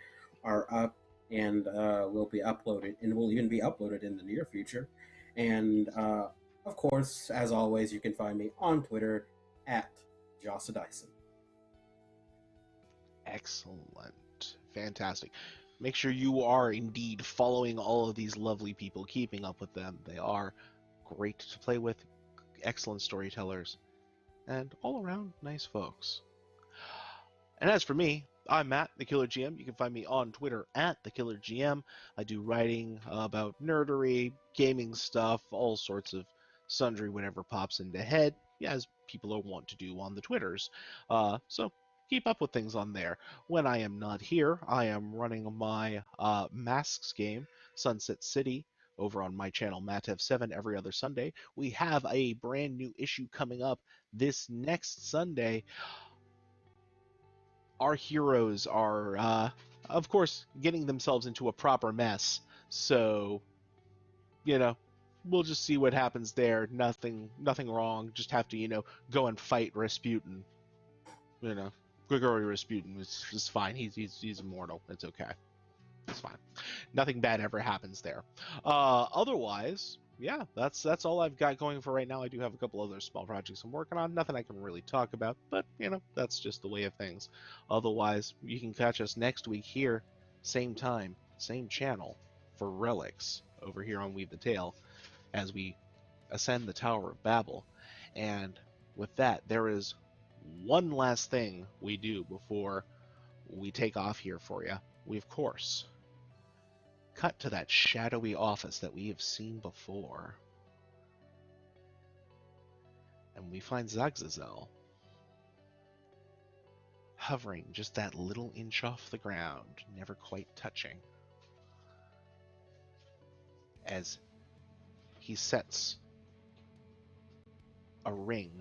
are up and will be uploaded, and will even be uploaded in the near future. And of course, as always, you can find me on Twitter at Jossa Excellent. Fantastic. Make sure you are indeed following all of these lovely people, keeping up with them. They are great to play with, excellent storytellers, and all around nice folks. And as for me, I'm Matt, the Killer GM. You can find me on Twitter at the Killer GM. I do writing about nerdery, gaming stuff, all sorts of sundry whatever pops into head, as people are wont to do on the Twitters. So keep up with things on there. When I am not here, I am running my Masks game, Sunset City, over on my channel, Matev7, every other Sunday. We have a brand new issue coming up this next Sunday. Our heroes are, of course, getting themselves into a proper mess. So, you know, we'll just see what happens there. Nothing wrong. Just have to, go and fight Rasputin. Grigory Rasputin is fine. He's immortal. It's okay. It's fine. Nothing bad ever happens there. Otherwise, yeah, that's all I've got going for right now. I do have a couple other small projects I'm working on. Nothing I can really talk about, but that's just the way of things. Otherwise, you can catch us next week here, same time, same channel, for Relics over here on Weave the Tale, as we ascend the Tower of Babble. And with that, there is one last thing we do before we take off here for you. We, of course, cut to that shadowy office that we have seen before. And we find Zagzazel hovering just that little inch off the ground, never quite touching, as he sets a ring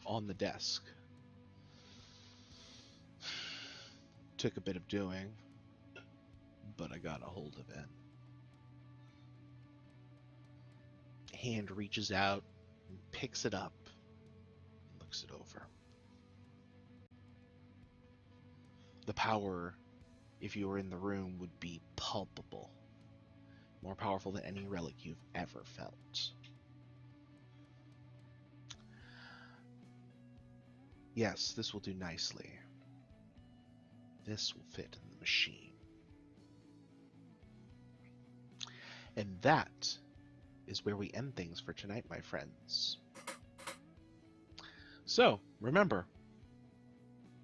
on the desk. Took a bit of doing, but I got a hold of it. Hand reaches out and picks it up, looks it over. The power, if you were in the room, would be palpable. More powerful than any relic you've ever felt. Yes, this will do nicely. This will fit in the machine. And that is where we end things for tonight, my friends. So, remember,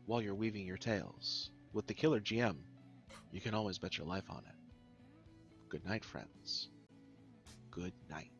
while you're weaving your tales, with the Killer GM, you can always bet your life on it. Good night, friends. Good night.